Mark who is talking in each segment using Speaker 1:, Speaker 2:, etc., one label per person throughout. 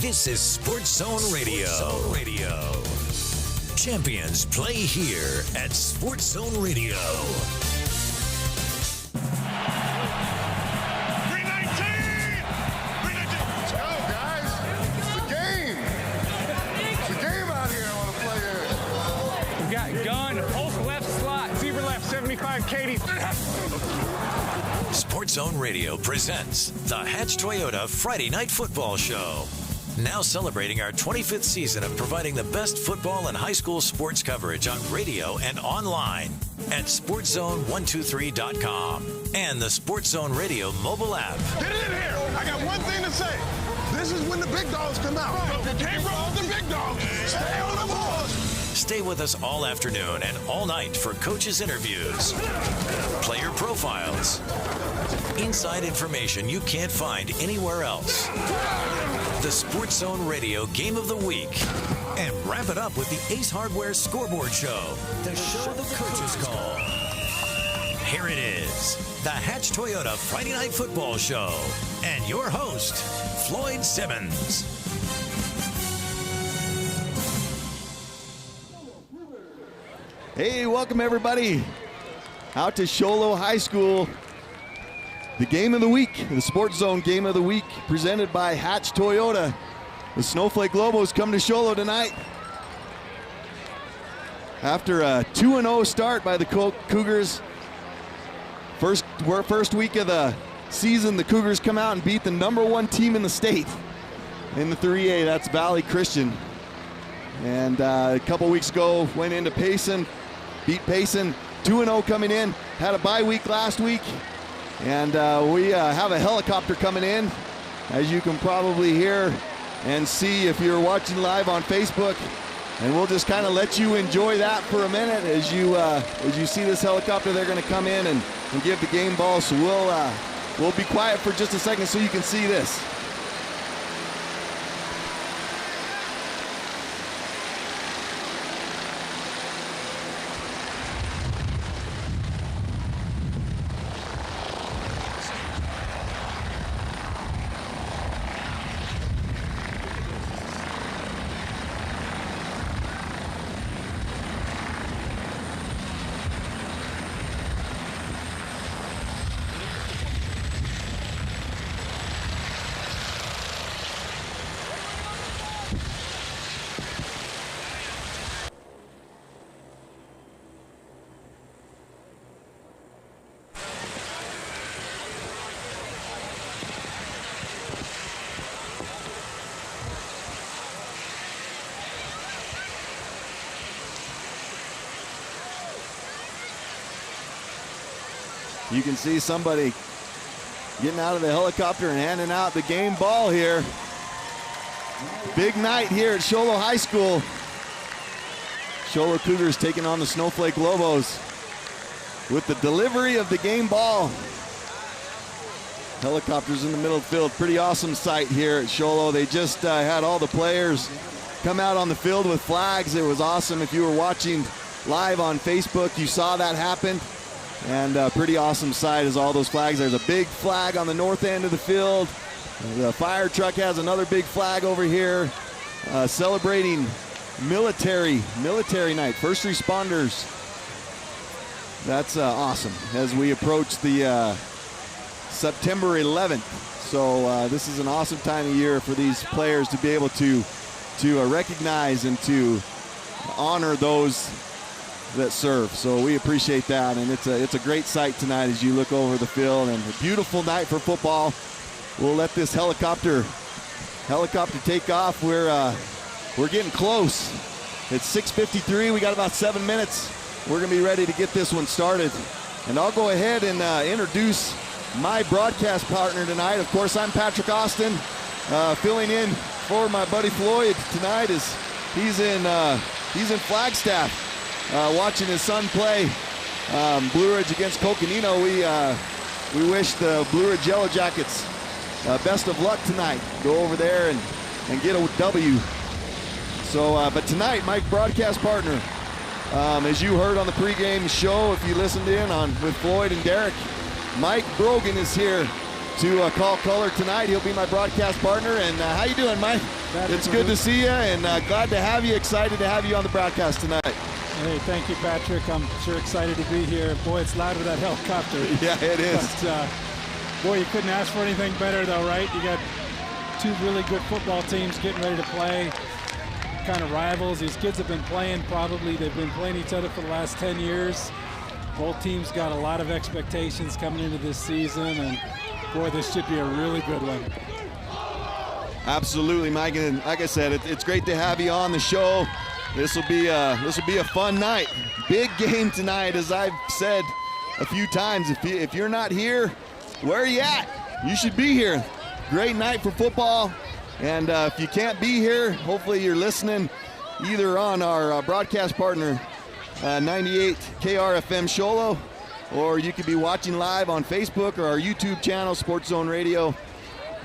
Speaker 1: This is Sports Zone Radio. Champions play here at Sports Zone Radio.
Speaker 2: 319! Let's go, guys. It's a game. It's a game out here I want to play in.
Speaker 3: We got gun, pulse left slot, zebra left, 75, Katie.
Speaker 1: Sports Zone Radio presents the Hatch Toyota Friday Night Football Show. Now celebrating our 25th season of providing the best football and high school sports coverage on radio and online at SportsZone123.com and the Sports Zone Radio mobile app.
Speaker 2: Get it in here. I got one thing to say. This is when the big dogs come out. If you can't roll the big dogs, stay on the board.
Speaker 1: Stay with us all afternoon and all night for coaches' interviews, player profiles, inside information you can't find anywhere else, the Sports Zone Radio Game of the Week, and wrap it up with the Ace Hardware Scoreboard Show, the show the coaches call. Here it is, the Hatch Toyota Friday Night Football Show, and your host, Floyd Simmons.
Speaker 4: Hey, welcome everybody out to Show Low High School. The game of the week, the Sports Zone game of the week, presented by Hatch Toyota. The Snowflake Lobos come to Show Low tonight. After a 2-0 start by the Cougars, first week of the season, the Cougars come out and beat the #1 team in the state in the 3A. That's Valley Christian. And a couple weeks ago, went into Payson, beat Payson, 2-0 coming in. Had a bye week last week. And we have a helicopter coming in, as you can probably hear and see if you're watching live on Facebook. And we'll just kind of let you enjoy that for a minute as you see this helicopter. They're going to come in and give the game ball. So we'll be quiet for just a second so you can see this. You can see somebody getting out of the helicopter and handing out the game ball here. Big night here at Show Low High School. Show Low Cougars taking on the Snowflake Lobos with the delivery of the game ball. Helicopters in the middle of the field. Pretty awesome sight here at Show Low. They just had all the players come out on the field with flags. It was awesome. If you were watching live on Facebook, you saw that happen. And pretty awesome sight is all those flags. There's a big flag on the north end of the field. The fire truck has another big flag over here, celebrating military night, first responders. That's awesome as we approach the September 11th. So this is an awesome time of year for these players to be able to recognize and to honor those that serve. So we appreciate that, and it's a great sight tonight as you look over the field, and a beautiful night for football. We'll let this helicopter take off. We're getting close. It's 6:53. We got about 7 minutes. We're gonna be ready to get this one started, and I'll go ahead and introduce my broadcast partner tonight. Of course, I'm Patrick Austin, filling in for my buddy Floyd tonight. He's in Flagstaff. Watching his son play Blue Ridge against Coconino. We wish the Blue Ridge Yellow Jackets best of luck tonight. Go over there and get a W. So, but tonight, my broadcast partner, as you heard on the pregame show, if you listened in with Floyd and Derek, Mike Brogan is here to call color tonight. He'll be my broadcast partner. And how you doing, Mike? It's good to see you, and glad to have you. Excited to have you on the broadcast tonight.
Speaker 5: Hey, thank you, Patrick. I'm sure excited to be here. Boy, it's loud with that helicopter.
Speaker 4: Yeah, it is.
Speaker 5: But, boy, you couldn't ask for anything better, though, right? You got two really good football teams getting ready to play, kind of rivals. These kids have been playing they've been playing each other for the last 10 years. Both teams got a lot of expectations coming into this season, and boy, this should be a really good one.
Speaker 4: Absolutely, Mike, and like I said, it's great to have you on the show. This will be a fun night. Big game tonight, as I've said a few times. If you're not here, where are you at? You should be here. Great night for football, and if you can't be here, hopefully you're listening either on our broadcast partner, 98 KRFM Show Low, or you could be watching live on Facebook or our YouTube channel, Sports Zone Radio.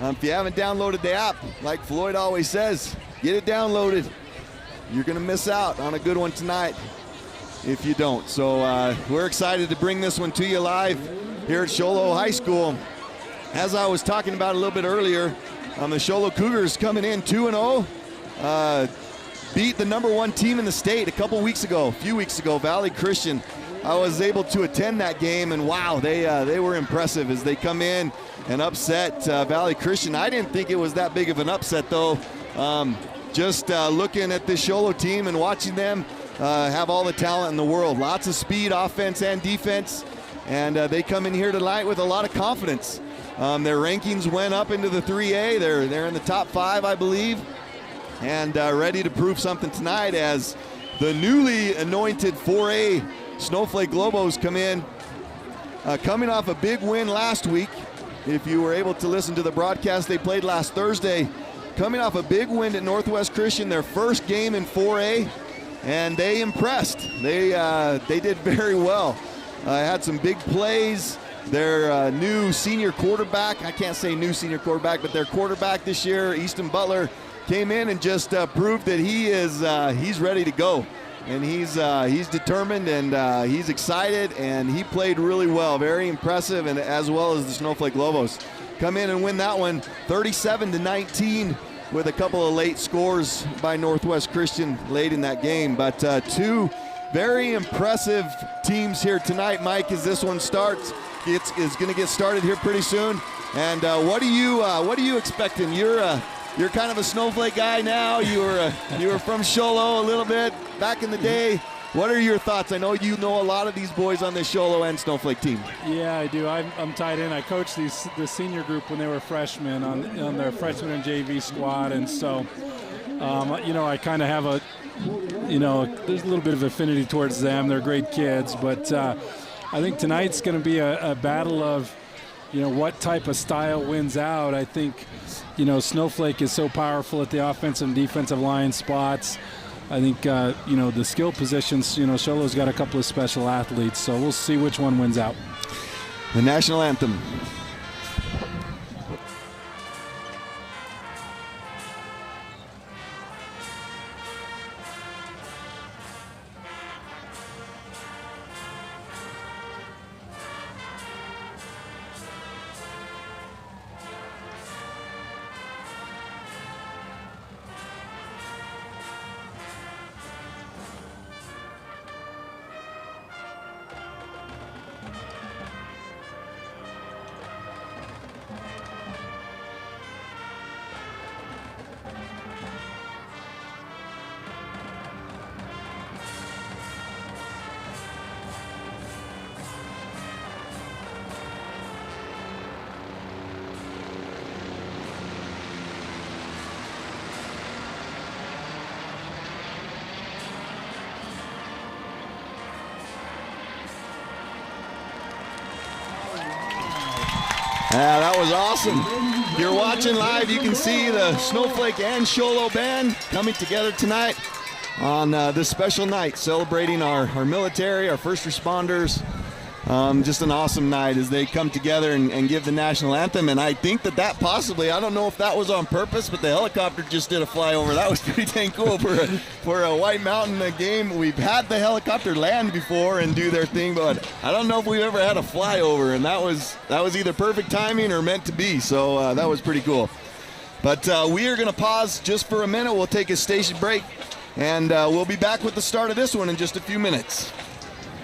Speaker 4: If you haven't downloaded the app, like Floyd always says, get it downloaded. You're going to miss out on a good one tonight if you don't. So we're excited to bring this one to you live here at Show Low High School. As I was talking about a little bit earlier, the Show Low Cougars coming in 2-0. Beat the #1 team in the state a few weeks ago, Valley Christian. I was able to attend that game, and wow, they were impressive as they come in and upset Valley Christian. I didn't think it was that big of an upset, though. Just looking at this Show Low team and watching them have all the talent in the world. Lots of speed, offense and defense, and they come in here tonight with a lot of confidence. Their rankings went up into the 3A. They're in the top 5, I believe, and ready to prove something tonight as the newly anointed 4A Snowflake Lobos come in, coming off a big win last week. If you were able to listen to the broadcast, they played last Thursday, coming off a big win at Northwest Christian, their first game in 4A, and they impressed. They did very well. Had some big plays. Their new senior quarterback, I can't say new senior quarterback, but their quarterback this year, Easton Butler, came in and just proved that he's ready to go. And he's determined, and he's excited, and he played really well. Very impressive, and as well as the Snowflake Lobos. Come in and win that one 37-19 with a couple of late scores by Northwest Christian late in that game. But two very impressive teams here tonight, Mike, as this one starts. It's going to get started here pretty soon. And what are you expecting? You're kind of a Snowflake guy now. You were from Show Low a little bit back in the day. What are your thoughts? I know you know a lot of these boys on this Show Low and Snowflake team.
Speaker 5: Yeah, I do. I'm tied in. I coached the senior group when they were freshmen on their freshman and JV squad, and so I kind of have there's a little bit of affinity towards them. They're great kids, but I think tonight's going to be a battle of what type of style wins out. I think Snowflake is so powerful at the offensive and defensive line spots. I think, the skill positions, Show Low's got a couple of special athletes, so we'll see which one wins out.
Speaker 4: The national anthem. Yeah, that was awesome. If you're watching live, you can see the Snowflake and Show Low band coming together tonight on this special night, celebrating our military, our first responders. Just an awesome night as they come together and give the national anthem. And I think that possibly, I don't know if that was on purpose, but the helicopter just did a flyover. That was pretty dang cool for a White Mountain game. We've had the helicopter land before and do their thing, but I don't know if we've ever had a flyover. And that was either perfect timing or meant to be. So that was pretty cool. But we are going to pause just for a minute. We'll take a station break, and we'll be back with the start of this one in just a few minutes.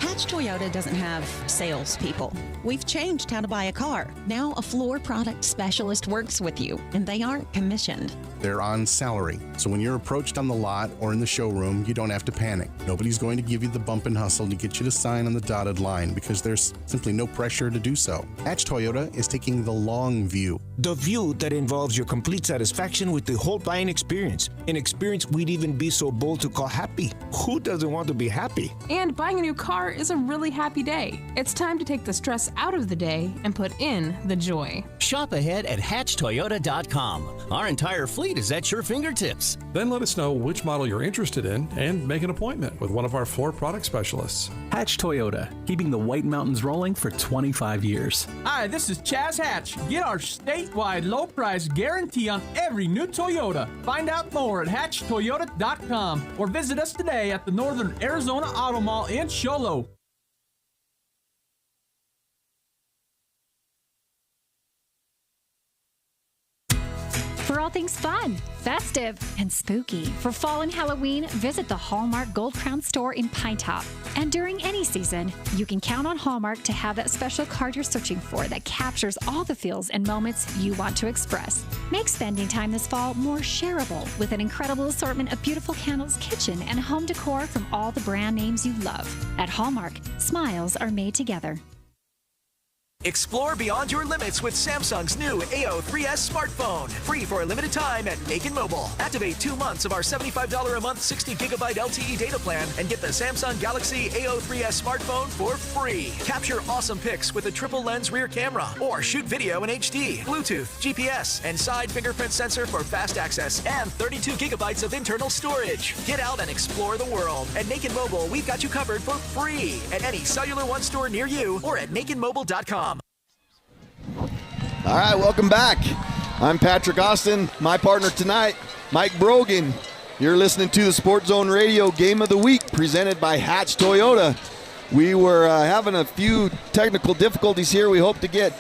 Speaker 6: Hatch Toyota doesn't have salespeople. We've changed how to buy a car. Now a floor product specialist works with you, and they aren't commissioned.
Speaker 7: They're on salary, so when you're approached on the lot or in the showroom, you don't have to panic. Nobody's going to give you the bump and hustle to get you to sign on the dotted line because there's simply no pressure to do so. Hatch Toyota is taking the long view.
Speaker 8: The view that involves your complete satisfaction with the whole buying experience. An experience we'd even be so bold to call happy. Who doesn't want to be happy?
Speaker 9: And buying a new car is a really happy day. It's time to take the stress out of the day and put in the joy.
Speaker 10: Shop ahead at hatchtoyota.com. Our entire fleet is at your fingertips.
Speaker 11: Then let us know which model you're interested in and make an appointment with one of our floor product specialists.
Speaker 12: Hatch Toyota, keeping the White Mountains rolling for 25 years.
Speaker 13: Hi, this is Chaz Hatch. Get our statewide low price guarantee on every new Toyota. Find out more at hatchtoyota.com or visit us today at the Northern Arizona Auto Mall in Show Low.
Speaker 14: For all things fun, festive, and spooky. For fall and Halloween, visit the Hallmark Gold Crown store in Pine Top. And during any season, you can count on Hallmark to have that special card you're searching for that captures all the feels and moments you want to express. Make spending time this fall more shareable with an incredible assortment of beautiful candles, kitchen, and home decor from all the brand names you love. At Hallmark, smiles are made together.
Speaker 15: Explore beyond your limits with Samsung's new AO3S smartphone. Free for a limited time at Naked Mobile. Activate 2 months of our $75 a month 60GB LTE data plan and get the Samsung Galaxy AO3S smartphone for free. Capture awesome pics with a triple lens rear camera or shoot video in HD, Bluetooth, GPS, and side fingerprint sensor for fast access and 32GB of internal storage. Get out and explore the world. At Naked Mobile, we've got you covered for free at any Cellular One store near you or at nakedmobile.com.
Speaker 4: All right, welcome back. I'm Patrick Austin. My partner tonight, Mike Brogan. You're listening to the Sports Zone Radio Game of the Week presented by Hatch Toyota. We were having a few technical difficulties here. We hope to get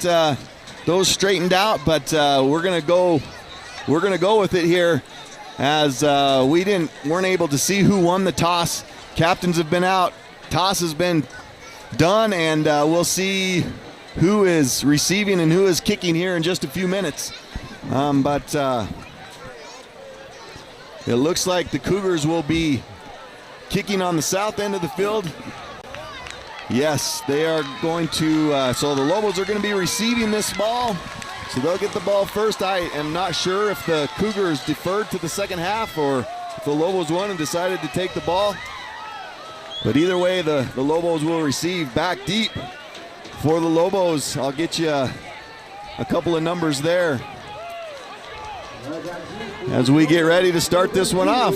Speaker 4: those straightened out, but we're gonna go with it here as we weren't able to see who won the toss. Captains have been out. Toss has been done, and we'll see who is receiving and who is kicking here in just a few minutes. But it looks like the Cougars will be kicking on the south end of the field. Yes, they are going to, so the Lobos are going to be receiving this ball. So they'll get the ball first. I am not sure if the Cougars deferred to the second half or if the Lobos won and decided to take the ball. But either way, the Lobos will receive back deep. For the Lobos, I'll get you a couple of numbers there as we get ready to start this one off.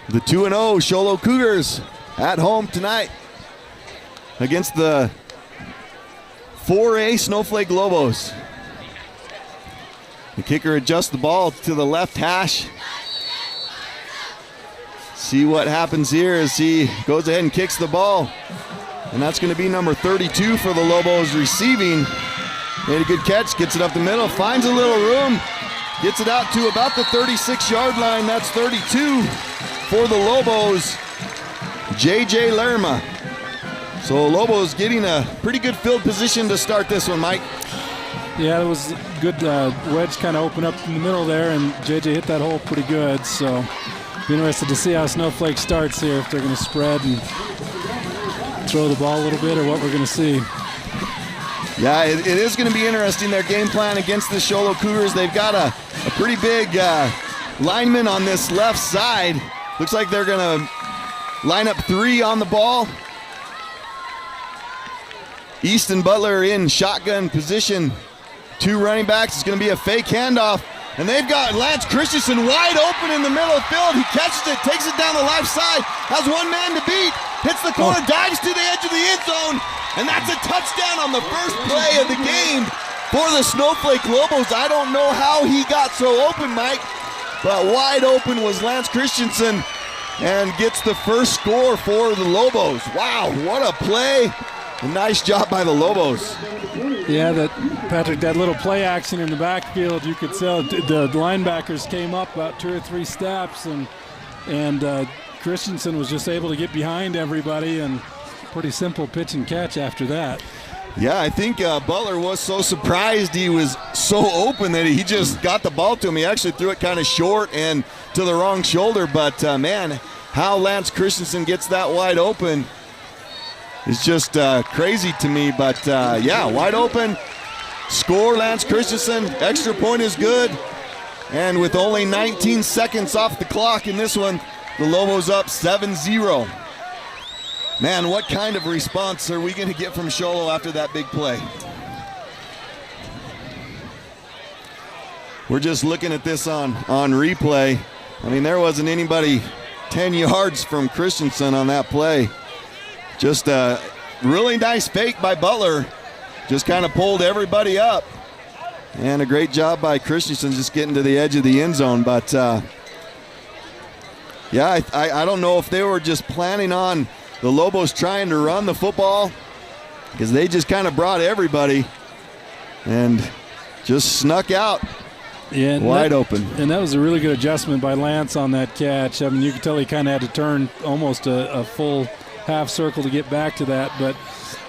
Speaker 4: The 2-0 Show Low Cougars at home tonight against the 4A Snowflake Lobos. The kicker adjusts the ball to the left hash. See what happens here as he goes ahead and kicks the ball. And that's going to be number 32 for the Lobos receiving. Made a good catch, gets it up the middle, finds a little room, gets it out to about the 36-yard line. That's 32 for the Lobos, J.J. Lerma. So Lobos getting a pretty good field position to start this one, Mike.
Speaker 5: Yeah, it was good wedge kind of open up in the middle there, and J.J. hit that hole pretty good. So be interested to see how Snowflake starts here, if they're going to spread and throw the ball a little bit or what we're going to see.
Speaker 4: Yeah, it is going to be interesting, their game plan against the Show Low Cougars. They've got a pretty big lineman on this left side. Looks like they're going to line up 3 on the ball. Easton Butler in shotgun position. 2 running backs. It's going to be a fake handoff. And they've got Lance Christensen wide open in the middle of the field. He catches it, takes it down the left side, has one man to beat, hits the corner, dives to the edge of the end zone, and that's a touchdown on the first play of the game for the Snowflake Lobos. I don't know how he got so open, Mike, but wide open was Lance Christensen. and gets the first score for the Lobos. Wow, what a play. A nice job by the Lobos.
Speaker 5: Yeah, Patrick, that little play action in the backfield, you could tell the linebackers came up about 2 or 3 steps, and Christensen was just able to get behind everybody, and pretty simple pitch and catch after that.
Speaker 4: Yeah, I think Butler was so surprised he was so open that he just got the ball to him. He actually threw it kind of short and to the wrong shoulder, but man, how Lance Christensen gets that wide open is just crazy to me. But yeah, wide open, score Lance Christensen, extra point is good. And with only 19 seconds off the clock in this one, the Lobos up 7-0. Man, what kind of response are we going to get from Show Low after that big play? We're just looking at this on replay. I mean, there wasn't anybody 10 yards from Christensen on that play. Just a really nice fake by Butler. Just kind of pulled everybody up. And a great job by Christensen just getting to the edge of the end zone. But, yeah, I don't know if they were just planning on the Lobos trying to run the football, because they just kind of brought everybody and just snuck out wide open.
Speaker 5: And that was a really good adjustment by Lance on that catch. I mean, you could tell he kind of had to turn almost a full half circle to get back to that. But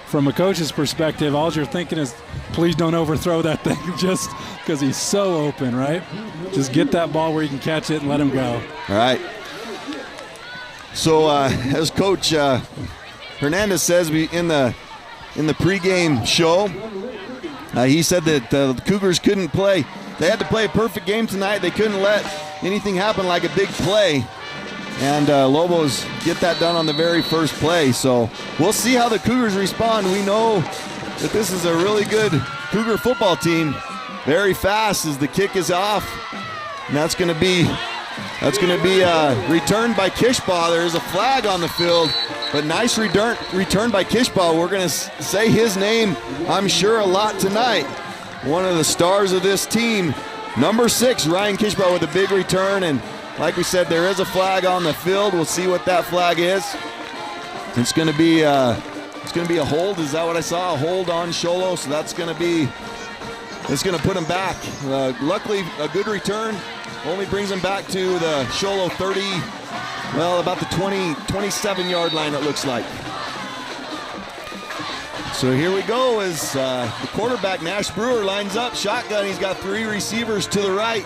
Speaker 5: from a coach's perspective, all you're thinking is, please don't overthrow that thing just because he's so open, right? Just get that ball where you can catch it and let him go.
Speaker 4: All right. So as Coach Hernandez says, in the pregame show, he said that the Cougars couldn't play. They had to play a perfect game tonight. They couldn't let anything happen like a big play. And Lobos get that done on the very first play. So we'll see how the Cougars respond. We know that this is a really good Cougar football team. Very fast as the kick is off. And that's going to be returned by Kishbaugh. There's a flag on the field, but nice return by Kishbaugh. We're going to say his name, I'm sure, a lot tonight. One of the stars of this team, number 6, Ryan Kishbaugh, with a big return. And like we said, there is a flag on the field. We'll see what that flag is. It's going to be a hold. Is that what I saw? A hold on Show Low. So it's going to put him back. Luckily, a good return. Only brings him back to the Show Low 30, well, about the 27-yard line, it looks like. So here we go as the quarterback, Nash Brewer, lines up, shotgun. He's got 3 receivers to the right.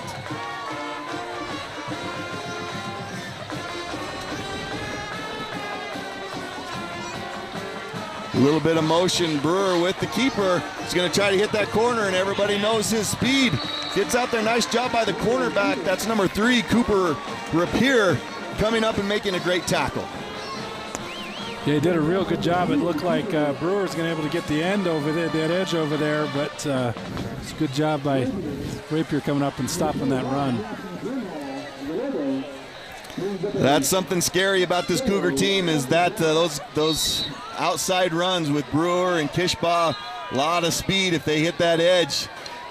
Speaker 4: A little bit of motion, Brewer with the keeper. He's going to try to hit that corner, and everybody knows his speed. Gets out there, nice job by the cornerback. That's number 3, Cooper Rapier, coming up and making a great tackle.
Speaker 5: Yeah, he did a real good job. It looked like Brewer's going to be able to get the end over there, that edge over there, but it's a good job by Rapier coming up and stopping that run.
Speaker 4: That's something scary about this Cougar team, is that those outside runs with Brewer and Kishbaugh, a lot of speed. If they hit that edge,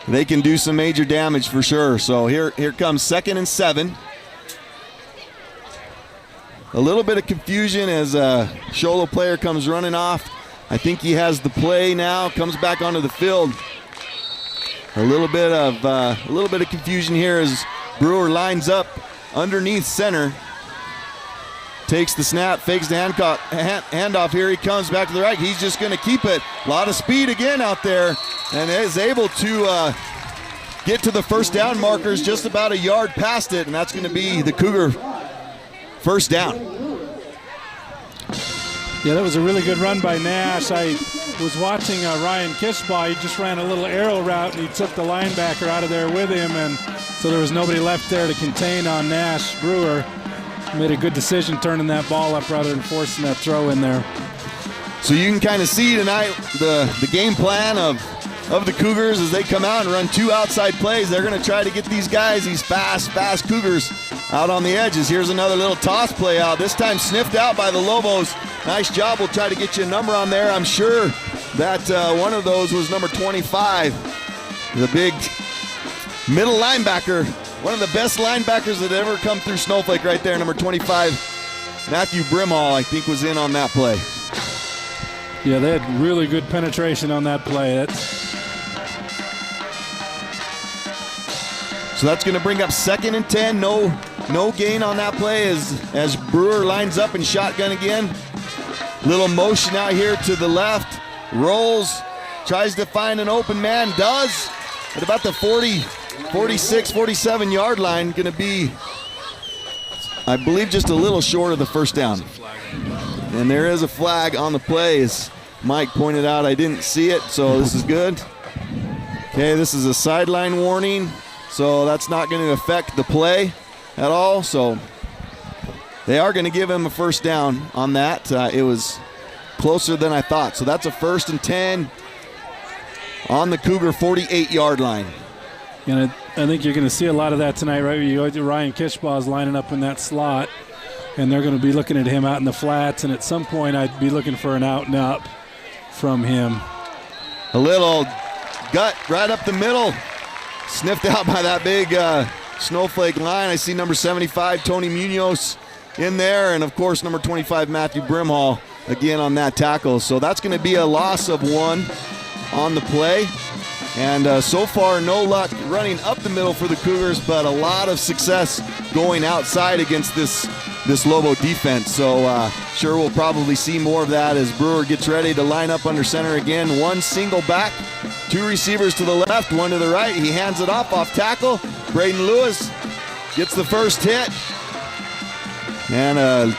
Speaker 4: they can do some major damage for sure. So here comes 2nd and 7. A little bit of confusion as a Show Low player comes running off. I think he has the play now, comes back onto the field. A little bit of confusion here as Brewer lines up underneath center. Takes the snap, fakes the handoff. Here he comes back to the right. He's just going to keep it. A lot of speed again out there, and is able to get to the first down markers just about a yard past it, and that's going to be the Cougar first down.
Speaker 5: Yeah, that was a really good run by Nash. I was watching Ryan Kishbaugh. He just ran a little arrow route, and he took the linebacker out of there with him, and so there was nobody left there to contain on Nash. Brewer made a good decision turning that ball up rather than forcing that throw in there.
Speaker 4: So you can kind of see tonight the game plan of the Cougars as they come out and run 2 outside plays. They're going to try to get these guys, these fast Cougars, out on the edges. Here's another little toss play out, this time sniffed out by the Lobos. Nice job. We'll try to get you a number on there. I'm sure that one of those was number 25, the big middle linebacker, one of the best linebackers that ever come through Snowflake right there, number 25, Matthew Brimhall, I think, was in on that play.
Speaker 5: Yeah, they had really good penetration on that play.
Speaker 4: So that's going to bring up 2nd and 10. No gain on that play as Brewer lines up in shotgun again. Little motion out here to the left. Rolls, tries to find an open man, does. At about the 40, 46, 47 yard line, going to be, I believe, just a little short of the first down. And there is a flag on the play, as Mike pointed out. I didn't see it, so this is good. Okay, this is a sideline warning, so that's not going to affect the play at all. So they are going to give him a first down on that. It was closer than I thought. So that's a 1st and 10 on the Cougar 48-yard line.
Speaker 5: And I think you're going to see a lot of that tonight, right? You go to Ryan Kishbaugh's lining up in that slot, and they're going to be looking at him out in the flats, and at some point I'd be looking for an out and up from him.
Speaker 4: A little gut right up the middle, sniffed out by that big Snowflake line. I see number 75, Tony Munoz, in there, and of course number 25, Matthew Brimhall, again on that tackle. So that's going to be a loss of 1 on the play. And so far, no luck running up the middle for the Cougars, but a lot of success going outside against this Lobo defense. So sure we'll probably see more of that as Brewer gets ready to line up under center again. 1 single back, 2 receivers to the left, 1 to the right. He hands it off tackle. Braden Lewis gets the first hit. And a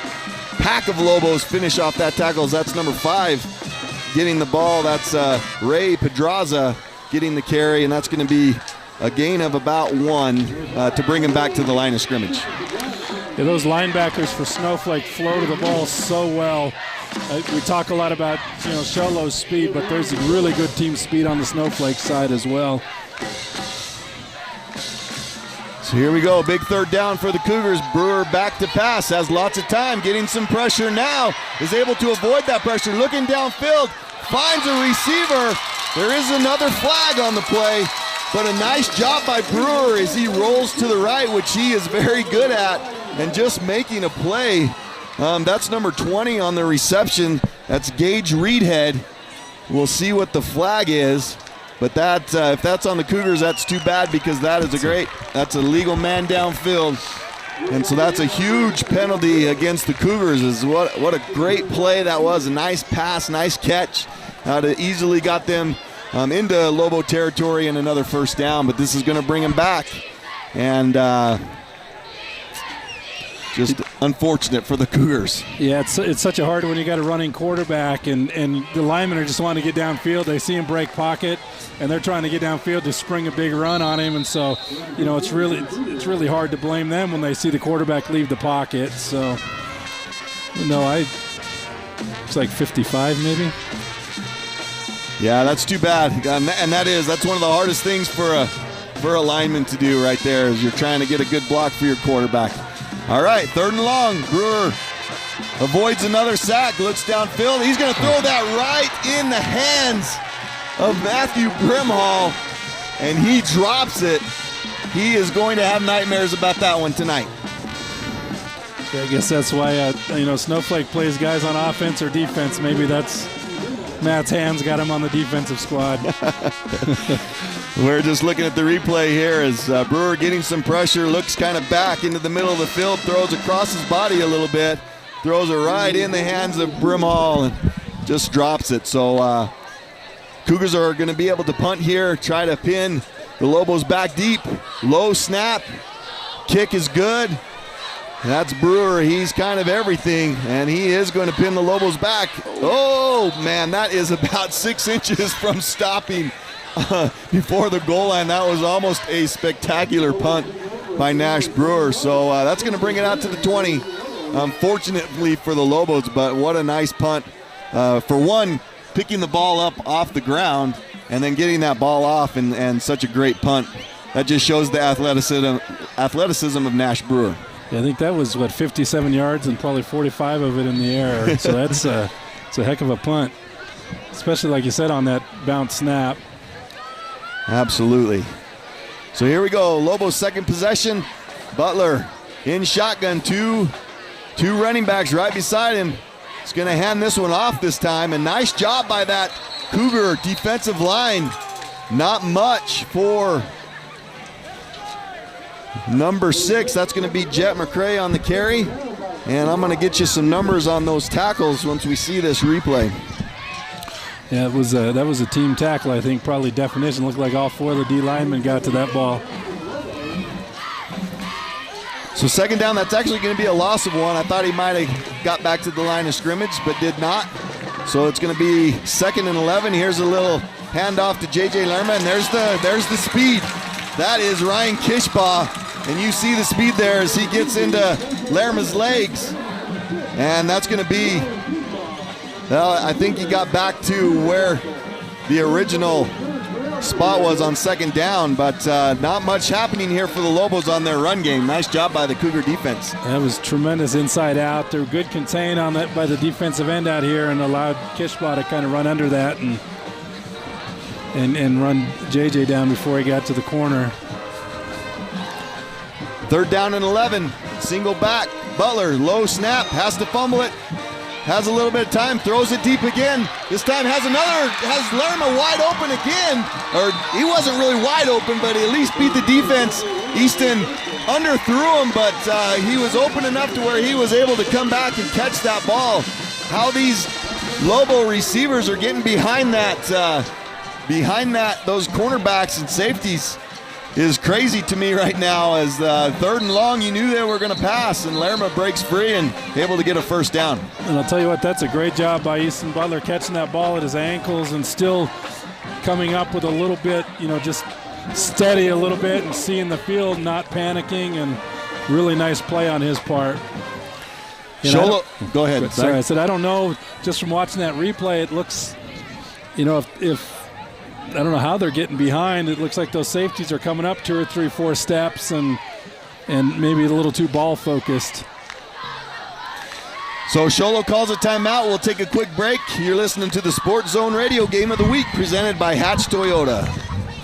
Speaker 4: pack of Lobos finish off that tackle. That's number 5 getting the ball. That's Ray Pedraza getting the carry, and that's going to be a gain of about 1 to bring him back to the line of scrimmage.
Speaker 5: Yeah, those linebackers for Snowflake flow to the ball so well. We talk a lot about Show Low's speed, but there's really good team speed on the Snowflake side as well.
Speaker 4: So here we go, big 3rd down for the Cougars. Brewer back to pass, has lots of time, getting some pressure now, is able to avoid that pressure, looking downfield, finds a receiver. There is another flag on the play, but a nice job by Brewer as he rolls to the right, which he is very good at, and just making a play. That's number 20 on the reception. That's Gage Reedhead. We'll see what the flag is, but that if that's on the Cougars, that's too bad, because that's a legal man downfield. And so that's a huge penalty against the Cougars. What a great play that was. A nice pass, nice catch. That easily got them into Lobo territory and another first down, but this is going to bring them back. And just unfortunate for the Cougars.
Speaker 5: Yeah, it's such a hard when you got a running quarterback, and the linemen are just wanting to get downfield. They see him break pocket, and they're trying to get downfield to spring a big run on him. And so, it's really hard to blame them when they see the quarterback leave the pocket. So, it's like 55 maybe.
Speaker 4: Yeah, that's too bad, and that's one of the hardest things for a lineman to do right there, is you're trying to get a good block for your quarterback. All right, 3rd and long. Brewer avoids another sack, looks downfield. He's going to throw that right in the hands of Matthew Brimhall, and he drops it. He is going to have nightmares about that one tonight.
Speaker 5: I guess that's why Snowflake plays guys on offense or defense. Maybe that's Matt's hands got him on the defensive squad.
Speaker 4: We're just looking at the replay here as Brewer getting some pressure, looks kind of back into the middle of the field, throws across his body a little bit, throws it right in the hands of Brimhall and just drops it. So Cougars are going to be able to punt here, try to pin the Lobos back deep. Low snap, kick is good. That's Brewer. He's kind of everything, and he is going to pin the Lobos back. Oh, man, that is about 6 inches from stopping before the goal line. That was almost a spectacular punt by Nash Brewer. So that's going to bring it out to the 20. Unfortunately for the Lobos, but what a nice punt. For one, picking the ball up off the ground and then getting that ball off, and such a great punt. That just shows the athleticism of Nash Brewer.
Speaker 5: Yeah, I think that was, 57 yards and probably 45 of it in the air. So that's it's a heck of a punt, especially like you said on that bounce snap.
Speaker 4: Absolutely. So here we go. Lobos' second possession. Butler in shotgun, two Two running backs right beside him. He's going to hand this one off this time. And nice job by that Cougar defensive line. Not much for number 6. That's going to be Jet McCray on the carry. And I'm going to get you some numbers on those tackles once we see this replay.
Speaker 5: Yeah, that was a team tackle, I think, probably definition. Looked like all 4 of the D linemen got to that ball.
Speaker 4: So second down, that's actually going to be a loss of 1. I thought he might have got back to the line of scrimmage, but did not. So it's going to be 2nd and 11. Here's a little handoff to J.J. Lerma, and there's the speed. That is Ryan Kishbaugh, and you see the speed there as he gets into Lerma's legs. And that's going to be, well, I think he got back to where the original spot was on second down, but not much happening here for the Lobos on their run game. Nice job by the Cougar defense.
Speaker 5: That was tremendous inside out. They were good contain on that by the defensive end out here and allowed Kishbaugh to kind of run under that and run JJ down before he got to the corner.
Speaker 4: 3rd down and 11. Single back. Butler, low snap, has to fumble it. Has a little bit of time, throws it deep again. This time has Lerma wide open again. Or he wasn't really wide open, but he at least beat the defense. Easton underthrew him, but he was open enough to where he was able to come back and catch that ball. How these Lobo receivers are getting behind those cornerbacks and safeties is crazy to me right now. As 3rd and long, you knew they were going to pass, and Lerma breaks free and able to get a first down.
Speaker 5: And I'll tell you what, that's a great job by Easton Butler catching that ball at his ankles and still coming up with a little bit, just steady a little bit and seeing the field, not panicking, and really nice play on his part.
Speaker 4: Go ahead.
Speaker 5: Sorry, I said I don't know, just from watching that replay, it looks, if I don't know how they're getting behind. It looks like those safeties are coming up 2 or 3, 4 steps and maybe a little too ball focused.
Speaker 4: So Show Low calls a timeout. We'll take a quick break. You're listening to the Sports Zone Radio Game of the Week presented by Hatch Toyota.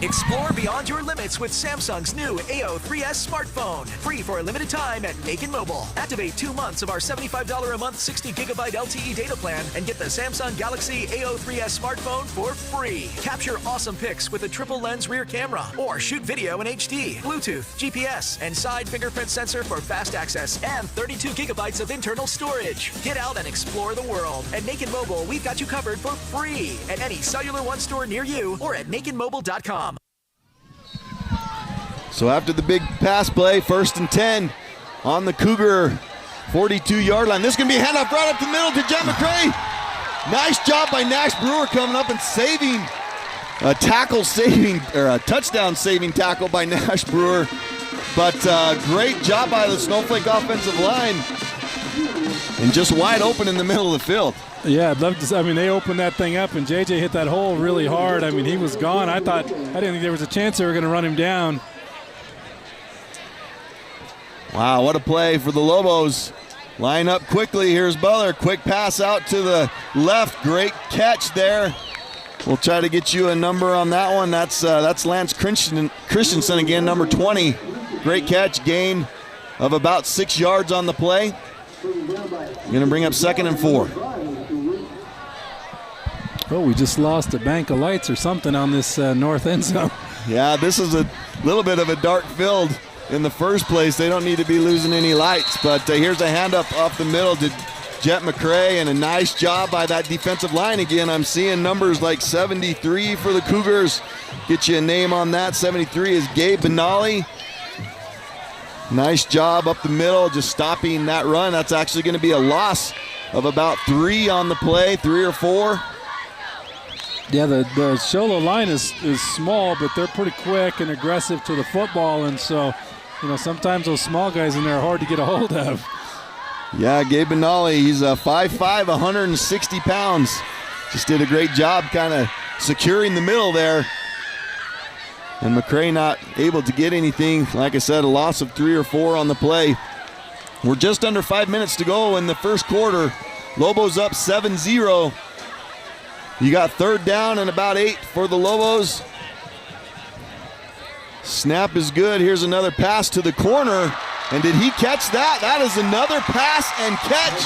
Speaker 15: Explore beyond your limits with Samsung's new AO3S smartphone. Free for a limited time at Naked Mobile. Activate 2 months of our $75 a month 60 gigabyte LTE data plan and get the Samsung Galaxy AO3S smartphone for free. Capture awesome pics with a triple lens rear camera or shoot video in HD, Bluetooth, GPS, and side fingerprint sensor for fast access and 32 gigabytes of internal storage. Get out and explore the world. At Naked Mobile, we've got you covered for free at any Cellular One store near you or at nakedmobile.com.
Speaker 4: So after the big pass play, 1st and 10 on the Cougar 42-yard line. This is going to be a handoff right up the middle to Jet McCray. Nice job by Nash Brewer coming up and saving a touchdown saving tackle by Nash Brewer. But great job by the Snowflake offensive line. And just wide open in the middle of the field.
Speaker 5: Yeah, I'd love to. They opened that thing up, and JJ hit that hole really hard. He was gone. I didn't think there was a chance they were going to run him down.
Speaker 4: Wow, what a play for the Lobos. Line up quickly. Here's Butler. Quick pass out to the left. Great catch there. We'll try to get you a number on that one. That's Lance Christensen again, number 20. Great catch, gain of about 6 yards on the play. Going to bring up 2nd and 4.
Speaker 5: Oh, we just lost a bank of lights or something on this north end zone.
Speaker 4: Yeah, this is a little bit of a dark field in the first place. They don't need to be losing any lights, but here's a hand up the middle to Jet McCray, and a nice job by that defensive line again. I'm seeing numbers like 73 for the Cougars. Get you a name on that. 73 is Gabe Benally. Nice job up the middle, just stopping that run. That's actually going to be a loss of about 3 on the play, 3 or 4.
Speaker 5: Yeah, the Show Low line is small, but they're pretty quick and aggressive to the football, and so, sometimes those small guys in there are hard to get a hold of.
Speaker 4: Yeah, Gabe Benally, he's 5'5", 160 pounds. Just did a great job kind of securing the middle there. And McCray not able to get anything. Like I said, a loss of 3 or 4 on the play. We're just under 5 minutes to go in the first quarter. Lobos up 7-0. You got 3rd down and about 8 for the Lobos. Snap is good. Here's another pass to the corner. And did he catch that? That is another pass and catch.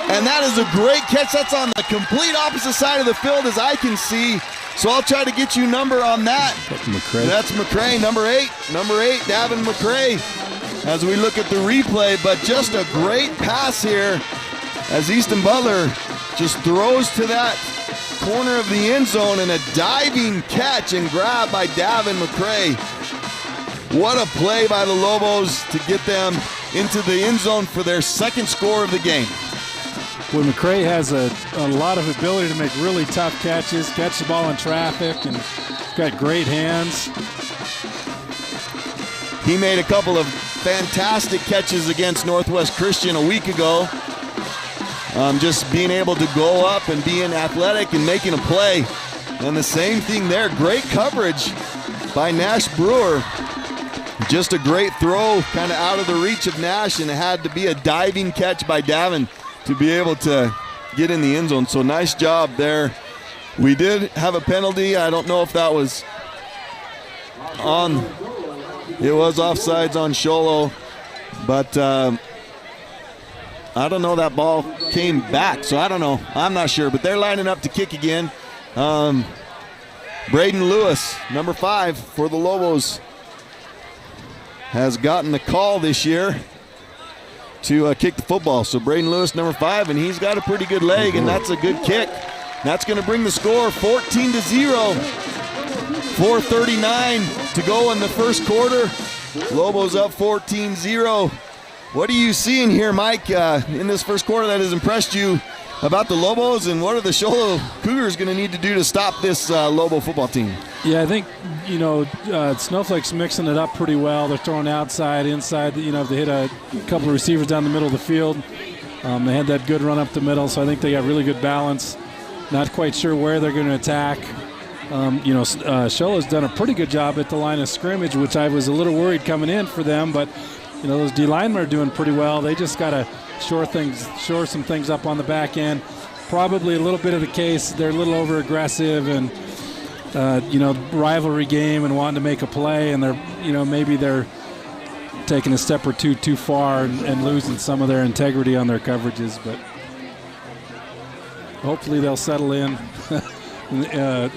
Speaker 4: And that is a great catch. That's on the complete opposite side of the field as I can see. So I'll try to get you number on that.
Speaker 5: McCray.
Speaker 4: That's McCray, number 8. Number 8, Davin McCray, as we look at the replay. But just a great pass here as Easton Butler just throws to that corner of the end zone, and a diving catch and grab by Davin McCray. What a play by the Lobos to get them into the end zone for their second score of the game.
Speaker 5: Well, McCray has a lot of ability to make really tough catches, catch the ball in traffic, and got great hands.
Speaker 4: He made a couple of fantastic catches against Northwest Christian a week ago. Just being able to go up and being athletic and making a play. And the same thing there, great coverage by Nash Brewer. Just a great throw kind of out of the reach of Nash, and it had to be a diving catch by Davin to be able to get in the end zone. So nice job there. We did have a penalty. I don't know if that was on. It was offsides on Show Low, but I don't know, that ball came back, so I don't know. I'm not sure, but they're lining up to kick again. Braden Lewis, number 5 for the Lobos, has gotten the call this year to kick the football. So Braden Lewis, number 5, and he's got a pretty good leg, and that's a good kick. That's going to bring the score 14-0. 4:39 to go in the first quarter. Lobos up 14-0. What are you seeing here, Mike, in this first quarter that has impressed you about the Lobos, and what are the Show Low Cougars going to need to do to stop this Lobo football team?
Speaker 5: Yeah, I think, Snowflake's mixing it up pretty well. They're throwing outside, inside. They hit a couple of receivers down the middle of the field. They had that good run up the middle, so I think they got really good balance. Not quite sure where they're going to attack. Show Low's done a pretty good job at the line of scrimmage, which I was a little worried coming in for them, but those D linemen are doing pretty well. They just got to shore some things up on the back end. Probably a little bit of the case. They're a little over aggressive and rivalry game and wanting to make a play, and maybe they're taking a step or two too far and losing some of their integrity on their coverages. But hopefully they'll settle in,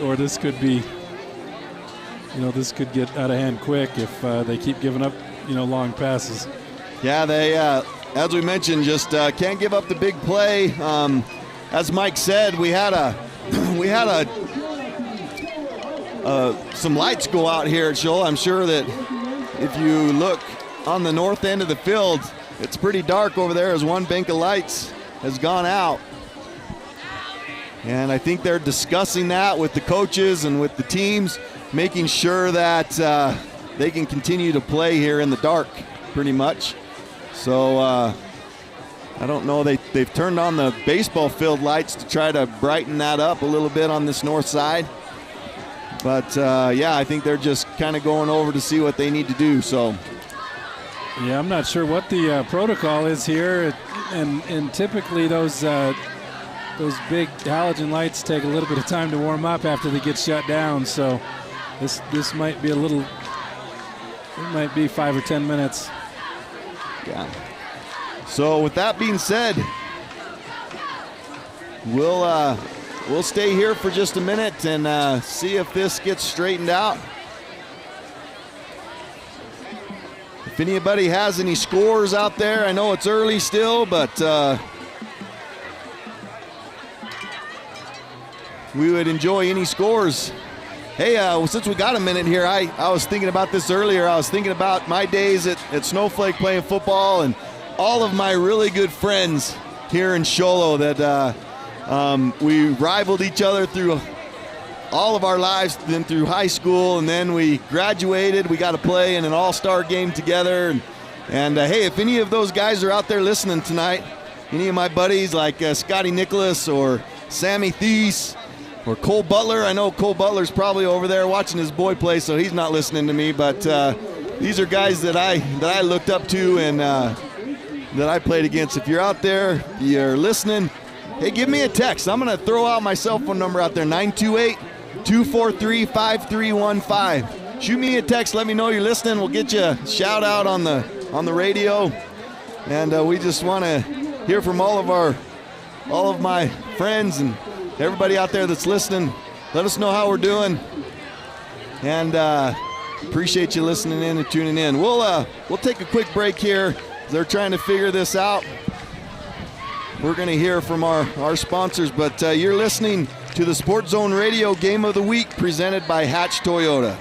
Speaker 5: or this could be, this could get out of hand quick if they keep giving up long passes.
Speaker 4: Yeah, they, as we mentioned, just can't give up the big play. As Mike said, we had some lights go out here at Show. I'm sure that if you look on the north end of the field, it's pretty dark over there as one bank of lights has gone out. And I think they're discussing that with the coaches and with the teams, making sure that they can continue to play here in the dark, pretty much. So I don't know. They've turned on the baseball field lights to try to brighten that up a little bit on this north side. But I think they're just kind of going over to see what they need to do. So.
Speaker 5: Yeah, I'm not sure what the protocol is here, and typically those big halogen lights take a little bit of time to warm up after they get shut down. So this might be it might be 5 or 10 minutes.
Speaker 4: Yeah. So with that being said, we'll stay here for just a minute and see if this gets straightened out. If anybody has any scores out there, I know it's early still, but we would enjoy any scores. Hey, since we got a minute here, I was thinking about this earlier. I was thinking about my days at Snowflake playing football and all of my really good friends here in Show Low that we rivaled each other through all of our lives, then through high school, and then we graduated. We got to play in an all-star game together. And hey, if any of those guys are out there listening tonight, any of my buddies like Scotty Nicholas or Sammy Thies or Cole Butler. I know Cole Butler's probably over there watching his boy play, so he's not listening to me. But these are guys that I looked up to and that I played against. If you're out there, you're listening, hey, give me a text. I'm going to throw out my cell phone number out there, 928-243-5315. Shoot me a text. Let me know you're listening. We'll get you a shout out on the on the radio. And we just want to hear from all of my friends and everybody out there that's listening. Let us know how we're doing. And appreciate you listening in and tuning in. We'll take a quick break here. They're trying to figure this out. We're going to hear from our sponsors, but you're listening to the Sports Zone Radio Game of the Week presented by Hatch Toyota.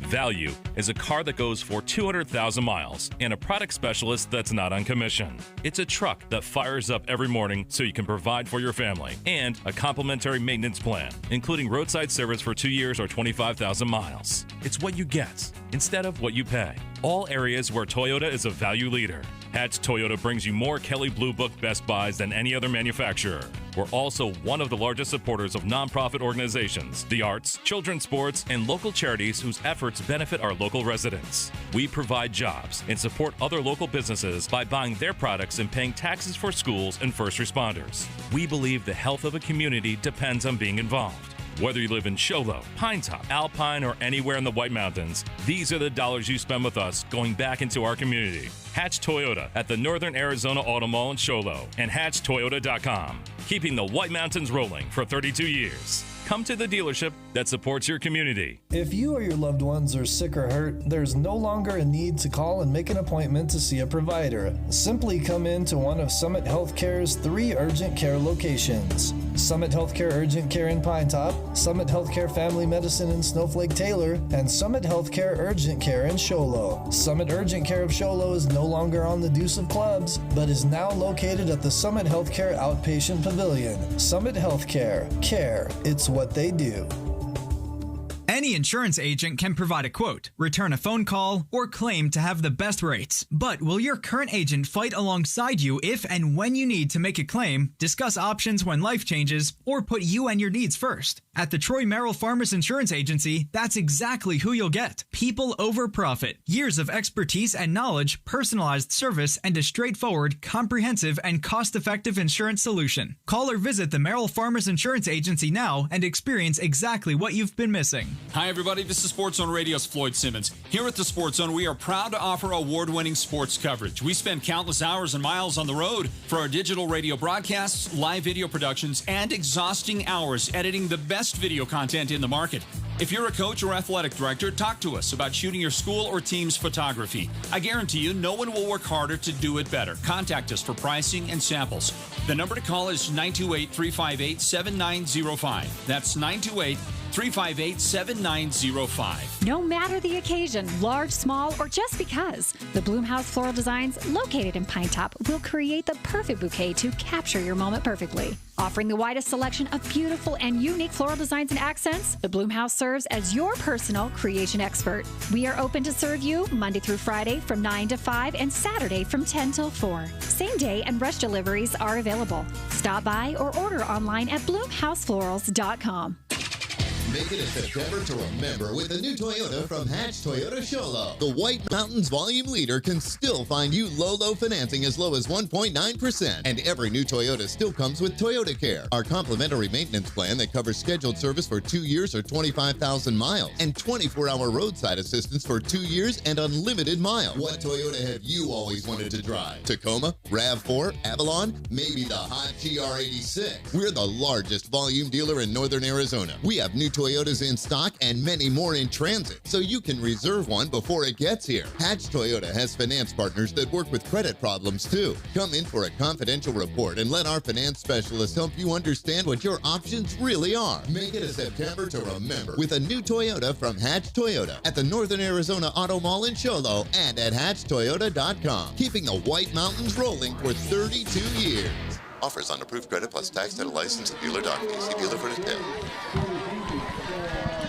Speaker 16: Value is a car that goes for 200,000 miles and a product specialist that's not on commission. It's a truck that fires up every morning so you can provide for your family, and a complimentary maintenance plan, including roadside service for 2 years or 25,000 miles. It's what you get instead of what you pay. All areas where Toyota is a value leader. Hatch Toyota brings you more Kelley Blue Book Best Buys than any other manufacturer. We're also one of the largest supporters of nonprofit organizations, the arts, children's sports, and local charities whose efforts benefit our local residents. We provide jobs and support other local businesses by buying their products and paying taxes for schools and first responders. We believe the health of a community depends on being involved. Whether you live in Show Low, Pine Top, Alpine, or anywhere in the White Mountains, these are the dollars you spend with us going back into our community. Hatch Toyota at the Northern Arizona Auto Mall in Show Low and HatchToyota.com. Keeping the White Mountains rolling for 32 years. Come to the dealership that supports your community.
Speaker 17: If you or your loved ones are sick or hurt, there's no longer a need to call and make an appointment to see a provider. Simply come in to one of Summit Healthcare's 3 urgent care locations. Summit Healthcare Urgent Care in Pine Top, Summit Healthcare Family Medicine in Snowflake Taylor, and Summit Healthcare Urgent Care in Show Low. Summit Urgent Care of Show Low is no longer on the Deuce of Clubs, but is now located at the Summit Healthcare Outpatient Pavilion. Summit Healthcare. Care. It's what they do.
Speaker 18: Any insurance agent can provide a quote, return a phone call, or claim to have the best rates. But will your current agent fight alongside you if and when you need to make a claim, discuss options when life changes, or put you and your needs first? At the Troy Merrill Farmers Insurance Agency, that's exactly who you'll get. People over profit. Years of expertise and knowledge, personalized service, and a straightforward, comprehensive, and cost-effective insurance solution. Call or visit the Merrill Farmers Insurance Agency now and experience exactly what you've been missing.
Speaker 19: Hi, everybody. This is Sports Zone Radio's Floyd Simmons. Here at the Sports Zone, we are proud to offer award-winning sports coverage. We spend countless hours and miles on the road for our digital radio broadcasts, live video productions, and exhausting hours editing the best video content in the market. If you're a coach or athletic director, talk to us about shooting your school or team's photography. I guarantee you, no one will work harder to do it better. Contact us for pricing and samples. The number to call is 928-358-7905. That's 928-358-7905.
Speaker 14: No matter the occasion, large, small, or just because, the Bloomhouse Floral Designs, located in Pine Top, will create the perfect bouquet to capture your moment perfectly. Offering the widest selection of beautiful and unique floral designs and accents, the Bloomhouse serves as your personal creation expert. We are open to serve you Monday through Friday from 9 to 5 and Saturday from 10 till 4. Same day and rush deliveries are available. Stop by or order online at bloomhouseflorals.com.
Speaker 20: Make it a September to remember with a new Toyota from Hatch Toyota Show Low. The White Mountains volume leader can still find you low financing as low as 1.9%. And every new Toyota still comes with Toyota Care, our complimentary maintenance plan that covers scheduled service for 2 years or 25,000 miles, and 24-hour roadside assistance for 2 years and unlimited miles. What Toyota have you always wanted to drive? Tacoma, RAV4, Avalon, maybe the hot GR86. We're the largest volume dealer in Northern Arizona. We have new Toyotas in stock and many more in transit, so you can reserve one before it gets here. Hatch Toyota has finance partners that work with credit problems too. Come in for a confidential report and let our finance specialist help you understand what your options really are. Make it a September to remember with a new Toyota from Hatch Toyota at the Northern Arizona Auto Mall in Show Low and at HatchToyota.com. Keeping the White Mountains rolling for 32 years. Offers on approved credit plus tax and a license and dealer documents. See dealer for details.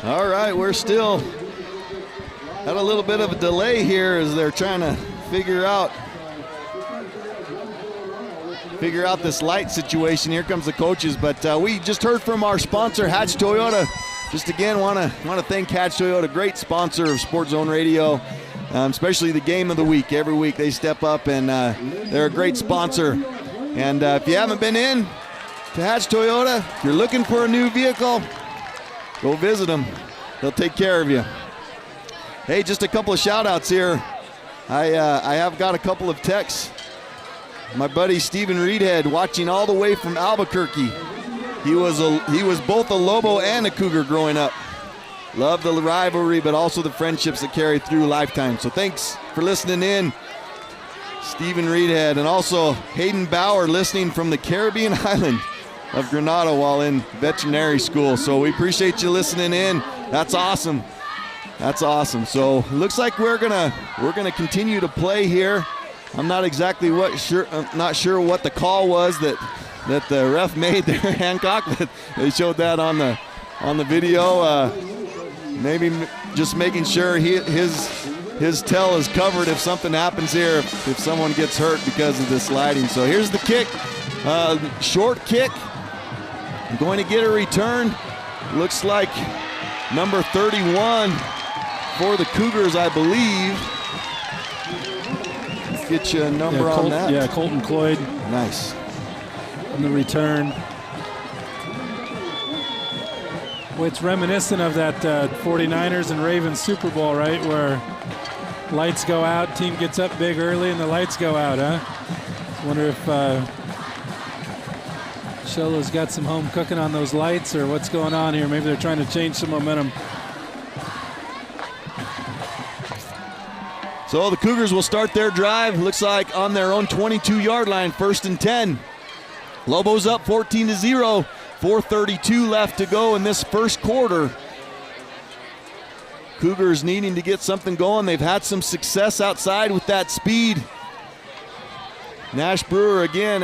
Speaker 4: All right, we're still had a little bit of a delay here as they're trying to figure out this light situation. Here comes the coaches, but we just heard from our sponsor, Hatch Toyota. Just again, want to thank Hatch Toyota, great sponsor of Sports Zone Radio, especially the game of the week. Every week they step up, and they're a great sponsor. And if you haven't been in to Hatch Toyota, if you're looking for a new vehicle, go visit them. They'll take care of you. Hey, just a couple of shout-outs here. I have got a couple of texts. My buddy Stephen Reedhead watching all the way from Albuquerque. He was both a Lobo and a Cougar growing up. Love the rivalry, but also the friendships that carry through lifetime. So thanks for listening in, Stephen Reedhead, and also Hayden Bauer listening from the Caribbean island of Grenada while in veterinary school. So we appreciate you listening in. That's awesome. That's awesome. So it looks like we're gonna continue to play here. I'm not exactly not sure what the call was that the ref made there, Hancock, but they showed that on the video. Maybe just making sure his tail is covered if something happens here, if someone gets hurt because of this sliding. So here's the kick, short kick. I'm going to get a return. Looks like number 31 for the Cougars, I believe. Let's get you a number on that.
Speaker 5: Yeah, Colton Cloyd.
Speaker 4: Nice.
Speaker 5: On the return. Well, it's reminiscent of that 49ers and Ravens Super Bowl, right? Where lights go out, team gets up big early, and the lights go out, huh? Wonder if Show Low's got some home cooking on those lights, or what's going on here. Maybe they're trying to change some momentum.
Speaker 4: So the Cougars will start their drive, looks like on their own 22-yard line, 1st and 10. Lobos up 14-0, 4:32 left to go in this first quarter. Cougars needing to get something going. They've had some success outside with that speed. Nash Brewer again,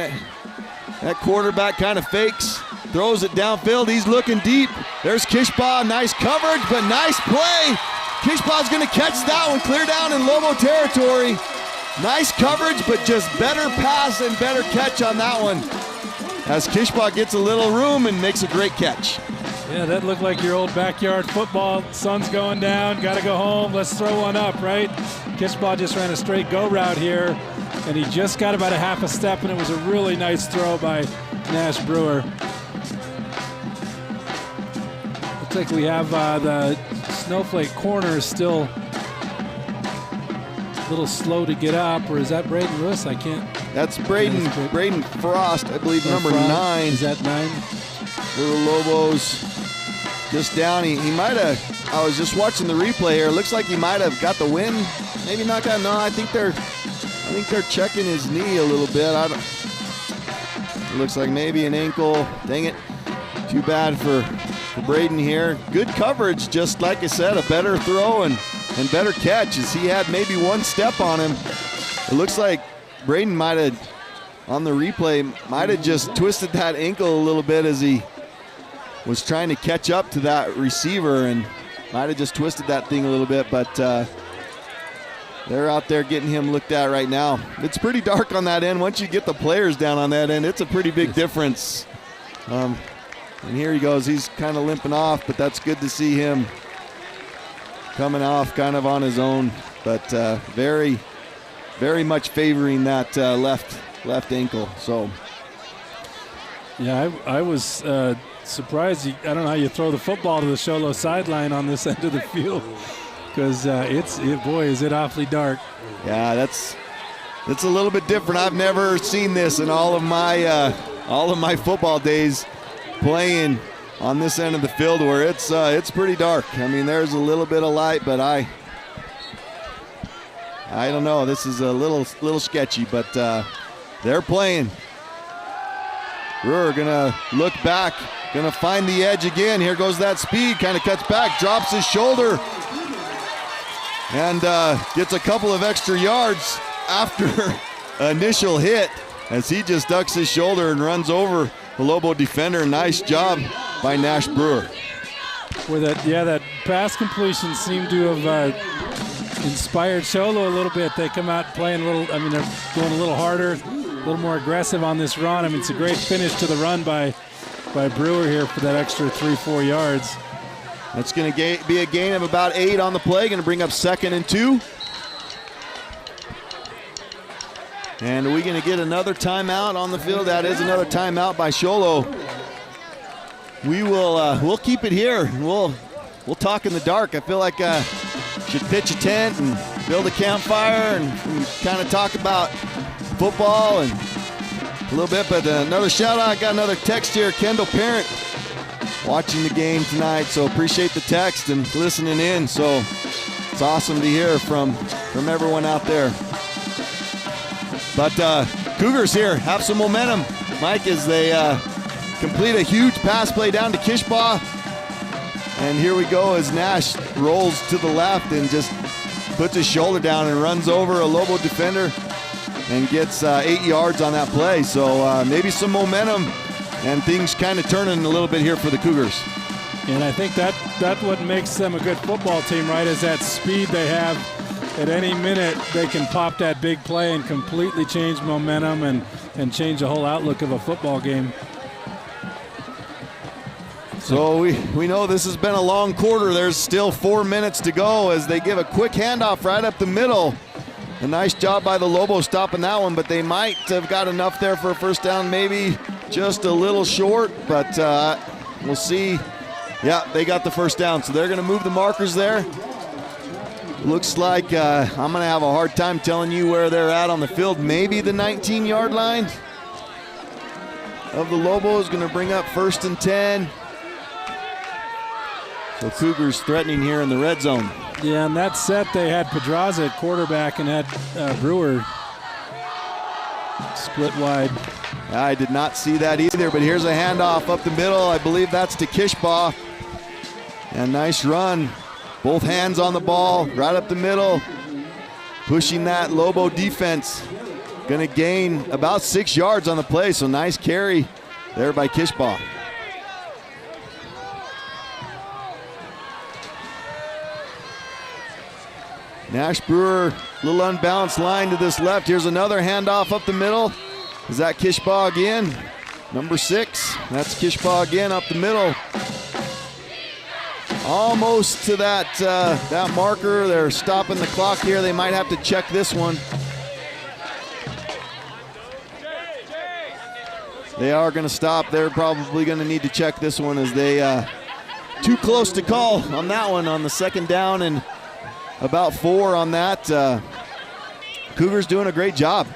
Speaker 4: that quarterback kind of fakes, throws it downfield. He's looking deep. There's Kishbaugh, nice coverage, but nice play. Kishbaugh's going to catch that one, clear down in Lobo territory. Nice coverage, but just better pass and better catch on that one, as Kishbaugh gets a little room and makes a great catch.
Speaker 5: Yeah, that looked like your old backyard football. Sun's going down, got to go home, let's throw one up, right? Kishbaugh just ran a straight go route here, and he just got about a half a step, and it was a really nice throw by Nash Brewer. Looks like we have the Snowflake corner is still a little slow to get up, or is that Braden Lewis? I can't.
Speaker 4: That's Braden Frost, I believe, number 9.
Speaker 5: Is that 9?
Speaker 4: For the Lobos. Just down. He might have. I was just watching the replay here. It looks like he might have got the win. Maybe not got. No, I think they're checking his knee a little bit. It looks like maybe an ankle. Dang it. Too bad for Braden here. Good coverage, just like I said, a better throw and better catch, as he had maybe one step on him. It looks like Braden might have, on the replay, might have just twisted that ankle a little bit as he was trying to catch up to that receiver, and might have just twisted that thing a little bit, but they're out there getting him looked at right now. It's pretty dark on that end. Once you get the players down on that end, it's a pretty big difference. And here he goes. He's kind of limping off, but that's good to see him coming off kind of on his own, but very, very much favoring that left ankle. So,
Speaker 5: yeah, I was surprised. I don't know how you throw the football to the Show Low sideline on this end of the field, because boy, is it awfully dark.
Speaker 4: Yeah, it's a little bit different. I've never seen this in all of my football days, playing on this end of the field where it's pretty dark. I mean, there's a little bit of light, but I don't know. This is a little sketchy, but they're playing. Brewer gonna look back, gonna find the edge again. Here goes that speed, kind of cuts back, drops his shoulder, and gets a couple of extra yards after initial hit, as he just ducks his shoulder and runs over the Lobo defender. Nice job by Nash Brewer.
Speaker 5: Where that pass completion seemed to have inspired Show Low a little bit. They come out playing they're going a little harder, a little more aggressive on this run. I mean, it's a great finish to the run by Brewer here for that extra 3-4 yards.
Speaker 4: That's going to be a gain of about 8 on the play. Going to bring up 2nd and 2. And are we going to get another timeout on the field? That is another timeout by Show Low. We'll keep it here. We'll talk in the dark. I feel like should pitch a tent and build a campfire and kind of talk about football and a little bit. But another shout out, I got another text here, Kendall Parent, watching the game tonight. So appreciate the text and listening in. So it's awesome to hear from everyone out there. But Cougars here have some momentum, Mike, as they complete a huge pass play down to Kishbaugh. And here we go as Nash rolls to the left and just puts his shoulder down and runs over a Lobo defender and gets 8 yards on that play. So maybe some momentum and things kind of turning a little bit here for the Cougars.
Speaker 5: And I think that's what makes them a good football team, right, is that speed they have. At any minute, they can pop that big play and completely change momentum and change the whole outlook of a football game.
Speaker 4: So we know this has been a long quarter. There's still 4 minutes to go as they give a quick handoff right up the middle. A nice job by the Lobos stopping that one, but they might have got enough there for a first down, maybe just a little short, but we'll see. Yeah, they got the first down, so they're going to move the markers there. Looks like I'm going to have a hard time telling you where they're at on the field. Maybe the 19-yard line of the Lobos, going to bring up 1st and 10. So Cougars threatening here in the red zone.
Speaker 5: Yeah, and that set they had Pedraza at quarterback and had Brewer split wide.
Speaker 4: I did not see that either, but here's a handoff up the middle. I believe that's to Kishbaugh. And nice run. Both hands on the ball, right up the middle. Pushing that Lobo defense. Gonna gain about 6 yards on the play, so nice carry there by Kishbaugh. Nash Brewer, little unbalanced line to this left. Here's another handoff up the middle. Is that Kishbaugh again? Number 6, that's Kishbaugh again up the middle. Almost to that marker. They're stopping the clock here. They might have to check this one. They are going to stop. They're probably going to need to check this one as they too close to call on that one on the second down and about 4 on that. Cougars doing a great job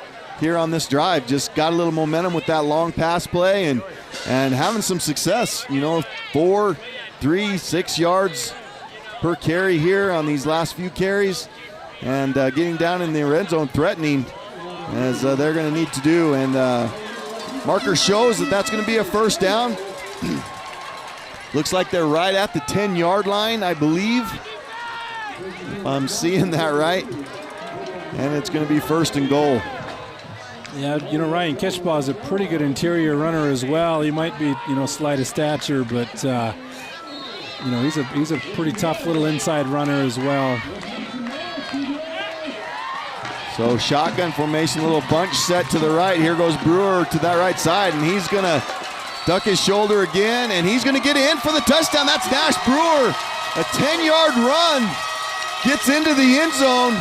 Speaker 4: here on this drive. Just got a little momentum with that long pass play and having some success. 4, 3, 6 yards per carry here on these last few carries, and getting down in the red zone threatening as they're going to need to do. And marker shows that that's going to be a first down. Looks like they're right at the 10-yard line, I believe. If I'm seeing that right. And it's going to be 1st and goal.
Speaker 5: Yeah, Ryan Kishbaugh is a pretty good interior runner as well. He might be, slight of stature, but he's a pretty tough little inside runner as well.
Speaker 4: So shotgun formation, little bunch set to the right. Here goes Brewer to that right side, and he's going to duck his shoulder again, and he's going to get in for the touchdown. That's Nash Brewer. A 10-yard run gets into the end zone,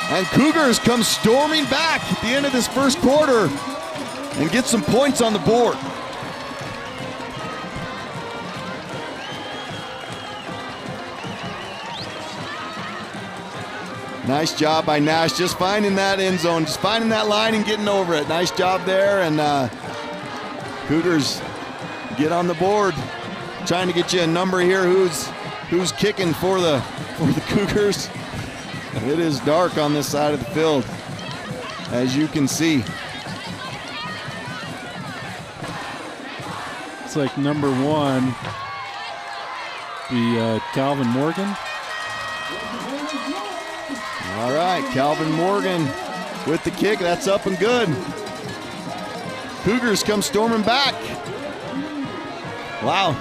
Speaker 4: and Cougars come storming back at the end of this first quarter and get some points on the board. Nice job by Nash, just finding that end zone, just finding that line and getting over it. Nice job there, and Cougars get on the board. Trying to get you a number here. Who's kicking for the Cougars? It is dark on this side of the field, as you can see.
Speaker 5: It's like number 1, the Calvin Morgan.
Speaker 4: All right, Calvin Morgan with the kick. That's up and good. Cougars come storming back. Wow.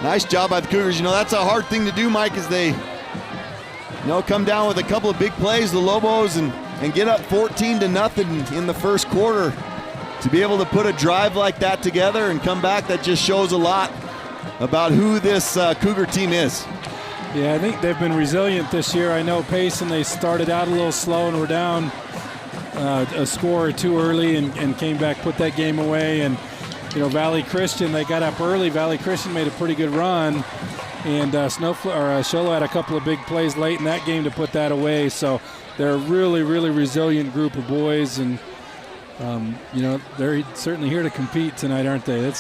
Speaker 4: Nice job by the Cougars. That's a hard thing to do, Mike, as they come down with a couple of big plays, the Lobos, and get up 14-0 in the first quarter. To be able to put a drive like that together and come back, that just shows a lot about who this Cougar team is.
Speaker 5: Yeah, I think they've been resilient this year. I know Payson, they started out a little slow and were down a score or two early and came back, put that game away. And, Valley Christian, they got up early. Valley Christian made a pretty good run. And Show Low had a couple of big plays late in that game to put that away. So they're a really, really resilient group of boys, and they're certainly here to compete tonight, aren't they?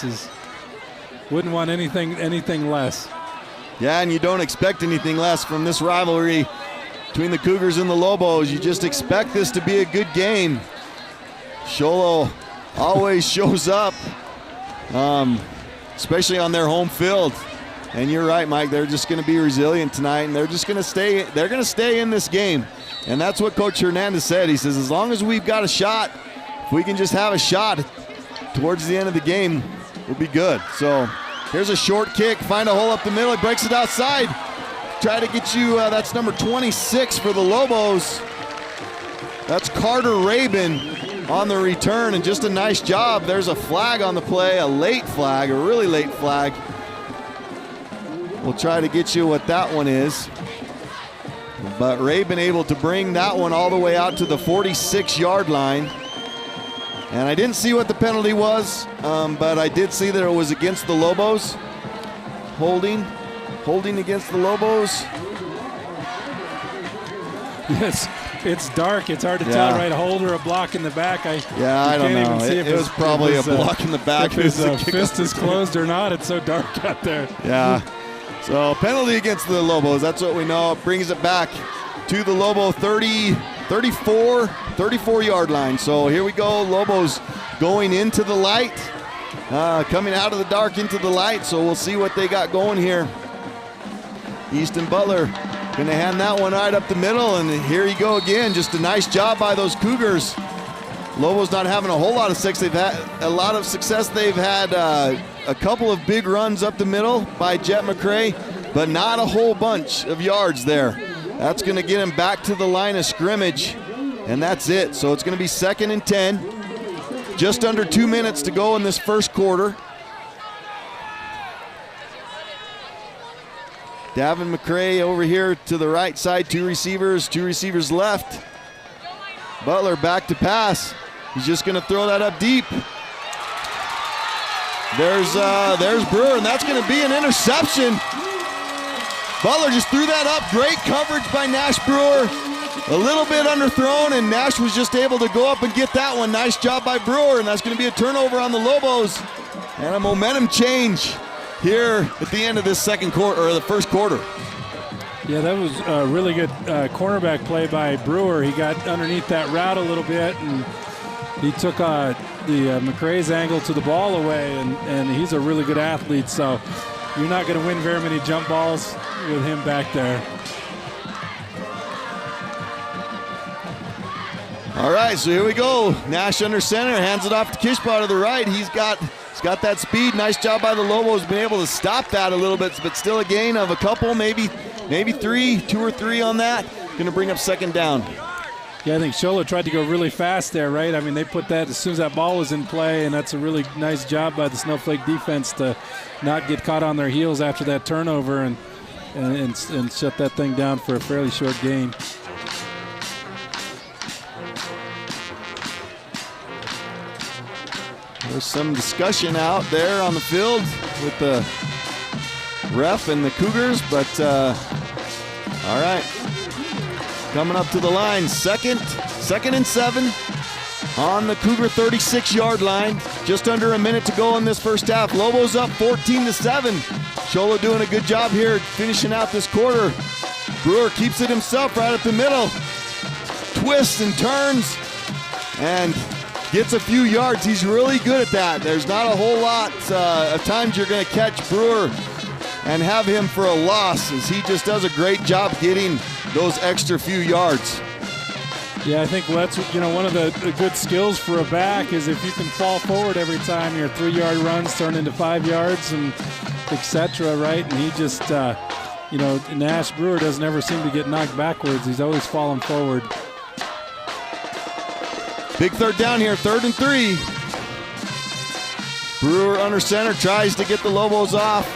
Speaker 5: Wouldn't want anything less.
Speaker 4: Yeah, and you don't expect anything less from this rivalry between the Cougars and the Lobos. You just expect this to be a good game. Show Low always shows up, especially on their home field. And you're right, Mike. They're just going to be resilient tonight, and they're just going to stay. They're going to stay in this game, and that's what Coach Hernandez said. He says, as long as we've got a shot, if we can just have a shot towards the end of the game, we'll be good. So here's a short kick. Find a hole up the middle. He breaks it outside. Try to get you. That's number 26 for the Lobos. That's Carter Rabin on the return, and just a nice job. There's a flag on the play, a late flag, a really late flag. We'll try to get you what that one is. But Rabin able to bring that one all the way out to the 46-yard line. And I didn't see what the penalty was, but I did see that it was against the Lobos. Holding against the Lobos.
Speaker 5: Yes, it's dark. It's hard to tell, right? A hold or a block in the back. I
Speaker 4: don't know. It was probably a block in the back.
Speaker 5: If his fist is closed or not, it's so dark out there.
Speaker 4: Yeah. So penalty against the Lobos. That's what we know. It brings it back to the Lobo 34-yard line. So here we go. Lobos going into the light, coming out of the dark into the light. So we'll see what they got going here. Easton Butler going to hand that one right up the middle, and here you go again. Just a nice job by those Cougars. Lobos not having a whole lot of success. They've had a lot of success. They've had a couple of big runs up the middle by Jet McCray, but not a whole bunch of yards there. That's going to get him back to the line of scrimmage, and that's it. So it's going to be 2nd and 10. Just under 2 minutes to go in this first quarter. Davin McCray over here to the right side, two receivers left. Butler back to pass. He's just going to throw that up deep. There's Brewer, and that's going to be an interception. Butler just threw that up. Great coverage by Nash Brewer. A little bit underthrown, and Nash was just able to go up and get that one. Nice job by Brewer, and that's going to be a turnover on the Lobos. And a momentum change here at the end of this second quarter, or the first quarter.
Speaker 5: Yeah, that was a really good cornerback play by Brewer. He got underneath that route a little bit, and he took the McCray's angle to the ball away, and he's a really good athlete, so you're not going to win very many jump balls with him back there.
Speaker 4: All right, so here we go. Nash under center, hands it off to Kishba to the right. He's got that speed. Nice job by the Lobos, been able to stop that a little bit, but still a gain of a couple, maybe three, 2 or 3 on that. Going to bring up 2nd down.
Speaker 5: Yeah, I think Show Low tried to go really fast there, right? I mean, they put that as soon as that ball was in play, and that's a really nice job by the Snowflake defense to not get caught on their heels after that turnover and shut that thing down for a fairly short gain.
Speaker 4: There's some discussion out there on the field with the ref and the Cougars, but all right. Coming up to the line, second and 7 on the Cougar 36-yard line. Just under a minute to go in this first half. Lobos up 14-7. Show Low doing a good job here finishing out this quarter. Brewer keeps it himself right at the middle. Twists and turns and gets a few yards. He's really good at that. There's not a whole lot of times you're going to catch Brewer and have him for a loss, as he just does a great job getting those extra few yards.
Speaker 5: Yeah, I think that's one of the good skills for a back is if you can fall forward every time your 3-yard runs turn into 5 yards and etc. Right? And he just, Nash Brewer doesn't ever seem to get knocked backwards. He's always falling forward.
Speaker 4: Big 3rd down here, 3rd and 3. Brewer under center tries to get the Lobos off.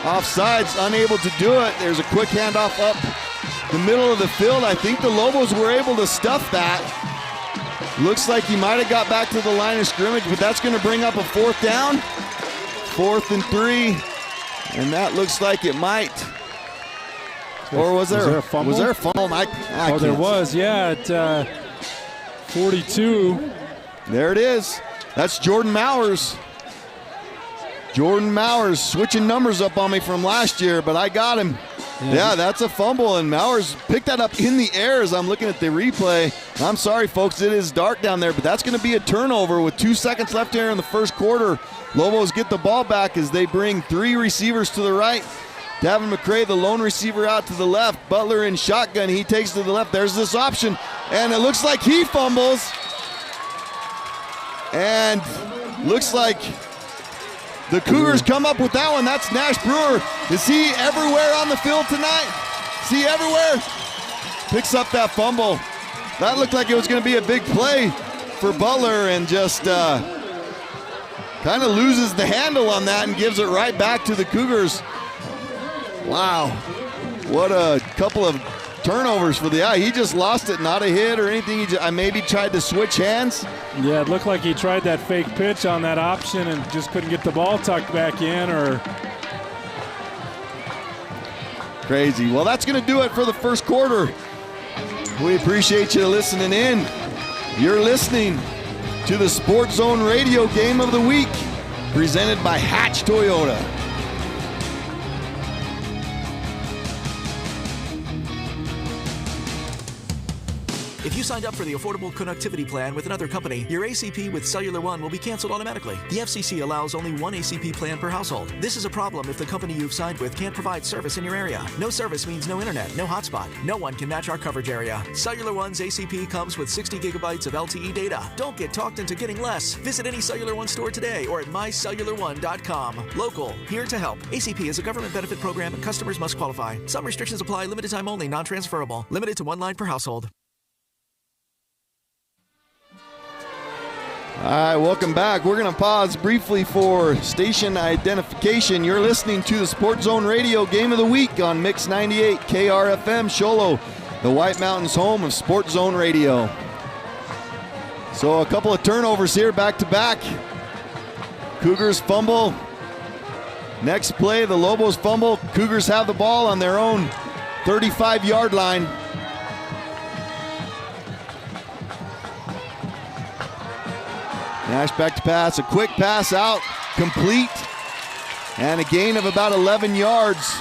Speaker 4: Offsides, unable to do it. There's a quick handoff up the middle of the field. I think the Lobos were able to stuff that. Looks like he might have got back to the line of scrimmage, but that's going to bring up a 4th down. 4th and 3. And that looks like it might. Or was there
Speaker 5: a fumble?
Speaker 4: Was there a fumble?
Speaker 5: There was, yeah, at 42.
Speaker 4: There it is. That's Jordan Mowers. Jordan Mowers switching numbers up on me from last year, but I got him. Yeah, that's a fumble, and Mowers picked that up in the air as I'm looking at the replay. I'm sorry, folks, it is dark down there, but that's going to be a turnover with 2 seconds left here in the first quarter. Lobos get the ball back as they bring 3 receivers to the right. Davin McCray, the lone receiver, out to the left. Butler in shotgun. He takes to the left. There's this option, and it looks like he fumbles. And looks like the Cougars come up with that one. That's Nash Brewer. Is he everywhere on the field tonight? Is he everywhere? Picks up that fumble. That looked like it was going to be a big play for Butler, and just kind of loses the handle on that and gives it right back to the Cougars. Wow, what a couple of turnovers for the he just lost it, not a hit or anything. I maybe tried to switch hands.
Speaker 5: Yeah, it looked like he tried that fake pitch on that option and just couldn't get the ball tucked back in. Or
Speaker 4: crazy. Well, that's going to do it for the first quarter. We appreciate you listening in. You're listening to the Sports Zone Radio Game of the Week, presented by Hatch Toyota.
Speaker 15: If you signed up for the Affordable Connectivity Plan with another company, your ACP with Cellular One will be canceled automatically. The FCC allows only one ACP plan per household. This is a problem if the company you've signed with can't provide service in your area. No service means no internet, no hotspot. No one can match our coverage area. Cellular One's ACP comes with 60 gigabytes of LTE data. Don't get talked into getting less. Visit any Cellular One store today or at mycellular1.com. Local, here to help. ACP is a government benefit program and customers must qualify. Some restrictions apply, limited time only, non-transferable. Limited to 1 line per household.
Speaker 4: All right, welcome back. We're going to pause briefly for station identification. You're listening to the Sports Zone Radio Game of the Week on Mix 98 KRFM Show Low, the White Mountains home of Sports Zone Radio. So a couple of turnovers here back to back. Cougars fumble. Next play, the Lobos fumble. Cougars have the ball on their own 35-yard line. Nash back to pass, a quick pass out, complete, and a gain of about 11 yards.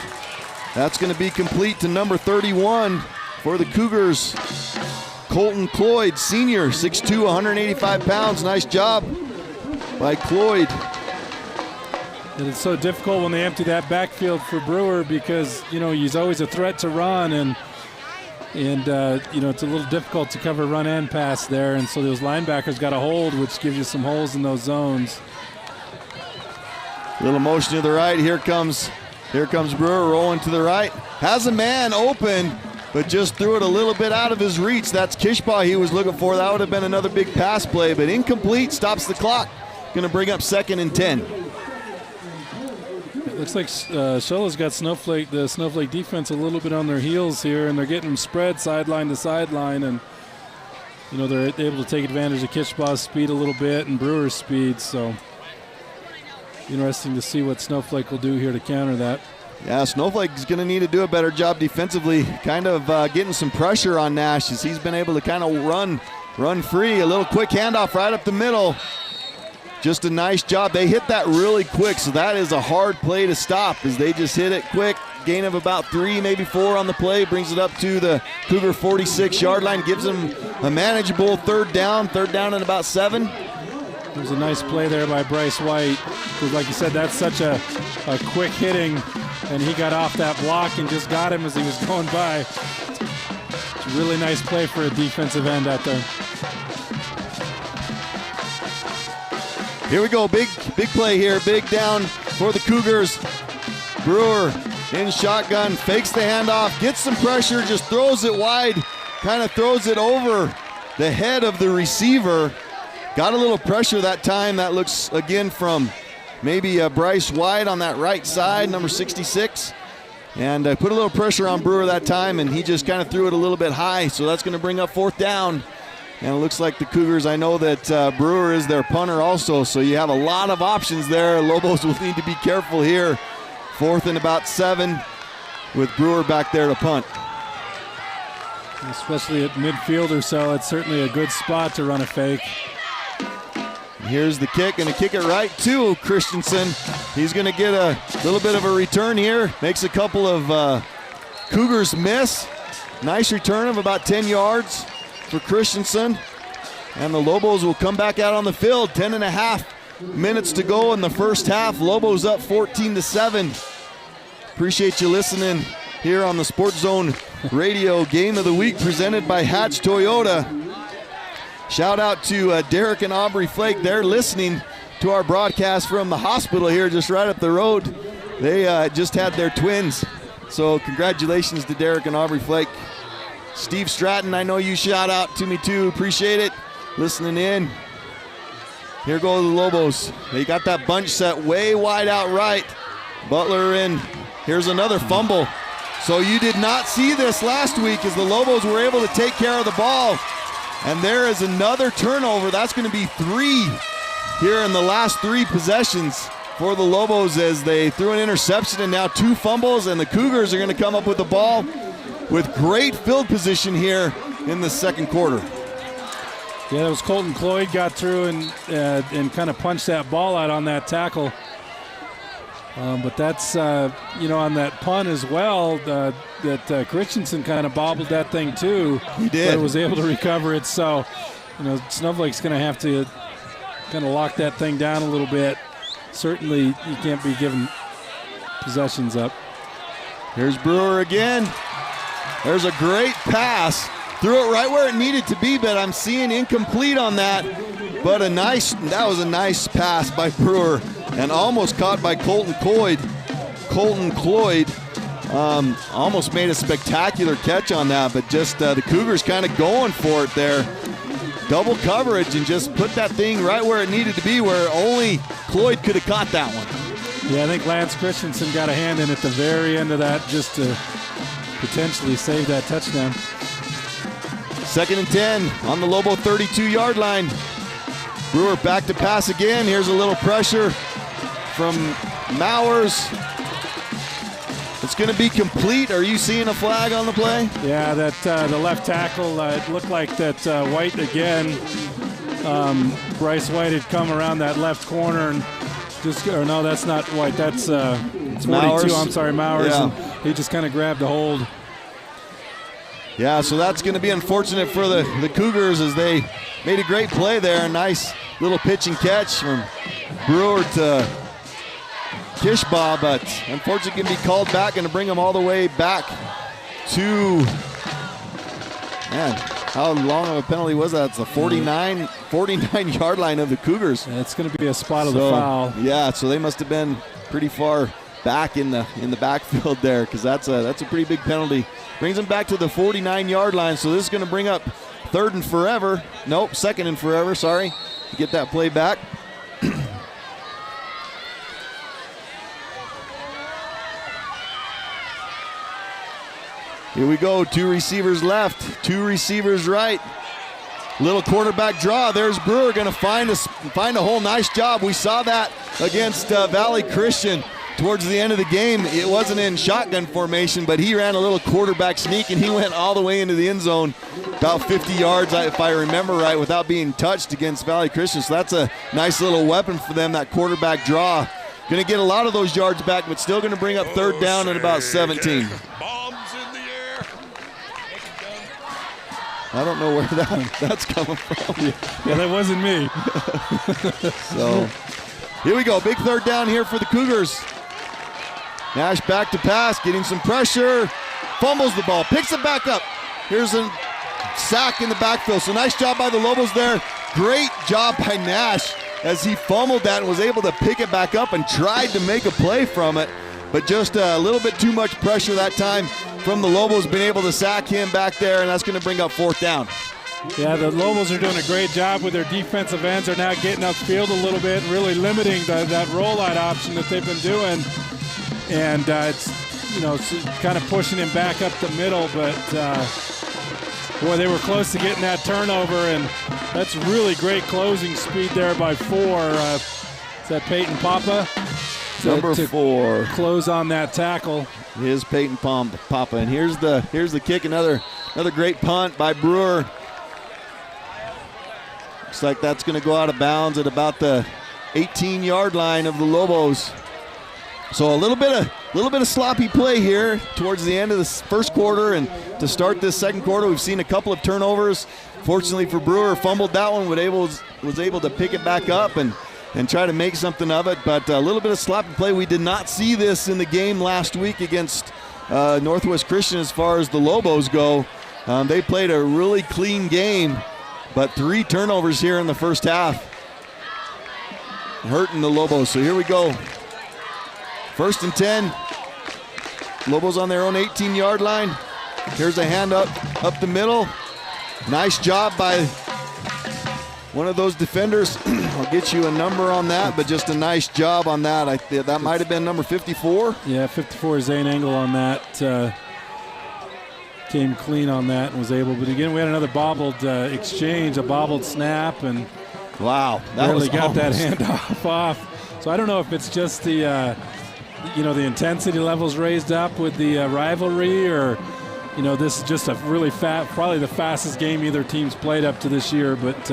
Speaker 4: That's going to be complete to number 31 for the Cougars. Colton Cloyd, senior, 6'2", 185 pounds. Nice job by Cloyd.
Speaker 5: And it's so difficult when they empty that backfield for Brewer because, you know, he's always a threat to run, and you know, it's a little difficult to cover run and pass there, and so those linebackers got a hold, which gives you some holes in those zones.
Speaker 4: Little motion to the right. Here comes Brewer rolling to the right. Has a man open, but just threw it a little bit out of his reach. That's Kishbaugh he was looking for. That would have been another big pass play, but incomplete. Stops the clock. Going to bring up 2nd and 10.
Speaker 5: Looks like Shola's got the Snowflake defense a little bit on their heels here, and they're getting them spread sideline to sideline, and you know they're able to take advantage of Kishbaugh's speed a little bit and Brewer's speed. So interesting to see what Snowflake will do here to counter that.
Speaker 4: Yeah, Snowflake is going to need to do a better job defensively, kind of getting some pressure on Nash as he's been able to kind of run free. A little quick handoff right up the middle. Just a nice job. They hit that really quick, so that is a hard play to stop as they just hit it quick. Gain of about 3, maybe 4 on the play. Brings it up to the Cougar 46-yard line. Gives them a manageable third down and about 7.
Speaker 5: It was a nice play there by Bryce White. Because like you said, that's such a quick hitting, and he got off that block and just got him as he was going by. It's a really nice play for a defensive end out there.
Speaker 4: Here we go, big play here, big down for the Cougars. Brewer in shotgun, fakes the handoff, gets some pressure, just throws it wide, kind of throws it over the head of the receiver. Got a little pressure that time. That looks, again, from maybe Bryce White on that right side, number 66. And put a little pressure on Brewer that time, and he just kind of threw it a little bit high, so that's going to bring up 4th down. And it looks like the Cougars, I know that Brewer is their punter also, so you have a lot of options there. Lobos will need to be careful here 4th and about 7 with Brewer back there to punt.
Speaker 5: Especially at midfield or so, it's certainly a good spot to run a fake.
Speaker 4: Here's the kick, and to kick it right to Christensen. He's going to get a little bit of a return here. Makes a couple of Cougars miss. Nice return of about 10 yards for Christensen. And the Lobos will come back out on the field. 10.5 minutes to go in the first half. Lobos up 14-7. Appreciate you listening here on the Sports Zone Radio Game of the Week presented by Hatch Toyota. Shout out to Derek and Aubrey Flake. They're listening to our broadcast from the hospital here just right up the road. They just had their twins. So congratulations to Derek and Aubrey Flake. Steve Stratton, I know you shout out to me too. Appreciate it. Listening in. Here go the Lobos. They got that bunch set way wide out right. Butler in. Here's another fumble. So you did not see this last week as the Lobos were able to take care of the ball. And there is another turnover. That's going to be 3 here in the last 3 possessions for the Lobos as they threw an interception and now 2 fumbles, and the Cougars are going to come up with the ball with great field position here in the second quarter.
Speaker 5: Yeah, it was Colton Cloyd got through and kind of punched that ball out on that tackle. But that's, on that punt as well, that Christensen kind of bobbled that thing too.
Speaker 4: He did.
Speaker 5: But was able to recover it. So, Snowflake's going to have to kind of lock that thing down a little bit. Certainly, you can't be giving possessions up.
Speaker 4: Here's Brewer again. There's a great pass. Threw it right where it needed to be, but I'm seeing incomplete on that. But that was a nice pass by Brewer and almost caught by Colton Cloyd. Colton Cloyd almost made a spectacular catch on that, but just the Cougars kind of going for it there. Double coverage and just put that thing right where it needed to be, where only Cloyd could have caught that one.
Speaker 5: Yeah, I think Lance Christensen got a hand in at the very end of that just to potentially save that touchdown.
Speaker 4: 2nd and 10 on the Lobo 32-yard line. Brewer back to pass again. Here's a little pressure from Mowers. It's going to be complete. Are you seeing a flag on the play?
Speaker 5: Yeah, that the left tackle, it looked like that White again, Bryce White had come around that left corner and no, that's not White. That's it's 42.
Speaker 4: Mowers.
Speaker 5: I'm sorry, Mowers.
Speaker 4: Yeah.
Speaker 5: And he just kind of grabbed a hold.
Speaker 4: Yeah, so that's going to be unfortunate for the Cougars as they made a great play there. Nice little pitch and catch from Brewer to Kishbaugh, but unfortunately can be called back and to bring them all the way back to, man, how long of a penalty was that? It's the 49-yard line of the Cougars.
Speaker 5: Yeah, it's going to be a spot of the foul.
Speaker 4: Yeah, so they must have been pretty far back in the backfield there because that's a pretty big penalty. Brings them back to the 49-yard line, so this is going to bring up 2nd and forever. Nope, 2nd and forever, sorry. Get that play back. Here we go, 2 receivers left, 2 receivers right. Little quarterback draw. There's Brewer going to find a hole. Nice job. We saw that against Valley Christian towards the end of the game. It wasn't in shotgun formation, but he ran a little quarterback sneak, and he went all the way into the end zone, about 50 yards, if I remember right, without being touched against Valley Christian. So that's a nice little weapon for them, that quarterback draw. Going to get a lot of those yards back, but still going to bring up 3rd down at about 17. I don't know where that's coming from.
Speaker 5: Yeah, that wasn't me.
Speaker 4: So here we go. Big 3rd down here for the Cougars. Nash back to pass, getting some pressure. Fumbles the ball, picks it back up. Here's a sack in the backfield. So nice job by the Lobos there. Great job by Nash as he fumbled that and was able to pick it back up and tried to make a play from it. But just a little bit too much pressure that time from the Lobos, been able to sack him back there, and that's going to bring up 4th down.
Speaker 5: Yeah, the Lobos are doing a great job with their defensive ends. They're now getting upfield a little bit and really limiting that rollout option that they've been doing. And it's kind of pushing him back up the middle, but boy, they were close to getting that turnover, and that's really great closing speed there by 4. Is that Peyton Papa?
Speaker 4: Number 4.
Speaker 5: Close on that tackle.
Speaker 4: Is Peyton Papa. And here's the kick. Another great punt by Brewer. Looks like that's going to go out of bounds at about the 18-yard line of the Lobos. So a little bit of sloppy play here towards the end of the first quarter, and to start this second quarter, we've seen a couple of turnovers. Fortunately for Brewer, fumbled that one, was able to pick it back up and try to make something of it. But a little bit of sloppy play. We did not see this in the game last week against Northwest Christian as far as the Lobos go. They played a really clean game, but 3 turnovers here in the first half, hurting the Lobos. So here we go. 1st and 10. Lobos on their own 18-yard line. Here's a hand up the middle. Nice job by one of those defenders. I'll get you a number on that, but just a nice job on that. That might have been number 54.
Speaker 5: Yeah, 54, Zane Engel on that. Came clean on that and was able. But again, we had another bobbled exchange, a bobbled snap, and
Speaker 4: wow, that
Speaker 5: really got that handoff off. So I don't know if it's just the the intensity levels raised up with the rivalry, or this is just a really probably the fastest game either team's played up to this year. But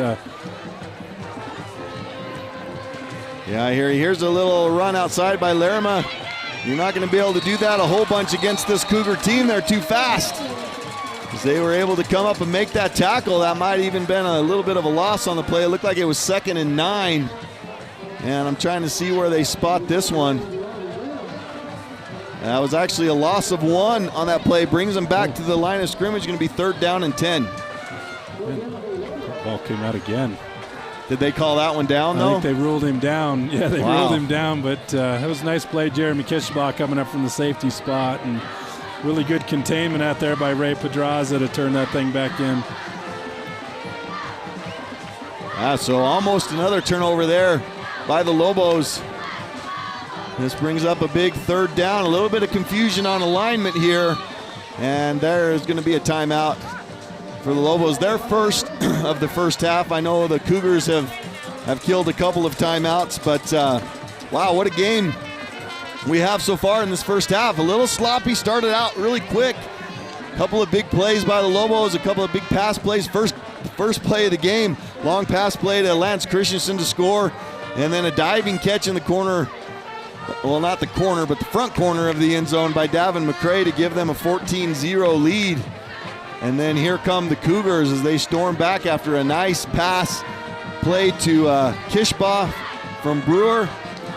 Speaker 4: yeah, here's a little run outside by Lerma. You're not going to be able to do that a whole bunch against this Cougar team. They're too fast. As they were able to come up and make that tackle, that might even been a little bit of a loss on the play. It looked like it was 2nd and 9. And I'm trying to see where they spot this one. That was actually a loss of 1 on that play. Brings them back to the line of scrimmage. Going to be 3rd down and 10.
Speaker 5: Ball came out again.
Speaker 4: Did they call that one down, though?
Speaker 5: I think they ruled him down. Yeah, they ruled him down, but that was a nice play. Jeremy Kishbaugh coming up from the safety spot, and really good containment out there by Ray Pedraza to turn that thing back in.
Speaker 4: So almost another turnover there by the Lobos. This brings up a big 3rd down. A little bit of confusion on alignment here. And there is going to be a timeout for the Lobos. Their first of the first half. I know the Cougars have killed a couple of timeouts, but wow, what a game we have so far in this first half. A little sloppy, started out really quick. A couple of big plays by the Lobos, a couple of big pass plays. First play of the game, long pass play to Lance Christensen to score, and then a diving catch in the corner. Well, not the corner, but the front corner of the end zone by Davin McCray to give them a 14-0 lead. And then here come the Cougars as they storm back after a nice pass play to Kishbaugh from Brewer.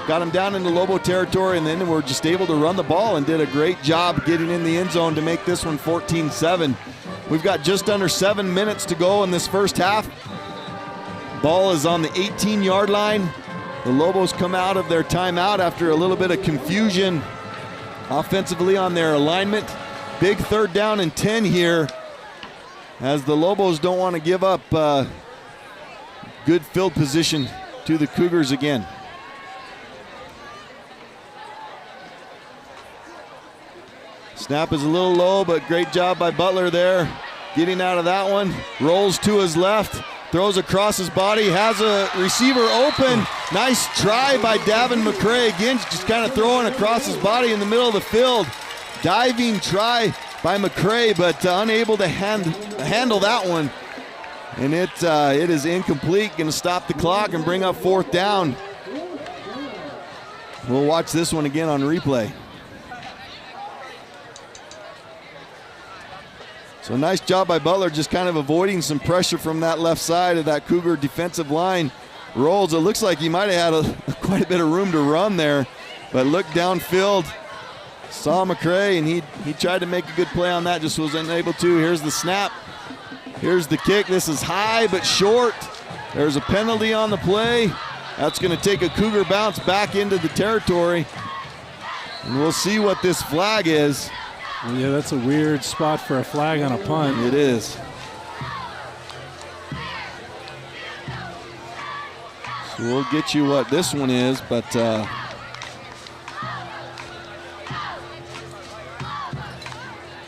Speaker 4: Got him down into Lobo territory, and then we're just able to run the ball and did a great job getting in the end zone to make this one 14-7. We've got just under 7 minutes to go in this first half. Ball is on the 18-yard line. The Lobos come out of their timeout after a little bit of confusion offensively on their alignment. Big 3rd down and 10 here, as the Lobos don't want to give up good field position to the Cougars again. Snap is a little low, but great job by Butler there, getting out of that one. Rolls to his left, throws across his body, has a receiver open. Nice try by Davin McCray. Again, just kind of throwing across his body in the middle of the field. Diving try by McCray, but unable to handle that one. And it is incomplete. Going to stop the clock and bring up 4th down. We'll watch this one again on replay. So nice job by Butler, just kind of avoiding some pressure from that left side of that Cougar defensive line. Rolls, it looks like he might have had quite a bit of room to run there, but looked downfield, saw McCray, and he tried to make a good play on that, just wasn't able to. Here's the snap. Here's the kick. This is high but short. There's a penalty on the play. That's going to take a Cougar bounce back into the territory. And we'll see what this flag is.
Speaker 5: Well, yeah, that's a weird spot for a flag on a punt.
Speaker 4: It is. So we'll get you what this one is, but a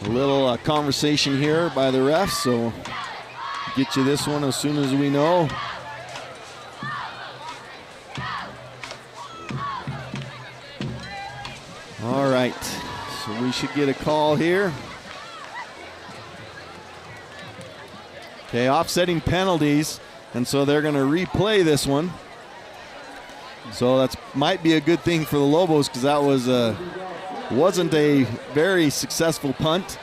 Speaker 4: little conversation here by the refs, so get you this one as soon as we know. So we should get a call here. Okay, offsetting penalties, and so they're going to replay this one. So that might be a good thing for the Lobos because that wasn't a very successful punt.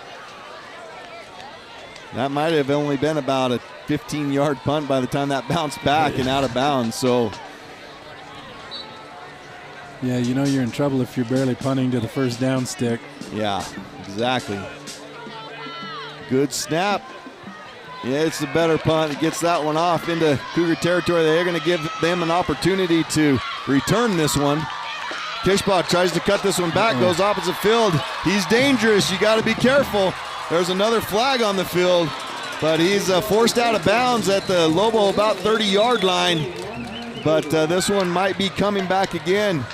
Speaker 4: That might have only been about a 15-yard punt by the time that bounced back and out of bounds. So,
Speaker 5: yeah, you know you're in trouble if you're barely punting to the first down stick.
Speaker 4: Yeah, exactly. Good snap. Yeah, it's the better punt. It gets that one off into Cougar territory. They're going to give them an opportunity to return this one. Kishbaugh tries to cut this one back, goes opposite field. He's dangerous. You got to be careful. There's another flag on the field, but he's forced out of bounds at the Lobo about 30-yard line. But this one might be coming back again.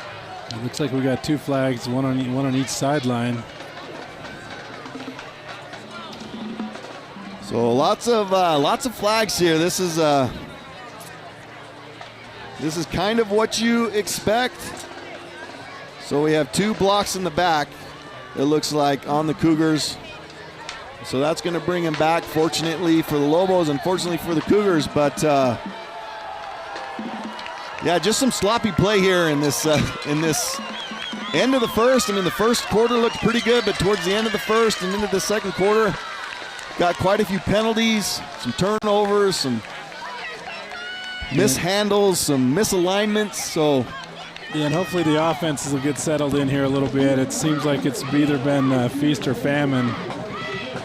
Speaker 5: It looks like we got 2 flags, one on each sideline.
Speaker 4: So lots of flags here. This is kind of what you expect. So we have 2 blocks in the back, it looks like, on the Cougars. So that's going to bring him back, fortunately for the Lobos, unfortunately for the Cougars. But yeah, just some sloppy play here in this end of the first. I mean, the first quarter looked pretty good, but towards the end of the first and into the second quarter, got quite a few penalties, some turnovers, some mishandles, some misalignments. So,
Speaker 5: yeah, and hopefully the offenses will get settled in here a little bit. It seems like it's either been feast or famine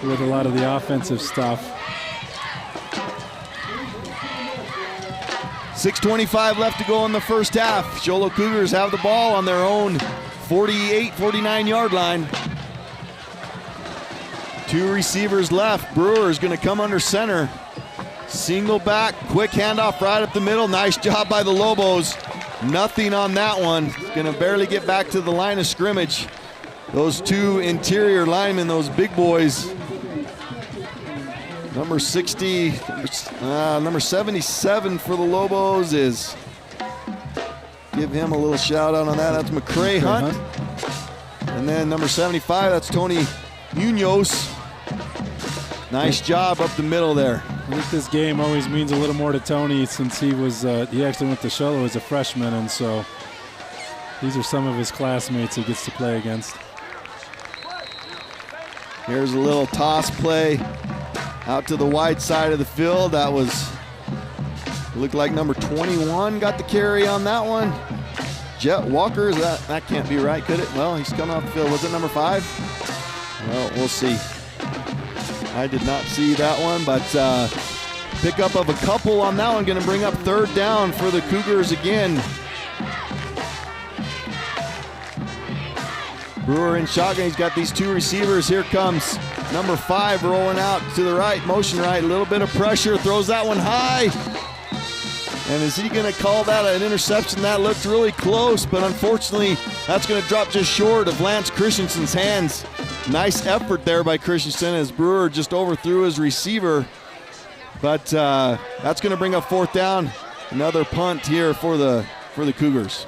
Speaker 5: with a lot of the offensive stuff.
Speaker 4: 6:25 left to go in the first half. Show Low Cougars have the ball on their own 48, 49-yard line. 2 receivers left. Brewer is going to come under center. Single back, quick handoff right up the middle. Nice job by the Lobos. Nothing on that one. Going to barely get back to the line of scrimmage. Those 2 interior linemen, those big boys. Number 60, number 77 for the Lobos is, give him a little shout out on that. That's McCray Hunt. And then number 75, that's Tony Munoz. Nice job up the middle there.
Speaker 5: I think this game always means a little more to Tony since he actually went to Show Low as a freshman, and so these are some of his classmates he gets to play against.
Speaker 4: Here's a little toss play out to the wide side of the field. That looked like number 21 got the carry on that one. Jet Walker, that can't be right, could it? Well, he's coming off the field. Was it number 5? Well, we'll see. I did not see that one, but pickup of a couple on that one. Going to bring up 3rd down for the Cougars again. Brewer in shotgun. He's got these 2 receivers. Here comes number 5 rolling out to the right, motion right. A little bit of pressure. Throws that one high. And is he going to call that an interception? That looked really close, but unfortunately, that's going to drop just short of Lance Christensen's hands. Nice effort there by Christensen as Brewer just overthrew his receiver. But that's going to bring up 4th down. Another punt here for the Cougars.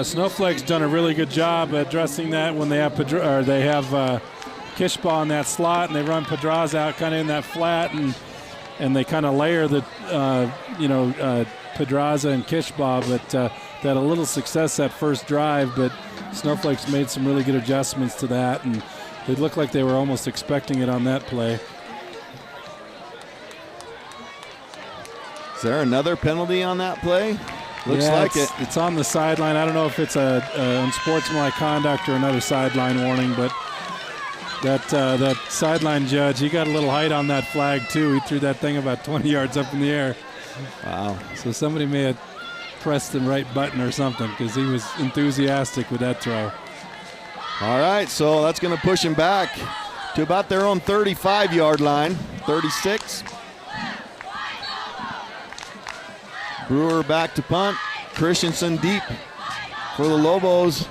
Speaker 5: Snowflake's done a really good job addressing that when they have Kishbaugh in that slot and they run Pedraza out kind of in that flat and they kind of layer the Pedraza and Kishbaugh, but they had a little success that first drive, but Snowflake's made some really good adjustments to that, and it looked like they were almost expecting it on that play.
Speaker 4: Is there another penalty on that play? Looks like it.
Speaker 5: It's on the sideline. I don't know if it's a unsportsmanlike conduct or another sideline warning, but that sideline judge, he got a little height on that flag too. He threw that thing about 20 yards up in the air.
Speaker 4: Wow.
Speaker 5: So somebody may have pressed the right button or something because he was enthusiastic with that throw.
Speaker 4: All right, so that's going to push him back to about their own 35-yard line, 36. Brewer back to punt. Christensen deep for the Lobos.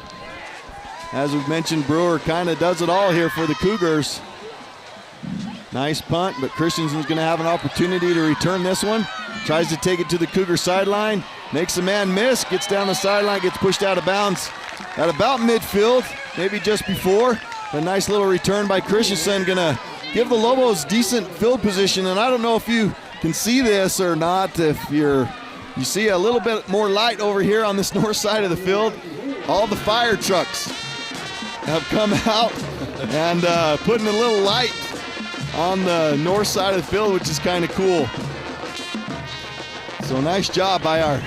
Speaker 4: As we've mentioned, Brewer kind of does it all here for the Cougars. Nice punt, but Christensen's going to have an opportunity to return this one. Tries to take it to the Cougar sideline. Makes the man miss. Gets down the sideline. Gets pushed out of bounds at about midfield, maybe just before. A nice little return by Christensen, gonna give the Lobos decent field position. And I don't know if you can see this or not. If you see a little bit more light over here on this north side of the field. All the fire trucks have come out and putting a little light on the north side of the field, which is kind of cool. So nice job by our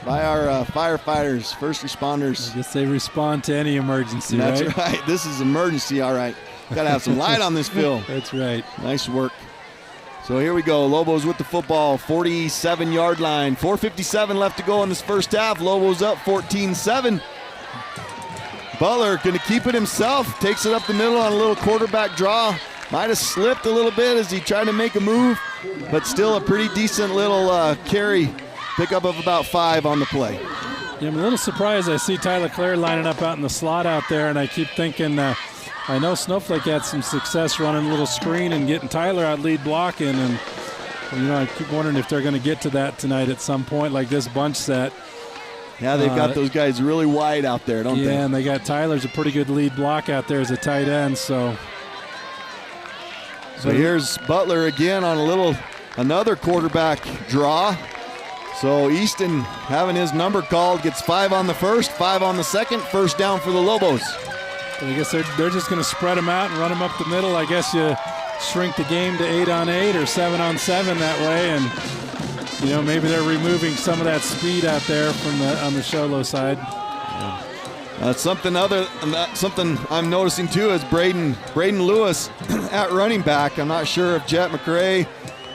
Speaker 4: firefighters, first responders.
Speaker 5: I guess they respond to any emergency,
Speaker 4: That's
Speaker 5: right?
Speaker 4: right. This is emergency, all right. Got to have some light on this field.
Speaker 5: That's right.
Speaker 4: Nice work. So here we go. Lobos with the football, 47-yard line. 4:57 left to go in this first half. Lobos up 14-7. Butler going to keep it himself. Takes it up the middle on a little quarterback draw. Might have slipped a little bit as he tried to make a move, but still a pretty decent little carry. Pickup of about 5 on the play.
Speaker 5: Yeah, I'm a little surprised. I see Tyler Clare lining up out in the slot out there, and I keep thinking, I know Snowflake had some success running a little screen and getting Tyler out lead blocking, and I keep wondering if they're going to get to that tonight at some point, like this bunch set.
Speaker 4: Yeah, they've got those guys really wide out there, don't they?
Speaker 5: Yeah, and they got Tyler's a pretty good lead block out there as a tight end. So
Speaker 4: here's Butler again on another quarterback draw. So Easton having his number called, gets 5 on the first, 5 on the second, first down for the Lobos.
Speaker 5: I guess they're just going to spread them out and run them up the middle. I guess you shrink the game to 8-on-8 or 7-on-7 that way, and maybe they're removing some of that speed out there on the Show Low side.
Speaker 4: Something I'm noticing too is Braden Lewis at running back. I'm not sure if Jet McRae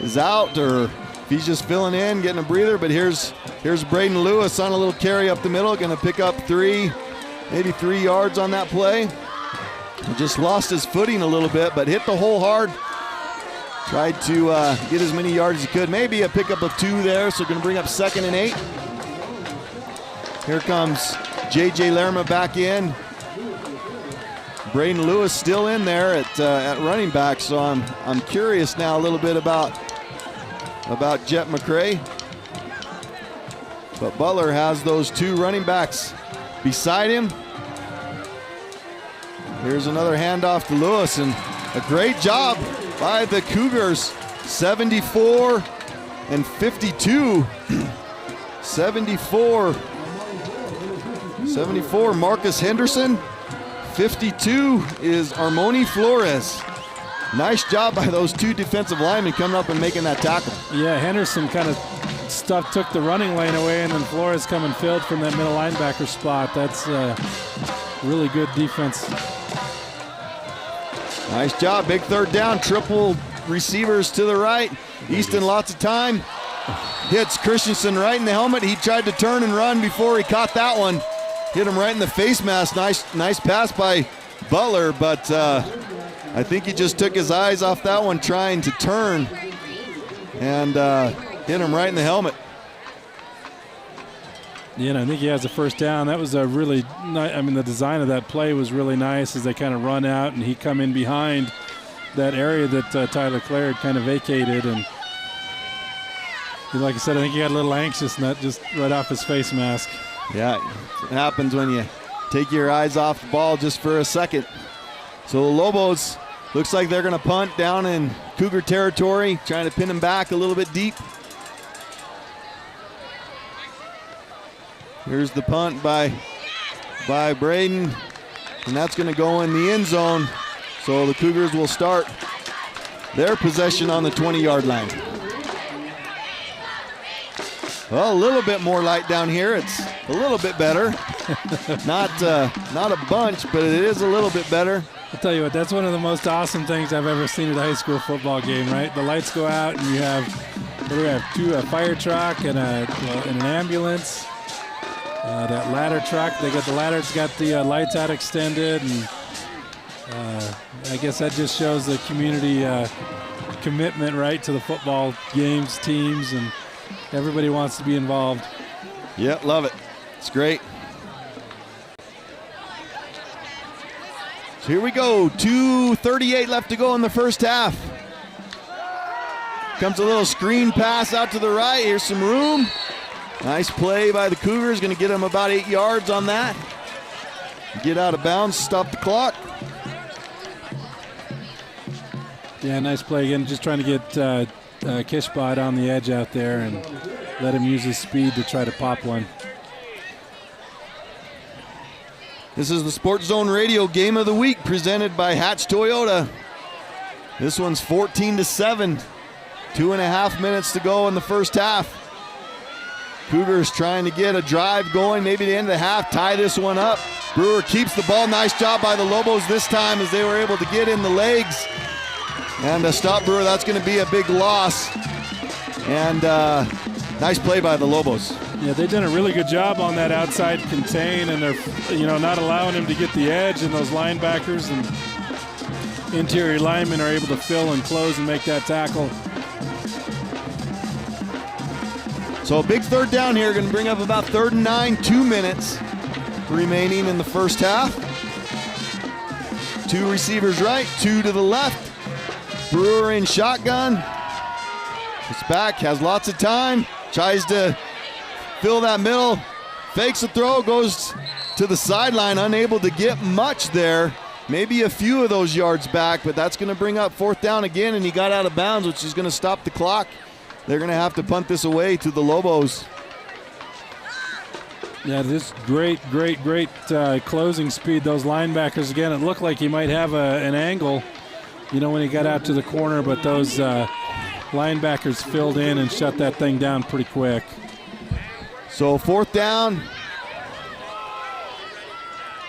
Speaker 4: is out or if he's just filling in, getting a breather. But here's Braden Lewis on a little carry up the middle, going to pick up maybe 3 yards on that play. He just lost his footing a little bit, but hit the hole hard. Tried to get as many yards as he could. Maybe a pickup of 2 there, so going to bring up 2nd and 8. Here comes J.J. Lerma back in. Braden Lewis still in there at running back, so I'm curious now a little bit about Jet McRae. But Butler has those 2 running backs beside him. Here's another handoff to Lewis, and a great job by the Cougars. 74 and 52. 74 Marcus Henderson. 52 is Armoni Flores. Nice job by those 2 defensive linemen coming up and making that tackle.
Speaker 5: Yeah, Henderson kind of took the running lane away, and then Flores come and filled from that middle linebacker spot. That's really good defense.
Speaker 4: Nice job. Big third down. Triple receivers to the right. Easton lots of time. Hits Christensen right in the helmet. He tried to turn and run before he caught that one. Hit him right in the face mask. Nice pass by Butler, but I think he just took his eyes off that one trying to turn and hit him right in the helmet.
Speaker 5: Yeah, and I think he has a first down. That was a really nice, the design of that play was really nice as they kind of run out and he come in behind that area that Tyler Clare had kind of vacated. And like I said, I think he got a little anxious and that just right off his face mask.
Speaker 4: Yeah, it happens when you take your eyes off the ball just for a second. So the Lobos, looks like they're going to punt down in Cougar territory, trying to pin him back a little bit deep. Here's the punt by Braden, and that's going to go in the end zone. So the Cougars will start their possession on the 20-yard line. Well, a little bit more light down here. It's a little bit better. Not a bunch, but it is a little bit better.
Speaker 5: I'll tell you what, that's one of the most awesome things I've ever seen at a high school football game, right? The lights go out and you have, a fire truck and an ambulance. That ladder truck, the ladder's got the lights out extended, and I guess that just shows the community commitment, right, to the football games, teams, and everybody wants to be involved.
Speaker 4: Yeah, love it. It's great. So here we go. 2:38 left to go in the first half. Comes a little screen pass out to the right. Here's some room. Nice play by the Cougars. Going to get them about 8 yards on that. get out of bounds, stop the clock.
Speaker 5: Yeah, nice play again. Just trying to get Kishbot on the edge out there and let him use his speed to try to pop one.
Speaker 4: This is the Sports Zone Radio Game of the Week presented by Hatch Toyota. This one's 14-7. 2.5 minutes to go in the first half. Cougars trying to get a drive going, maybe the end of the half, tie this one up. Brewer keeps the ball. Nice job by the Lobos this time as they were able to get in the legs. And stop Brewer, that's going to be a big loss. And nice play by the Lobos.
Speaker 5: Yeah, they've done a really good job on that outside contain, and they're not allowing him to get the edge, and those linebackers and interior linemen are able to fill and close and make that tackle.
Speaker 4: So a big third down here, going to bring up about 3rd and 9, 2 minutes remaining in the first half. 2 receivers right, 2 to the left. Brewer in shotgun. It's back, has lots of time, tries to fill that middle, fakes the throw, goes to the sideline, unable to get much there. Maybe a few of those yards back, but that's going to bring up 4th down again, and he got out of bounds, which is going to stop the clock. They're going to have to punt this away to the Lobos.
Speaker 5: Yeah, this great closing speed. Those linebackers, again, it looked like he might have an angle, when he got out to the corner, but those linebackers filled in and shut that thing down pretty quick.
Speaker 4: So 4th down.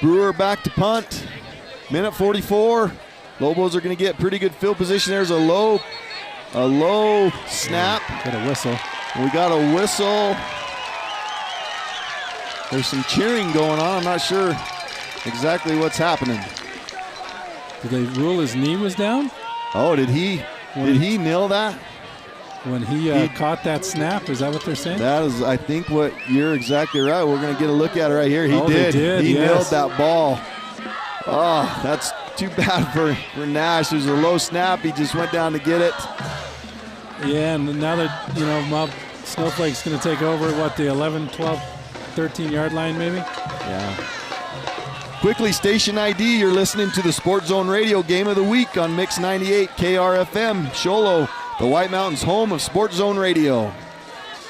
Speaker 4: Brewer back to punt. Minute 44. Lobos are going to get pretty good field position. There's a low snap.
Speaker 5: Got a whistle.
Speaker 4: We got a whistle. There's some cheering going on. I'm not sure exactly what's happening.
Speaker 5: Did they rule his knee was down?
Speaker 4: Oh, did he nail that?
Speaker 5: When he caught that snap, is that what they're saying?
Speaker 4: That is, I think, what you're exactly right. We're going to get a look at it right here. He did. He nailed that ball. Oh, that's too bad for Nash. There's a low snap. He just went down to get it.
Speaker 5: Yeah, and now that, Snowflake's going to take over, the 11, 12, 13-yard line maybe?
Speaker 4: Yeah. Quickly, station ID. You're listening to the Sports Zone Radio Game of the Week on Mix 98 KRFM. Show Low, the White Mountains home of Sports Zone Radio.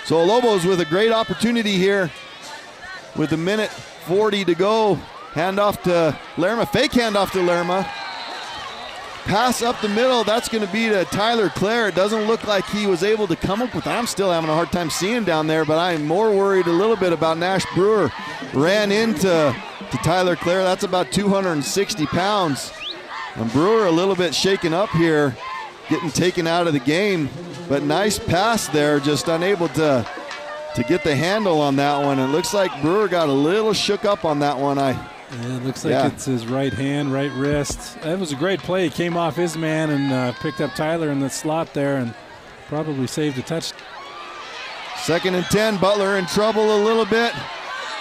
Speaker 4: So Lobos with a great opportunity here with a minute 40 to go. Handoff to Lerma, fake handoff to Lerma. Pass up the middle, that's going to be to Tyler Clare. It doesn't look like he was able to come up with that. I'm still having a hard time seeing down there, but I'm more worried a little bit about Nash Brewer. Ran into Tyler Clare, that's about 260 pounds. And Brewer a little bit shaken up here, getting taken out of the game, but nice pass there, just unable to get the handle on that one. It looks like Brewer got a little shook up on that one.
Speaker 5: It looks like it's his right hand, right wrist. That was a great play. He came off his man and picked up Tyler in the slot there and probably saved a touch.
Speaker 4: 2nd and 10, Butler in trouble a little bit.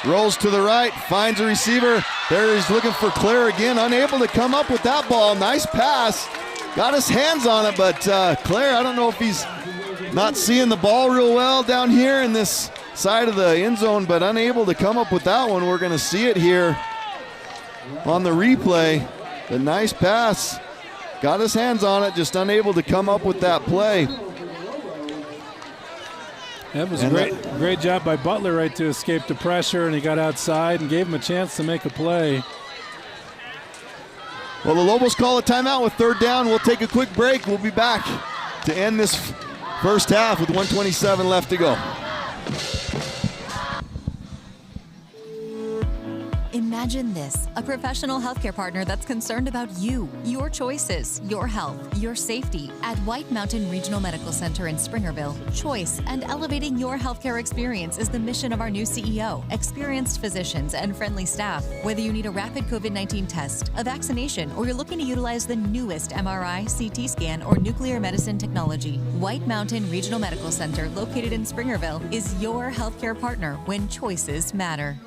Speaker 4: Rolls to the right, finds a receiver. There he's looking for Clare again, unable to come up with that ball. Nice pass. Got his hands on it, but Clare, I don't know if he's not seeing the ball real well down here in this side of the end zone, but unable to come up with that one. We're going to see it here on the replay. The nice pass. Got his hands on it, just unable to come up with that play.
Speaker 5: That was a great job by Butler right to escape the pressure, and he got outside and gave him a chance to make a play.
Speaker 4: Well, the Lobos call a timeout with 3rd down. We'll take a quick break. We'll be back to end this first half with 1:27 left to go.
Speaker 21: Imagine this, a professional healthcare partner that's concerned about you, your choices, your health, your safety. At White Mountain Regional Medical Center in Springerville, choice and elevating your healthcare experience is the mission of our new CEO, experienced physicians, and friendly staff. Whether you need a rapid COVID-19 test, a vaccination, or you're looking to utilize the newest MRI, CT scan, or nuclear medicine technology, White Mountain Regional Medical Center, located in Springerville, is your healthcare partner when choices matter.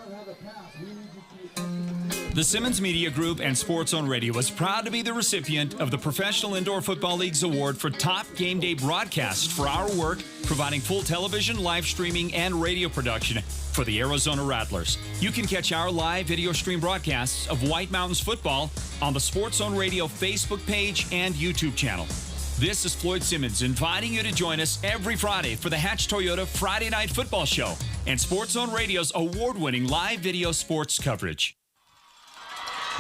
Speaker 19: The Simmons Media Group and Sports Zone Radio is proud to be the recipient of the Professional Indoor Football League's award for top game day broadcast for our work providing full television, live streaming, and radio production for the Arizona Rattlers. You can catch our live video stream broadcasts of White Mountains football on the Sports Zone Radio Facebook page and YouTube channel. This is Floyd Simmons inviting you to join us every Friday for the Hatch Toyota Friday Night Football Show and Sports Zone Radio's award-winning live video sports coverage.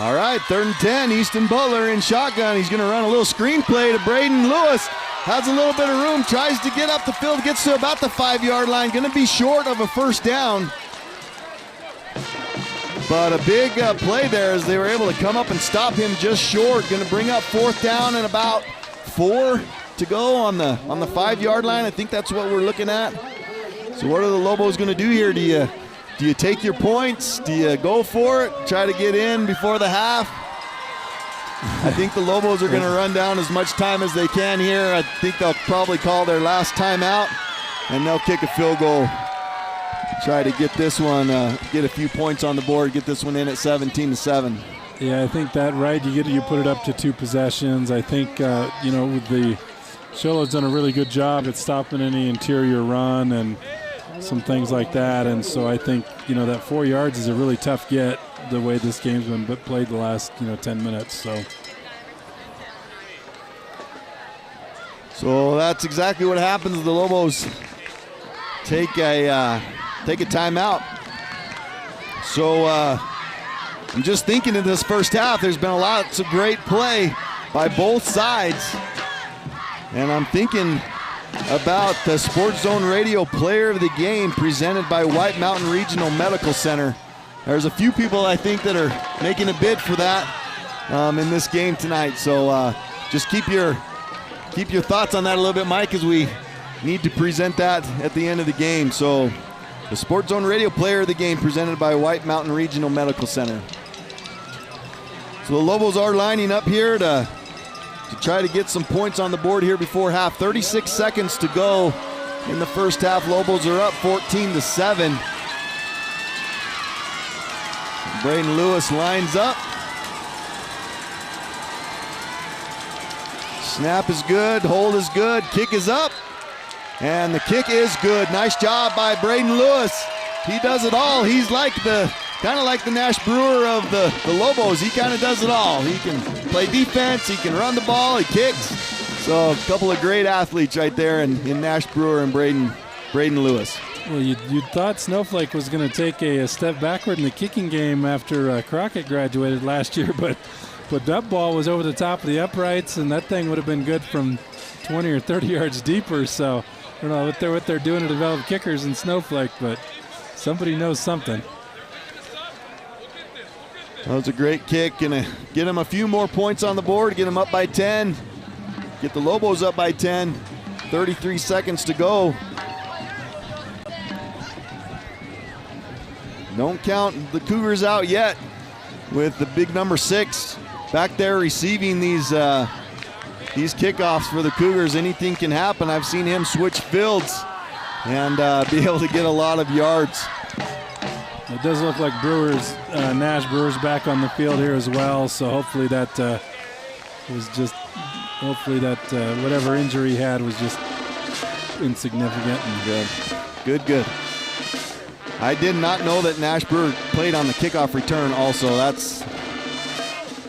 Speaker 4: All right, 3rd and 10, Easton Butler in shotgun. He's going to run a little screen play to Braden Lewis. Has a little bit of room, tries to get up the field, gets to about the 5-yard line. Going to be short of a first down. But a big play there as they were able to come up and stop him just short. Going to bring up 4th down and about 4 to go on the 5-yard line. I think that's what we're looking at. So what are the Lobos going to do here? Do you take your points? Do you go for it? Try to get in before the half? I think the Lobos are going to run down as much time as they can here. I think they'll probably call their last timeout, and they'll kick a field goal. Try to get this one, get a few points on the board, get this one in at 17-7.
Speaker 5: Yeah, I think that right. You put it up to 2 possessions. I think with the Show Low's done a really good job at stopping any interior run and some things like that. And so I think that 4 yards is a really tough get the way this game's been played the last 10 minutes.
Speaker 4: So that's exactly what happens. The Lobos take a timeout. So I'm just thinking in this first half, there's been lots of great play by both sides. And I'm thinking about the Sports Zone Radio Player of the Game presented by White Mountain Regional Medical Center. There's a few people I think that are making a bid for that in this game tonight. So just keep your thoughts on that a little bit, Mike, as we need to present that at the end of the game. So the Sports Zone Radio Player of the Game presented by White Mountain Regional Medical Center. So the Lobos are lining up here to try to get some points on the board here before half. 36 seconds to go in the first half. Lobos are up 14-7. Braden Lewis lines up. Snap is good, hold is good, kick is up, and the kick is good. Nice job by Braden Lewis. He does it all. He's like kind of like the Nash Brewer of the Lobos. He kind of does it all. He can play defense, he can run the ball, he kicks. So a couple of great athletes right there in Nash Brewer and Braden Lewis.
Speaker 5: Well, you thought Snowflake was going to take a step backward in the kicking game after Crockett graduated last year, but that ball was over the top of the uprights, and that thing would have been good from 20 or 30 yards deeper. So I don't know what they're doing to develop kickers in Snowflake, but somebody knows something.
Speaker 4: That was a great kick. Gonna get them a few more points on the board, get them up by 10. Get the Lobos up by 10. 33 seconds to go. Don't count the Cougars out yet with the big number 6 back there receiving these kickoffs for the Cougars. Anything can happen. I've seen him switch fields and be able to get a lot of yards.
Speaker 5: It does look like Nash Brewers back on the field here as well. So hopefully whatever injury he had was just insignificant and good.
Speaker 4: Good. I did not know that Nash Brewer played on the kickoff return also. That's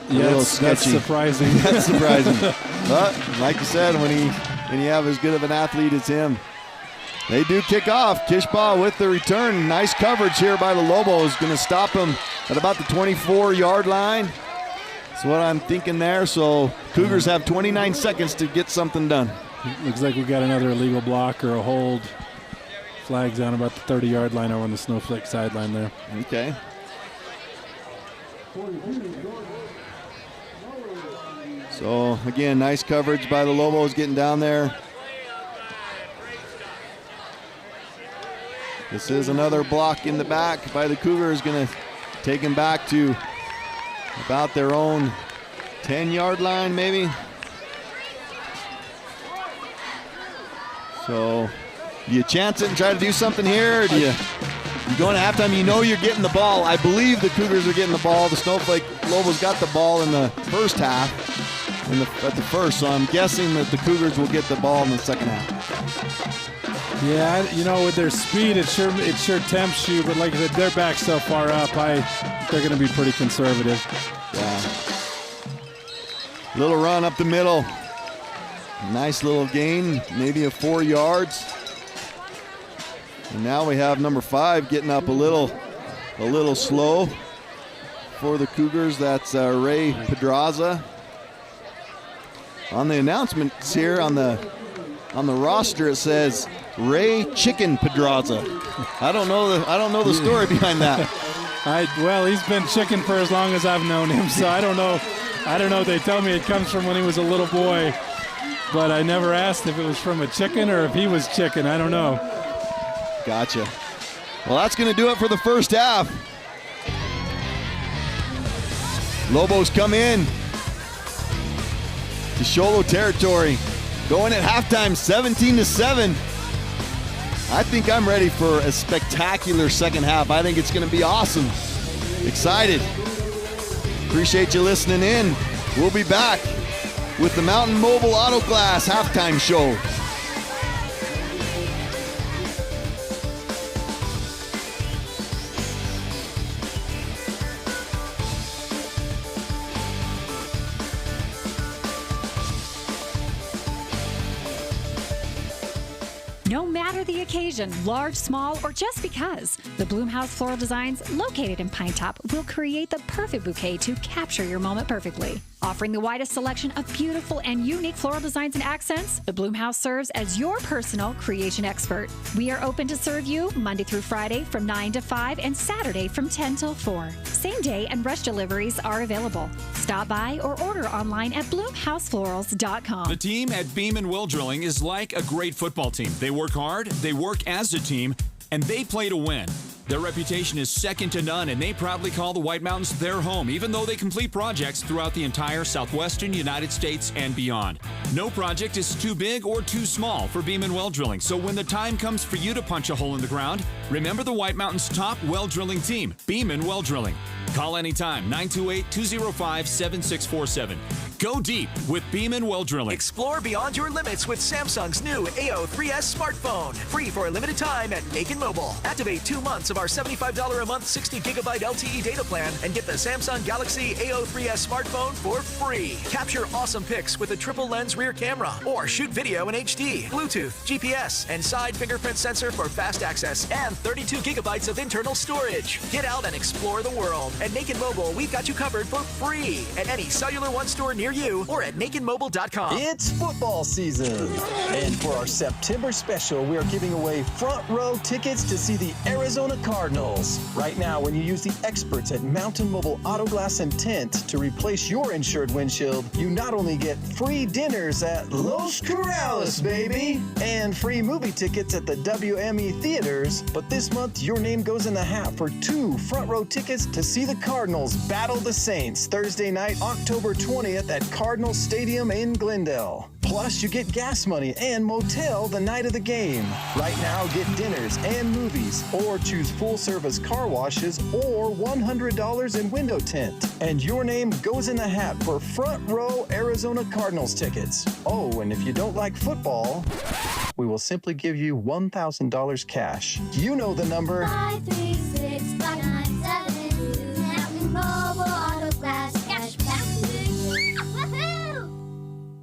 Speaker 4: a little sketchy.
Speaker 5: That's surprising.
Speaker 4: That's surprising. But like you said, when you have as good of an athlete as him, they do kick off. Kishbaugh with the return. Nice coverage here by the Lobos. Going to stop him at about the 24-yard line. That's what I'm thinking there. So Cougars have 29 seconds to get something done.
Speaker 5: Looks like we got another illegal block or a hold. Flags down about the 30-yard line over on the Snowflake sideline there.
Speaker 4: Okay. So, again, nice coverage by the Lobos getting down there. This is another block in the back by the Cougars. Going to take him back to about their own 10-yard line, maybe. So, do you chance it and try to do something here, or do you You go into halftime, you know you're getting the ball. I believe the Cougars are getting the ball. The Snowflake Lobos got the ball in the first half, at the first, so I'm guessing that the Cougars will get the ball in the second half.
Speaker 5: Yeah, with their speed, it sure tempts you, but like I said, they're back so far up, they're going to be pretty conservative.
Speaker 4: Yeah. Little run up the middle. Nice little gain, maybe of 4 yards. And now we have number 5 getting up a little slow for the Cougars. That's Ray Pedraza. On the announcements here on the roster, it says Ray Chicken Pedraza. I don't know the story behind that.
Speaker 5: Well, he's been chicken for as long as I've known him, so I don't know. They tell me it comes from when he was a little boy, but I never asked if it was from a chicken or if he was chicken. I don't know.
Speaker 4: Gotcha. Well, that's going to do it for the first half. Lobos come in to Show Low territory, going at halftime 17-7. I think I'm ready for a spectacular second half. I think it's going to be awesome. Excited. Appreciate you listening in. We'll be back with the Mountain Mobile Auto Glass halftime show.
Speaker 14: No matter the occasion, large, small, or just because, the Bloomhouse Floral Designs, located in Pine Top, will create the perfect bouquet to capture your moment perfectly. Offering the widest selection of beautiful and unique floral designs and accents, the Bloomhouse serves as your personal creation expert. We are open to serve you Monday through Friday from 9 to 5 and Saturday from 10 till 4. Same day and rush deliveries are available. Stop by or order online at bloomhouseflorals.com.
Speaker 19: The team at Beam and Will Drilling is like a great football team. They work hard, they work as a team, and they play to win. Their reputation is second to none, and they proudly call the White Mountains their home, even though they complete projects throughout the entire southwestern United States and beyond. No project is too big or too small for Beam and Well Drilling, so when the time comes for you to punch a hole in the ground, remember the White Mountains' top well drilling team, Beam and Well Drilling. Call anytime, 928-205-7647. Go deep with Beam and Well Drilling.
Speaker 15: Explore beyond your limits with Samsung's new AO3S smartphone. Free for a limited time at Naked Mobile. Activate 2 months of our $75 a month 60 gigabyte LTE data plan and get the Samsung Galaxy AO3S smartphone for free. Capture awesome pics with a triple lens rear camera or shoot video in HD, Bluetooth, GPS, and side fingerprint sensor for fast access and 32 gigabytes of internal storage. Get out and explore the world. At Naked Mobile, we've got you covered for free at any Cellular One store near you or at nakedmobile.com.
Speaker 3: It's football season. And for our September special, we are giving away front row tickets to see the Arizona Cardinals. Right now, when you use the experts at Mountain Mobile Auto Glass and Tint to replace your insured windshield, you not only get free dinners at Los Corrales, baby, and free movie tickets at the WME theaters, but this month your name goes in the hat for 2 front row tickets to see the Cardinals battle the Saints Thursday night, October 20th at Cardinal Stadium in Glendale. Plus, you get gas money and motel the night of the game. Right now, get dinners and movies, or choose full-service car washes, or $100 in window tint. And your name goes in the hat for front row Arizona Cardinals tickets. Oh, and if you don't like football, we will simply give you $1,000 cash. You know the number.
Speaker 22: 536-5972. Mountain Mobile Auto Glass Cash Back.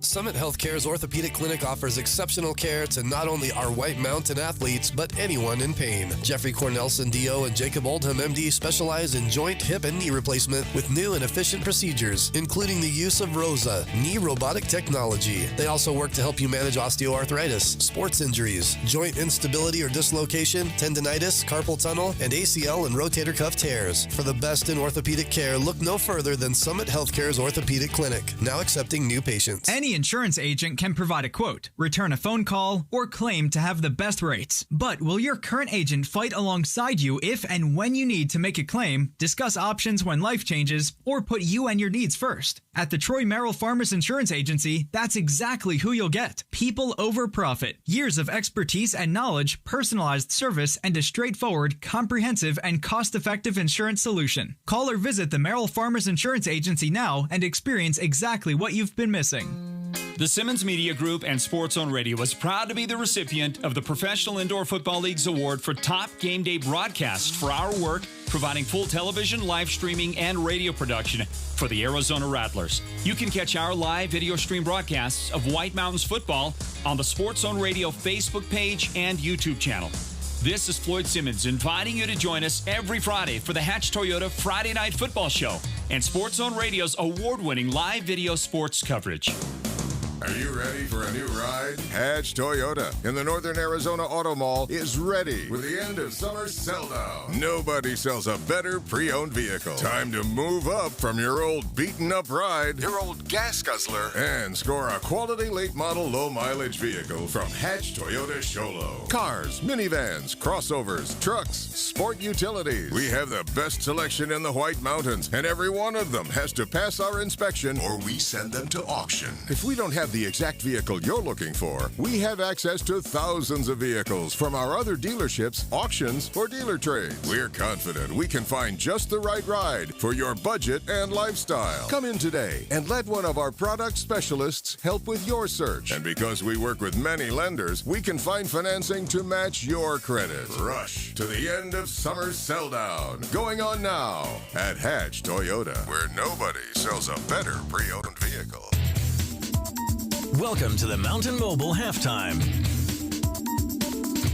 Speaker 23: Summit Healthcare's Orthopedic Clinic offers exceptional care to not only our White Mountain athletes, but anyone in pain. Jeffrey Cornelson, DO, and Jacob Oldham, MD, specialize in joint, hip, and knee replacement with new and efficient procedures, including the use of ROSA, knee robotic technology. They also work to help you manage osteoarthritis, sports injuries, joint instability or dislocation, tendinitis, carpal tunnel, and ACL and rotator cuff tears. For the best in orthopedic care, look no further than Summit Healthcare's Orthopedic Clinic, now accepting new patients.
Speaker 18: Any insurance agent can provide a quote, return a phone call, or claim to have the best rates. But will your current agent fight alongside you if and when you need to make a claim, discuss options when life changes, or put you and your needs first? At the Troy Merrill Farmers Insurance Agency, that's exactly who you'll get. People over profit. Years of expertise and knowledge, personalized service, and a straightforward, comprehensive, and cost-effective insurance solution. Call or visit the Merrill Farmers Insurance Agency now and experience exactly what you've been missing.
Speaker 19: The Simmons Media Group and Sports Zone Radio is proud to be the recipient of the Professional Indoor Football League's award for Top Game Day Broadcast for our work providing full television, live streaming, and radio production for the Arizona Rattlers. You can catch our live video stream broadcasts of White Mountains football on the Sports Zone Radio Facebook page and YouTube channel. This is Floyd Simmons inviting you to join us every Friday for the Hatch Toyota Friday Night Football Show and Sports Zone Radio's award-winning live video sports coverage.
Speaker 1: Are you ready for a new ride? Hatch Toyota in the Northern Arizona Auto Mall is ready with the end of summer sell-down. Nobody sells a better pre-owned vehicle. Time to move up from your old beaten-up ride, your old gas guzzler, and score a quality late-model low-mileage vehicle from Hatch Toyota Show Low. Cars, minivans, crossovers, trucks, sport utilities. We have the best selection in the White Mountains, and every one of them has to pass our inspection or we send them to auction. If we don't have the exact vehicle you're looking for, we have access to thousands of vehicles from our other dealerships, auctions, or dealer trades. We're confident we can find just the right ride for your budget and lifestyle. Come in today and let one of our product specialists help with your search. And because we work with many lenders, we can find financing to match your credit. Rush to the end of summer sell-down. Going on now at Hatch Toyota, where nobody sells a better pre-owned vehicle.
Speaker 10: Welcome to the Mountain Mobile Halftime.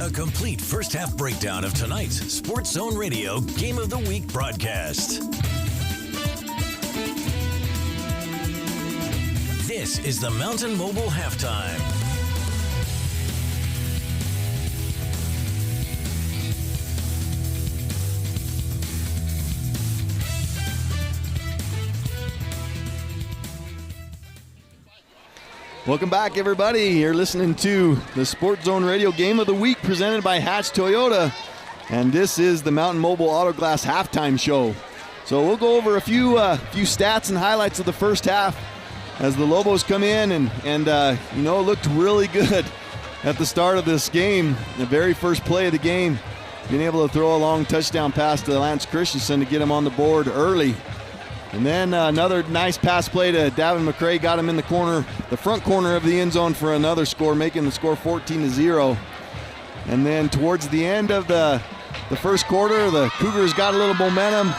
Speaker 10: A complete first half breakdown of tonight's Sports Zone Radio Game of the Week broadcast. This is the Mountain Mobile Halftime.
Speaker 4: Welcome back, everybody. You're listening to the Sports Zone Radio Game of the Week presented by Hatch Toyota. And this is the Mountain Mobile Auto Glass Halftime Show. So we'll go over a few stats and highlights of the first half as the Lobos come in and looked really good at the start of this game. The very first play of the game, being able to throw a long touchdown pass to Lance Christensen to get him on the board early. And then another nice pass play to Davin McCray, got him in the front corner of the end zone for another score, making the score 14-0. And then towards the end of the first quarter, the Cougars got a little momentum,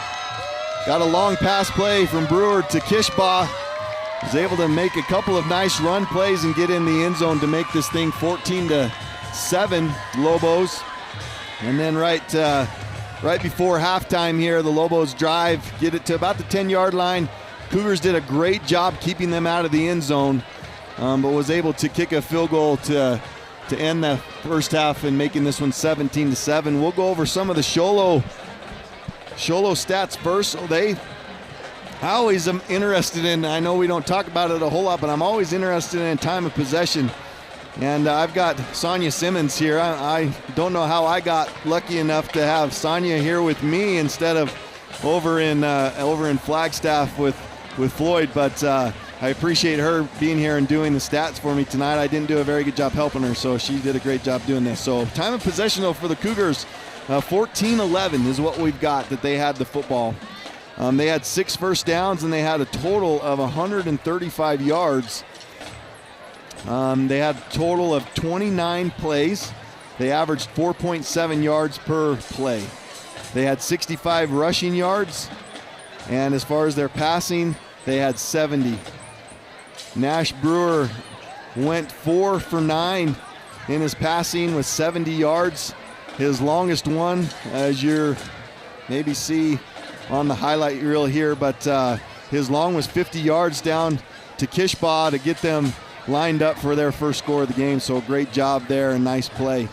Speaker 4: got a long pass play from Brewer to Kishbaugh. Was able to make a couple of nice run plays and get in the end zone to make this thing 14-7 Lobos. And then right before halftime here, the Lobos drive, get it to about the 10-yard line. Cougars did a great job keeping them out of the end zone, but was able to kick a field goal to end the first half and making this one 17-7. We'll go over some of the Show Low stats first. So I always am interested in, I know we don't talk about it a whole lot, but I'm always interested in time of possession. And I've got Sonia Simmons here. I don't know how I got lucky enough to have Sonia here with me instead of over in Flagstaff with Floyd, but I appreciate her being here and doing the stats for me tonight. I didn't do a very good job helping her, so she did a great job doing this. So time of possession, though, for the Cougars, 14-11 is what we've got that they had the football. They had 6 first downs, and they had a total of 135 yards. They had a total of 29 plays. They averaged 4.7 yards per play. They had 65 rushing yards, and as far as their passing, they had 70. Nash Brewer went 4 for 9 in his passing with 70 yards. His longest one, as you maybe see on the highlight reel here, but his long was 50 yards down to Kishbaugh to get them lined up for their first score of the game. So great job there and nice play.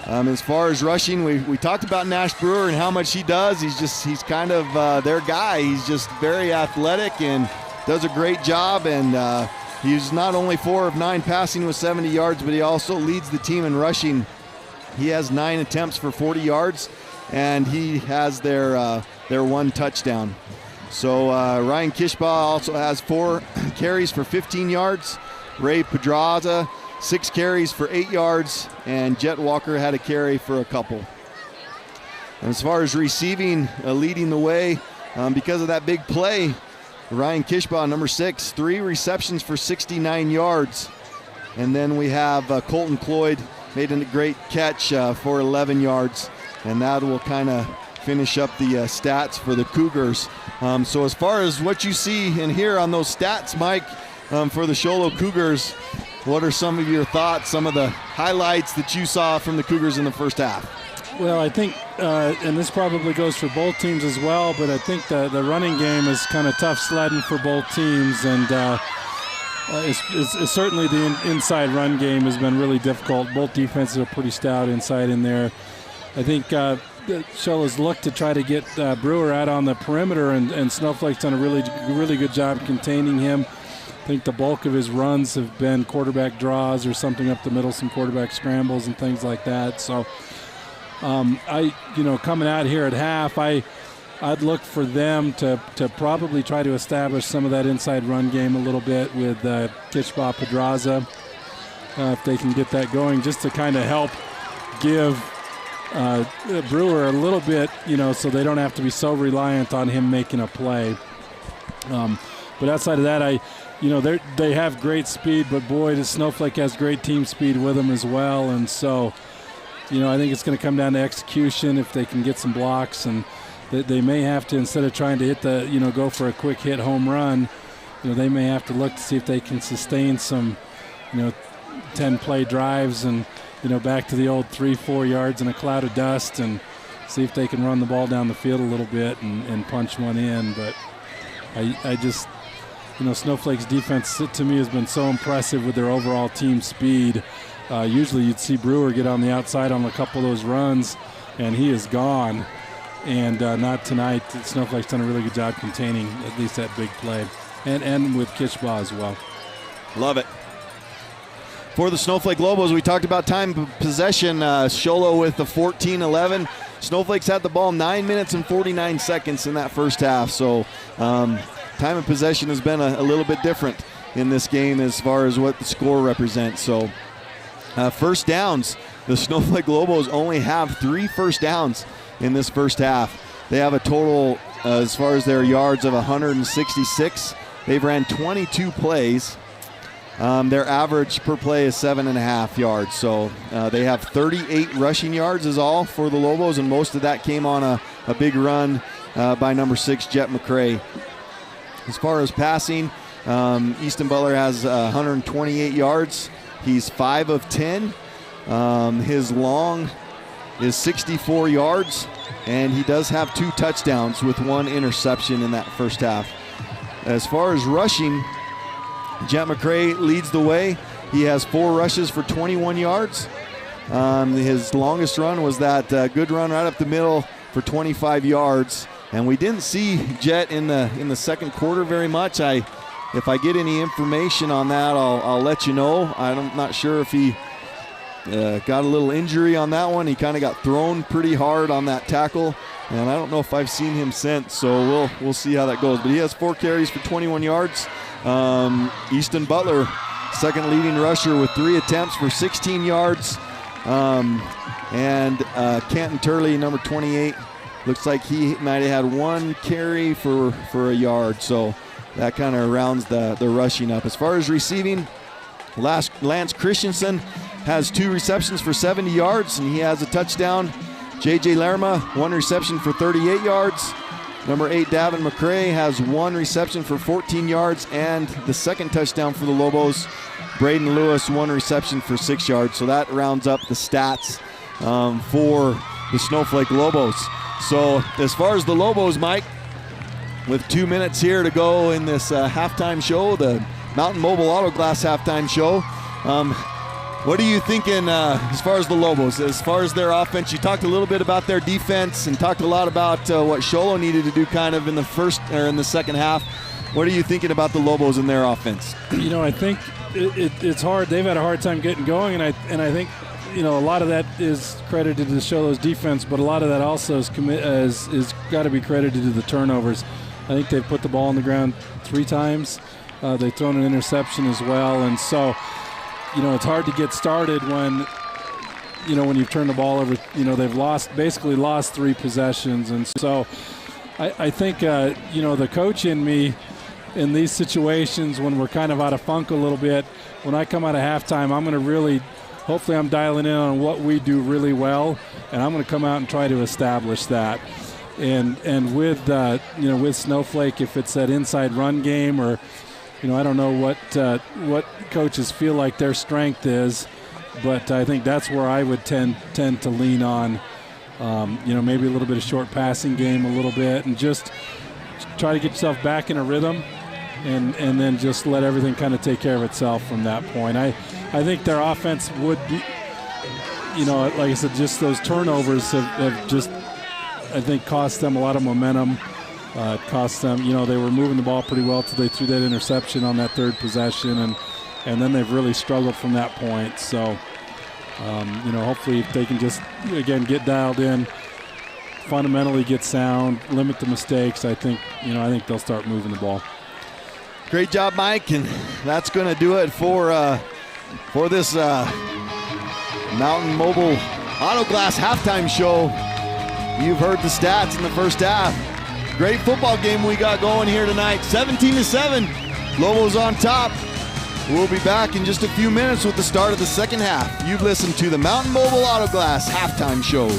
Speaker 4: As far as rushing, we talked about Nash Brewer and how much he does. He's kind of their guy. He's just very athletic and does a great job. And He's not only 4 of 9 passing with 70 yards, but he also leads the team in rushing. He has 9 attempts for 40 yards, and he has their 1 touchdown. So Ryan Kishbaugh also has 4 carries for 15 yards. Ray Pedraza, 6 carries for 8 yards, and Jet Walker had a carry for a couple. And as far as receiving, leading the way, because of that big play, Ryan Kishbaugh, number 6, 3 receptions for 69 yards. And then we have Colton Cloyd made a great catch for 11 yards, and that will kind of finish up the stats for the Cougars. So as far as what you see and hear on those stats, Mike, for the Show Low Cougars, what are some of your thoughts, some of the highlights that you saw from the Cougars in the first half?
Speaker 5: Well, I think, and this probably goes for both teams as well, but I think the running game is kind of tough sledding for both teams, and it's certainly the inside run game has been really difficult. Both defenses are pretty stout inside in there. I think Show has looked to try to get Brewer out on the perimeter, and Snowflake's done a really good job containing him. I think the bulk of his runs have been quarterback draws or something up the middle, some quarterback scrambles and things like that. So coming out here at half, I'd look for them to probably try to establish some of that inside run game a little bit with Kishbaugh Pedraza, if they can get that going, just to kind of help give Brewer a little bit, so they don't have to be so reliant on him making a play. But outside of that, they have great speed, but boy, the Snowflake has great team speed with them as well, and so I think it's going to come down to execution if they can get some blocks, and they may have to, instead of trying to hit go for a quick hit home run, they may have to look to see if they can sustain some, 10-play drives and, back to the old 3-4 yards in a cloud of dust, and see if they can run the ball down the field a little bit and punch one in. But I just, Snowflake's defense to me has been so impressive with their overall team speed. Usually you'd see Brewer get on the outside on a couple of those runs, and he is gone. And not tonight. Snowflake's done a really good job containing at least that big play. And with Kishbaugh as well.
Speaker 4: Love it. For the Snowflake Lobos, we talked about time of possession. Show Low with the 14-11. Snowflake's had the ball 9 minutes and 49 seconds in that first half. So time of possession has been a little bit different in this game as far as what the score represents. So first downs, the Snowflake Lobos only have 3 first downs in this first half. They have a total, as far as their yards, of 166. They've ran 22 plays. Their average per play is 7.5 yards. So they have 38 rushing yards is all for the Lobos, and most of that came on a big run by number 6, Jet McCray. As far as passing, Easton Butler has 128 yards. He's 5 of 10. His long is 64 yards, and he does have 2 touchdowns with 1 interception in that first half. As far as rushing, Jet McCray leads the way. He has 4 rushes for 21 yards. His longest run was that good run right up the middle for 25 yards. And we didn't see Jet in the second quarter very much. If I get any information on that, I'll let you know. I'm not sure if he got a little injury on that one. He kind of got thrown pretty hard on that tackle, and I don't know if I've seen him since, so we'll see how that goes. But he has 4 carries for 21 yards. Easton Butler, second leading rusher with 3 attempts for 16 yards. And Canton Turley, number 28, looks like he might have had 1 carry for a yard. So that kind of rounds the rushing up. As far as receiving, Lance Christensen has 2 receptions for 70 yards, and he has a touchdown. J.J. Lerma, 1 reception for 38 yards. Number 8, Davin McCray, has 1 reception for 14 yards, and the second touchdown for the Lobos. Braden Lewis, 1 reception for 6 yards. So that rounds up the stats for the Snowflake Lobos. So as far as the Lobos, Mike, with 2 minutes here to go in this halftime show, the Mountain Mobile Auto Glass halftime show, what are you thinking as far as the Lobos, as far as their offense? You talked a little bit about their defense and talked a lot about what Show Low needed to do kind of in the first or in the second half. What are you thinking about the Lobos and their offense?
Speaker 5: I think it's hard. They've had a hard time getting going, and I think a lot of that is credited to Show Low's defense, but a lot of that also is got to be credited to the turnovers. I think they've put the ball on the ground 3 times. They've thrown an interception as well, and so it's hard to get started when you've turned the ball over. They've basically lost 3 possessions, and so I think the coach in me, in these situations when we're kind of out of funk a little bit, when I come out of halftime, I'm going to hopefully I'm dialing in on what we do really well, and I'm going to come out and try to establish that. And with with Snowflake, if it's that inside run game, or I don't know what coaches feel like their strength is, but I think that's where I would tend to lean on. Maybe a little bit of short passing game, a little bit, and just try to get yourself back in a rhythm, and then just let everything kind of take care of itself from that point. I think their offense would be, like I said, just those turnovers have just, I think, cost them a lot of momentum. It cost them, they were moving the ball pretty well till they threw that interception on that 3rd possession, and then they've really struggled from that point. So, hopefully if they can just, again, get dialed in, fundamentally get sound, limit the mistakes, I think they'll start moving the ball.
Speaker 4: Great job, Mike, and that's going to do it for this Mountain Mobile Auto Glass halftime show. You've heard the stats in the first half. Great football game we got going here tonight. 17-7, Lobos on top. We'll be back in just a few minutes with the start of the second half. You've listened to the Mountain Mobile Auto Glass halftime show.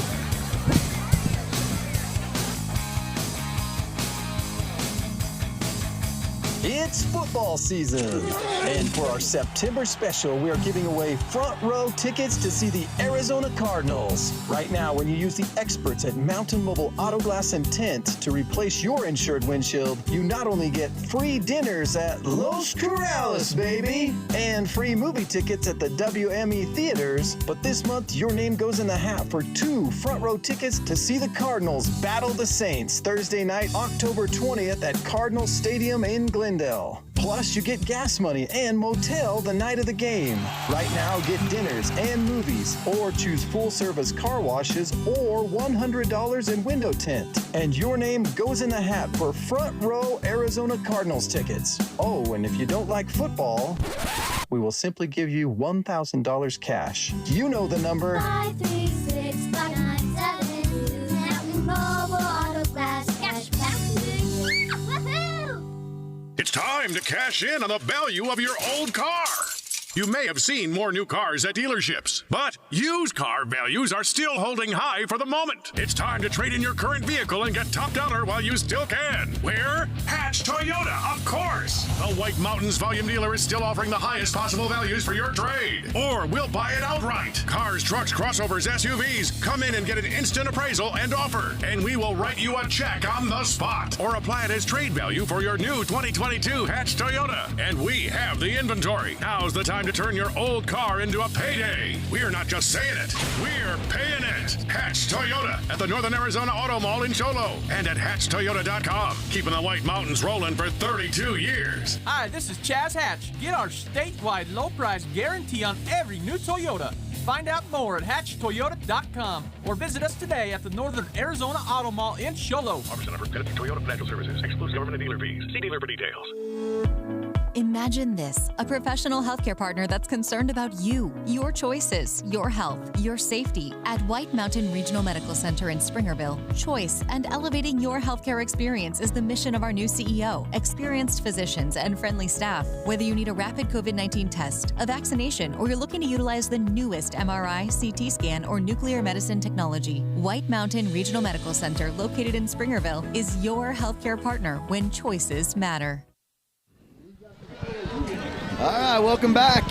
Speaker 3: It's football season, and for our September special, we are giving away front row tickets to see the Arizona Cardinals. Right now, when you use the experts at Mountain Mobile Auto Glass and Tint to replace your insured windshield, you not only get free dinners at Los Corrales, baby, and free movie tickets at the WME theaters, but this month, your name goes in the hat for 2 front row tickets to see the Cardinals battle the Saints Thursday night, October 20th at Cardinal Stadium in Glendale. Plus, you get gas money and motel the night of the game. Right now, get dinners and movies, or choose full-service car washes, or $100 in window tint. And your name goes in the hat for front row Arizona Cardinals tickets. Oh, and if you don't like football, we will simply give you $1,000 cash. You know the number.
Speaker 22: 536-597. Mountain Mobile Auto Glass cash back.
Speaker 2: It's time to cash in on the value of your old car. You may have seen more new cars at dealerships, but used car values are still holding high for the moment. It's time to trade in your current vehicle and get top dollar while you still can. Where? Hatch Toyota, of course. The White Mountains volume dealer is still offering the highest possible values for your trade. Or we'll buy it outright. Cars, trucks, crossovers, SUVs. Come in and get an instant appraisal and offer, and we will write you a check on the spot or apply it as trade value for your new 2022 Hatch Toyota. And we have the inventory. Now's the time to turn your old car into a payday. We're not just saying it, we're paying it. Hatch Toyota at the Northern Arizona Auto Mall in Show Low and at hatchtoyota.com. Keeping the White Mountains rolling for 32 years.
Speaker 13: Hi, this is Chaz Hatch. Get our statewide low price guarantee on every new Toyota. Find out more at hatchtoyota.com or visit us today at the Northern Arizona Auto Mall in Show Low.
Speaker 2: Offers and Toyota Financial Services. Exclusive government and dealer fees. See dealer for details.
Speaker 21: Imagine this, a professional healthcare partner that's concerned about you, your choices, your health, your safety. At White Mountain Regional Medical Center in Springerville, choice and elevating your healthcare experience is the mission of our new CEO. Experienced physicians and friendly staff. Whether you need a rapid COVID-19 test, a vaccination, or you're looking to utilize the newest MRI, CT scan, or nuclear medicine technology, White Mountain Regional Medical Center, located in Springerville, is your healthcare partner when choices matter.
Speaker 4: All right, welcome back.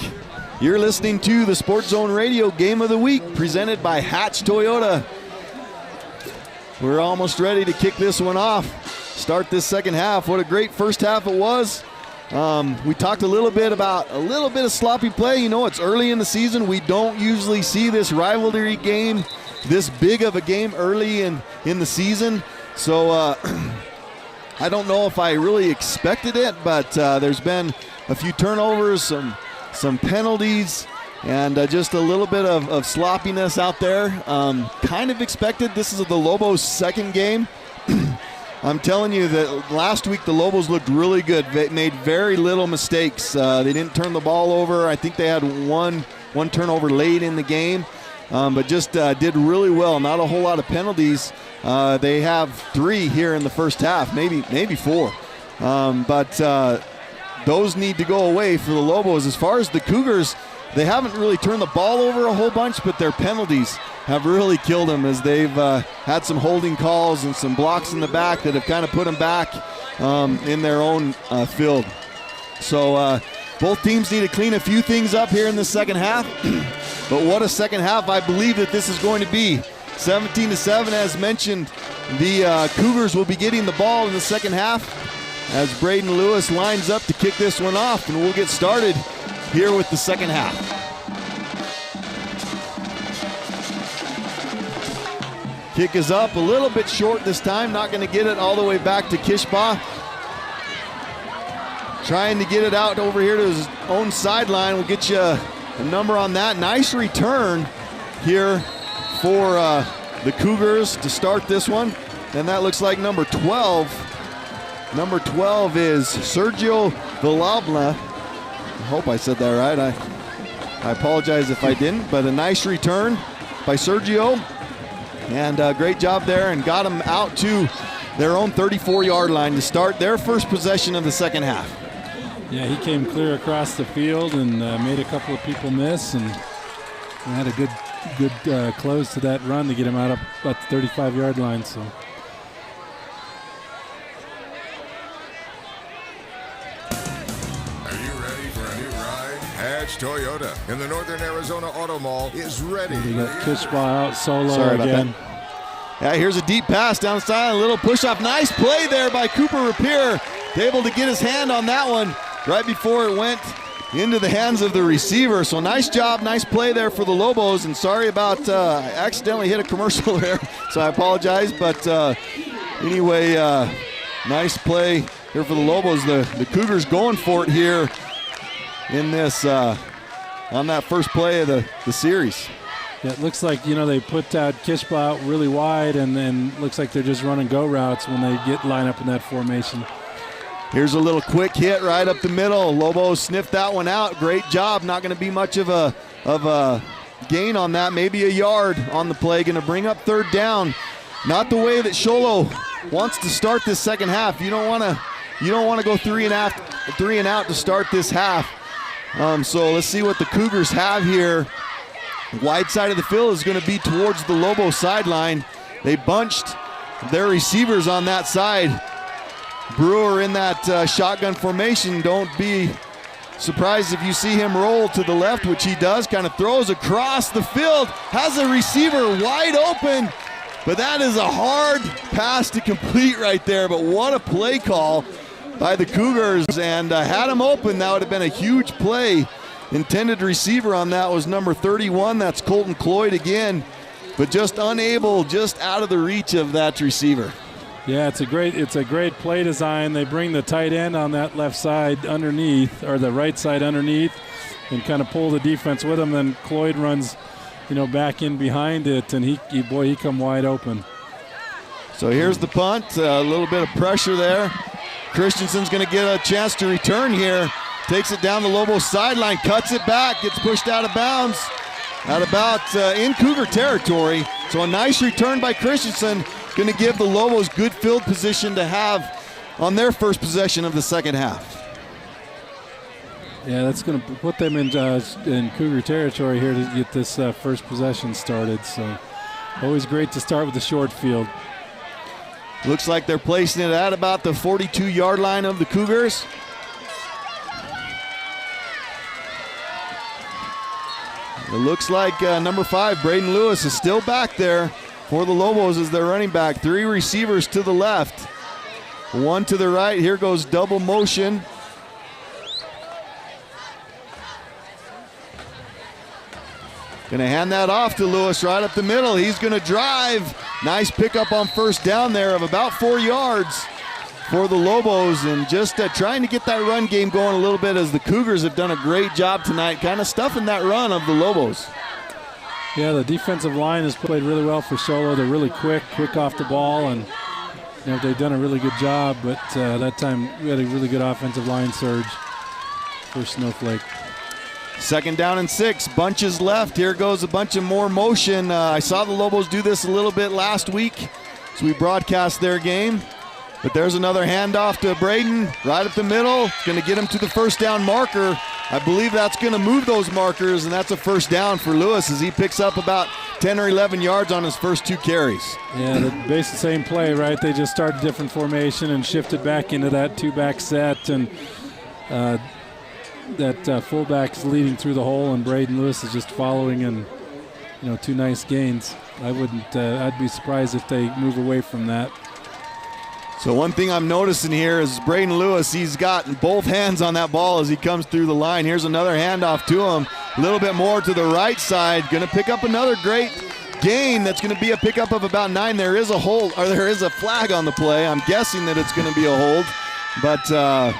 Speaker 4: You're listening to the Sports Zone Radio Game of the Week presented by Hatch Toyota. We're almost ready to kick this one off, start this second half. What a great first half it was. We talked a little bit of sloppy play. You know, it's early in the season. We don't usually see this rivalry game, this big of a game early in the season. So I don't know if I really expected it, but there's been a few turnovers, some penalties, and just a little bit of sloppiness out there. Kind of expected. This is the Lobos' second game. I'm telling you that last week the Lobos looked really good. They made very little mistakes. They didn't turn the ball over. I think they had one turnover late in the game, but just did really well. Not a whole lot of penalties. They have 3 here in the first half, maybe 4. But those need to go away for the Lobos. As far as the Cougars, they haven't really turned the ball over a whole bunch, but their penalties have really killed them as they've had some holding calls and some blocks in the back that have kind of put them back in their own field. So both teams need to clean a few things up here in the second half. But what a second half I believe that this is going to be. 17-7, as mentioned. The Cougars will be getting the ball in the second half as Braden Lewis lines up to kick this one off, and we'll get started here with the second half. Kick is up, a little bit short this time, not going to get it all the way back to Kishba. Trying to get it out over here to his own sideline. We'll get you a number on that. Nice return here for the Cougars to start this one. And that looks like number 12. Number 12 is Sergio Villalba. I hope I said that right. I apologize if I didn't, but a nice return by Sergio. And great job there, and got them out to their own 34-yard line to start their first possession of the second half.
Speaker 5: Yeah, he came clear across the field and made a couple of people miss, and had a good close to that run to get him out up at the 35-yard line. So.
Speaker 1: Hatch Toyota in the Northern Arizona Auto Mall is ready.
Speaker 5: We got Kishba out solo again.
Speaker 4: Yeah, here's a deep pass down the side, a little push-off. Nice play there by Cooper Rapier. Able to get his hand on that one right before it went into the hands of the receiver. So nice job, nice play there for the Lobos. And sorry about, I accidentally hit a commercial there, so I apologize. But anyway, nice play here for the Lobos. The Cougars going for it here in this, on that first play of the series.
Speaker 5: Yeah, it looks like, they put out Kishba out really wide, and then looks like they're just running go routes when they line up in that formation.
Speaker 4: Here's a little quick hit right up the middle. Lobos sniffed that one out. Great job. Not going to be much of a gain on that. Maybe a yard on the play. Going to bring up third down. Not the way that Sholo wants to start this second half. You don't want to go three and out to start this half. So let's see what the Cougars have here. Wide side of the field is going to be towards the Lobo sideline. They bunched their receivers on that side. Brewer in that shotgun formation. Don't be surprised if you see him roll to the left, which he does. Kind of throws across the field. Has a receiver wide open. But that is a hard pass to complete right there. But what a play call by the Cougars. And had him open, that would have been a huge play. Intended receiver on that was number 31. That's Colton Cloyd again, but just unable, just out of the reach of that receiver.
Speaker 5: Yeah, it's a great play design. They bring the tight end on that left side underneath, or the right side underneath, and kind of pull the defense with him. Then Cloyd runs, back in behind it, and he come wide open.
Speaker 4: So here's the punt. A little bit of pressure there. Christensen's going to get a chance to return here. Takes it down the Lobo sideline, cuts it back, gets pushed out of bounds at about in Cougar territory. So a nice return by Christensen, going to give the Lobos good field position to have on their first possession of the second half.
Speaker 5: Yeah, that's going to put them in Cougar territory here to get this first possession started. So always great to start with the short field.
Speaker 4: Looks like they're placing it at about the 42-yard line of the Cougars. It looks like number 5, Braden Lewis, is still back there for the Lobos as their running back. 3 receivers to the left, 1 to the right. Here goes double motion. Going to hand that off to Lewis right up the middle. He's going to drive. Nice pickup on first down there of about 4 yards for the Lobos, and just trying to get that run game going a little bit, as the Cougars have done a great job tonight kind of stuffing that run of the Lobos.
Speaker 5: Yeah, the defensive line has played really well for Show Low. They're really quick off the ball, and they've done a really good job, but that time we had a really good offensive line surge for Snowflake.
Speaker 4: 2nd down and 6, bunches left. Here goes a bunch of more motion. I saw the Lobos do this a little bit last week, so we broadcast their game. But there's another handoff to Braden right up the middle. It's going to get him to the 1st down marker. I believe that's going to move those markers, and that's a 1st down for Lewis as he picks up about 10 or 11 yards on his first 2 carries.
Speaker 5: Yeah, basically the same play, right? They just started different formation and shifted back into that 2-back set, and that fullback's leading through the hole, and Braden Lewis is just following, and 2 nice gains. I'd be surprised if they move away from that.
Speaker 4: So one thing I'm noticing here is Braden Lewis, he's got both hands on that ball as he comes through the line. Here's another handoff to him. A little bit more to the right side. Going to pick up another great gain. That's going to be a pickup of about 9. There is a hold, or there is a flag on the play. I'm guessing that it's going to be a hold, but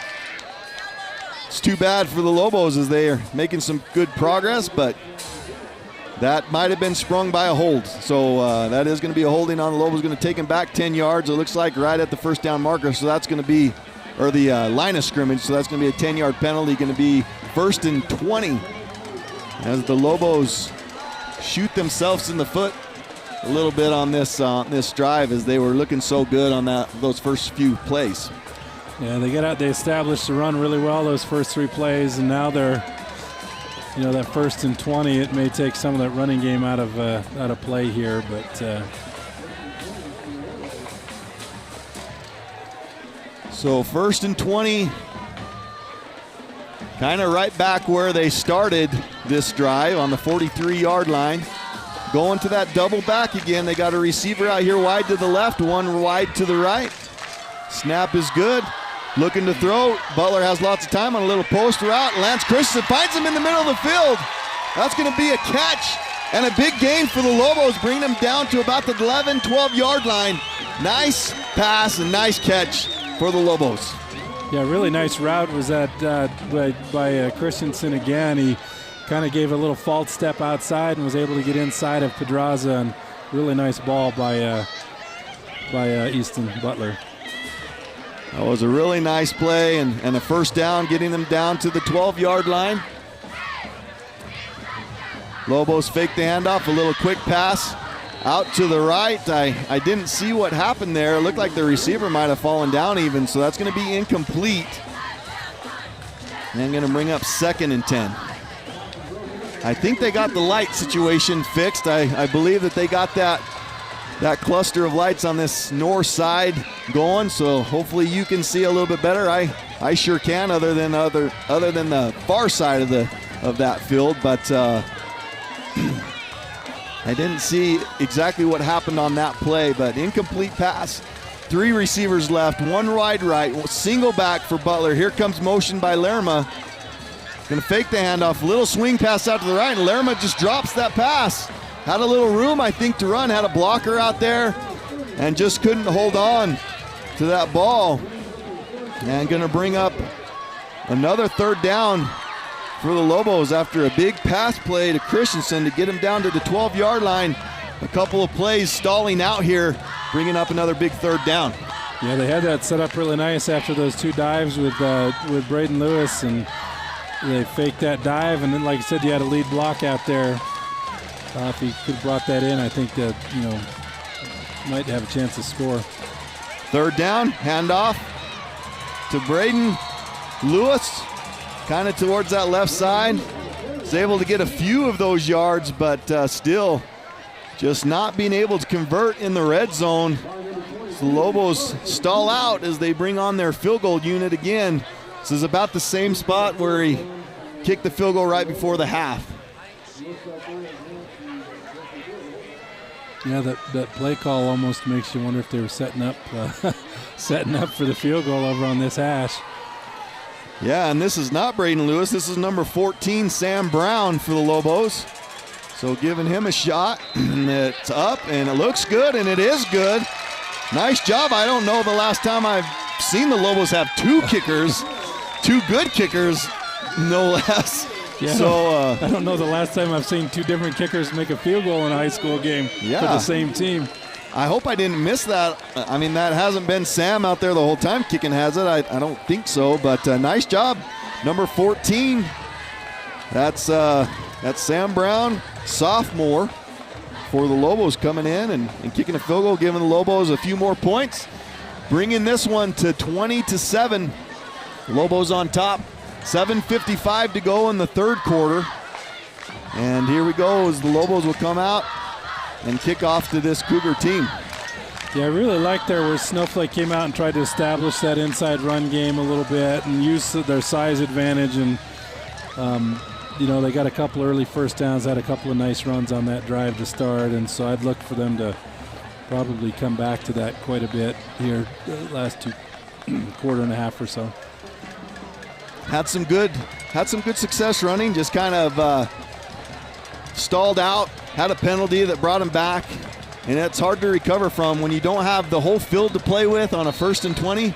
Speaker 4: it's too bad for the Lobos as they are making some good progress, but that might have been sprung by a hold. So that is going to be a holding on the Lobos. Going to take him back 10 yards. It looks like right at the 1st down marker. So that's going to be, or the line of scrimmage. So that's going to be a 10-yard penalty. Going to be 1st and 20 as the Lobos shoot themselves in the foot a little bit on this drive, as they were looking so good on those first few plays.
Speaker 5: Yeah, they established the run really well those first 3 plays, and now they're, that 1st and 20, it may take some of that running game out of play here, but
Speaker 4: so 1st and 20, kind of right back where they started this drive on the 43-yard line. Going to that double back again. They got a receiver out here wide to the left, one wide to the right. Snap is good. Looking to throw. Butler has lots of time on a little post route. Lance Christensen finds him in the middle of the field. That's going to be a catch and a big gain for the Lobos, bringing them down to about the 11, 12-yard line. Nice pass and nice catch for the Lobos.
Speaker 5: Yeah, really nice route was that by Christensen again. He kind of gave a little false step outside and was able to get inside of Pedraza, and really nice ball by Easton Butler.
Speaker 4: That was a really nice play and a 1st down, getting them down to the 12-yard line. Lobos fake the handoff, a little quick pass out to the right. I didn't see what happened there. It looked like the receiver might have fallen down even, so that's going to be incomplete. And going to bring up 2nd and 10. I think they got the light situation fixed. I believe that they got that cluster of lights on this north side going, so hopefully you can see a little bit better. I sure can, other than the far side of that field, but I didn't see exactly what happened on that play, but incomplete pass. 3 receivers left, 1 wide right, single back for Butler. Here comes motion by Lerma. Going to fake the handoff, a little swing pass out to the right, and Lerma just drops that pass. Had a little room, I think, to run, had a blocker out there, and just couldn't hold on to that ball. And going to bring up another 3rd down for the Lobos after a big pass play to Christensen to get him down to the 12-yard line. A couple of plays stalling out here, bringing up another big 3rd down.
Speaker 5: Yeah, they had that set up really nice after those 2 dives with Braden Lewis, and they faked that dive, and then, like I said, you had a lead block out there. If he could have brought that in, I think that, might have a chance to score.
Speaker 4: 3rd down, handoff to Braden Lewis, kind of towards that left side. Was able to get a few of those yards, but still just not being able to convert in the red zone. So the Lobos stall out as they bring on their field goal unit again. This is about the same spot where he kicked the field goal right before the half.
Speaker 5: Yeah, that play call almost makes you wonder if they were setting up for the field goal over on this hash.
Speaker 4: Yeah, and this is not Braden Lewis. This is number 14, Sam Brown, for the Lobos. So giving him a shot. It's up, and it looks good, and it is good. Nice job. I don't know the last time I've seen the Lobos have 2 kickers, 2 good kickers, no less.
Speaker 5: Yeah,
Speaker 4: so
Speaker 5: I don't know the last time I've seen 2 different kickers make a field goal in a high school game for the same team.
Speaker 4: I hope I didn't miss that. I mean, that hasn't been Sam out there the whole time kicking, has it? I don't think so, but nice job. Number 14, that's Sam Brown, sophomore for the Lobos, coming in and kicking a field goal, giving the Lobos a few more points, bringing this one to 20-7. Lobos on top. 7:55 to go in the third quarter. And here we go as the Lobos will come out and kick off to this Cougar team.
Speaker 5: Yeah, I really liked there where Snowflake came out and tried to establish that inside run game a little bit and use their size advantage. And, they got a couple early first downs, had a couple of nice runs on that drive to start. And so I'd look for them to probably come back to that quite a bit here the last quarter and a half or so.
Speaker 4: Had some good success running, just kind of stalled out, had a penalty that brought him back, and it's hard to recover from when you don't have the whole field to play with on a 1st and 20.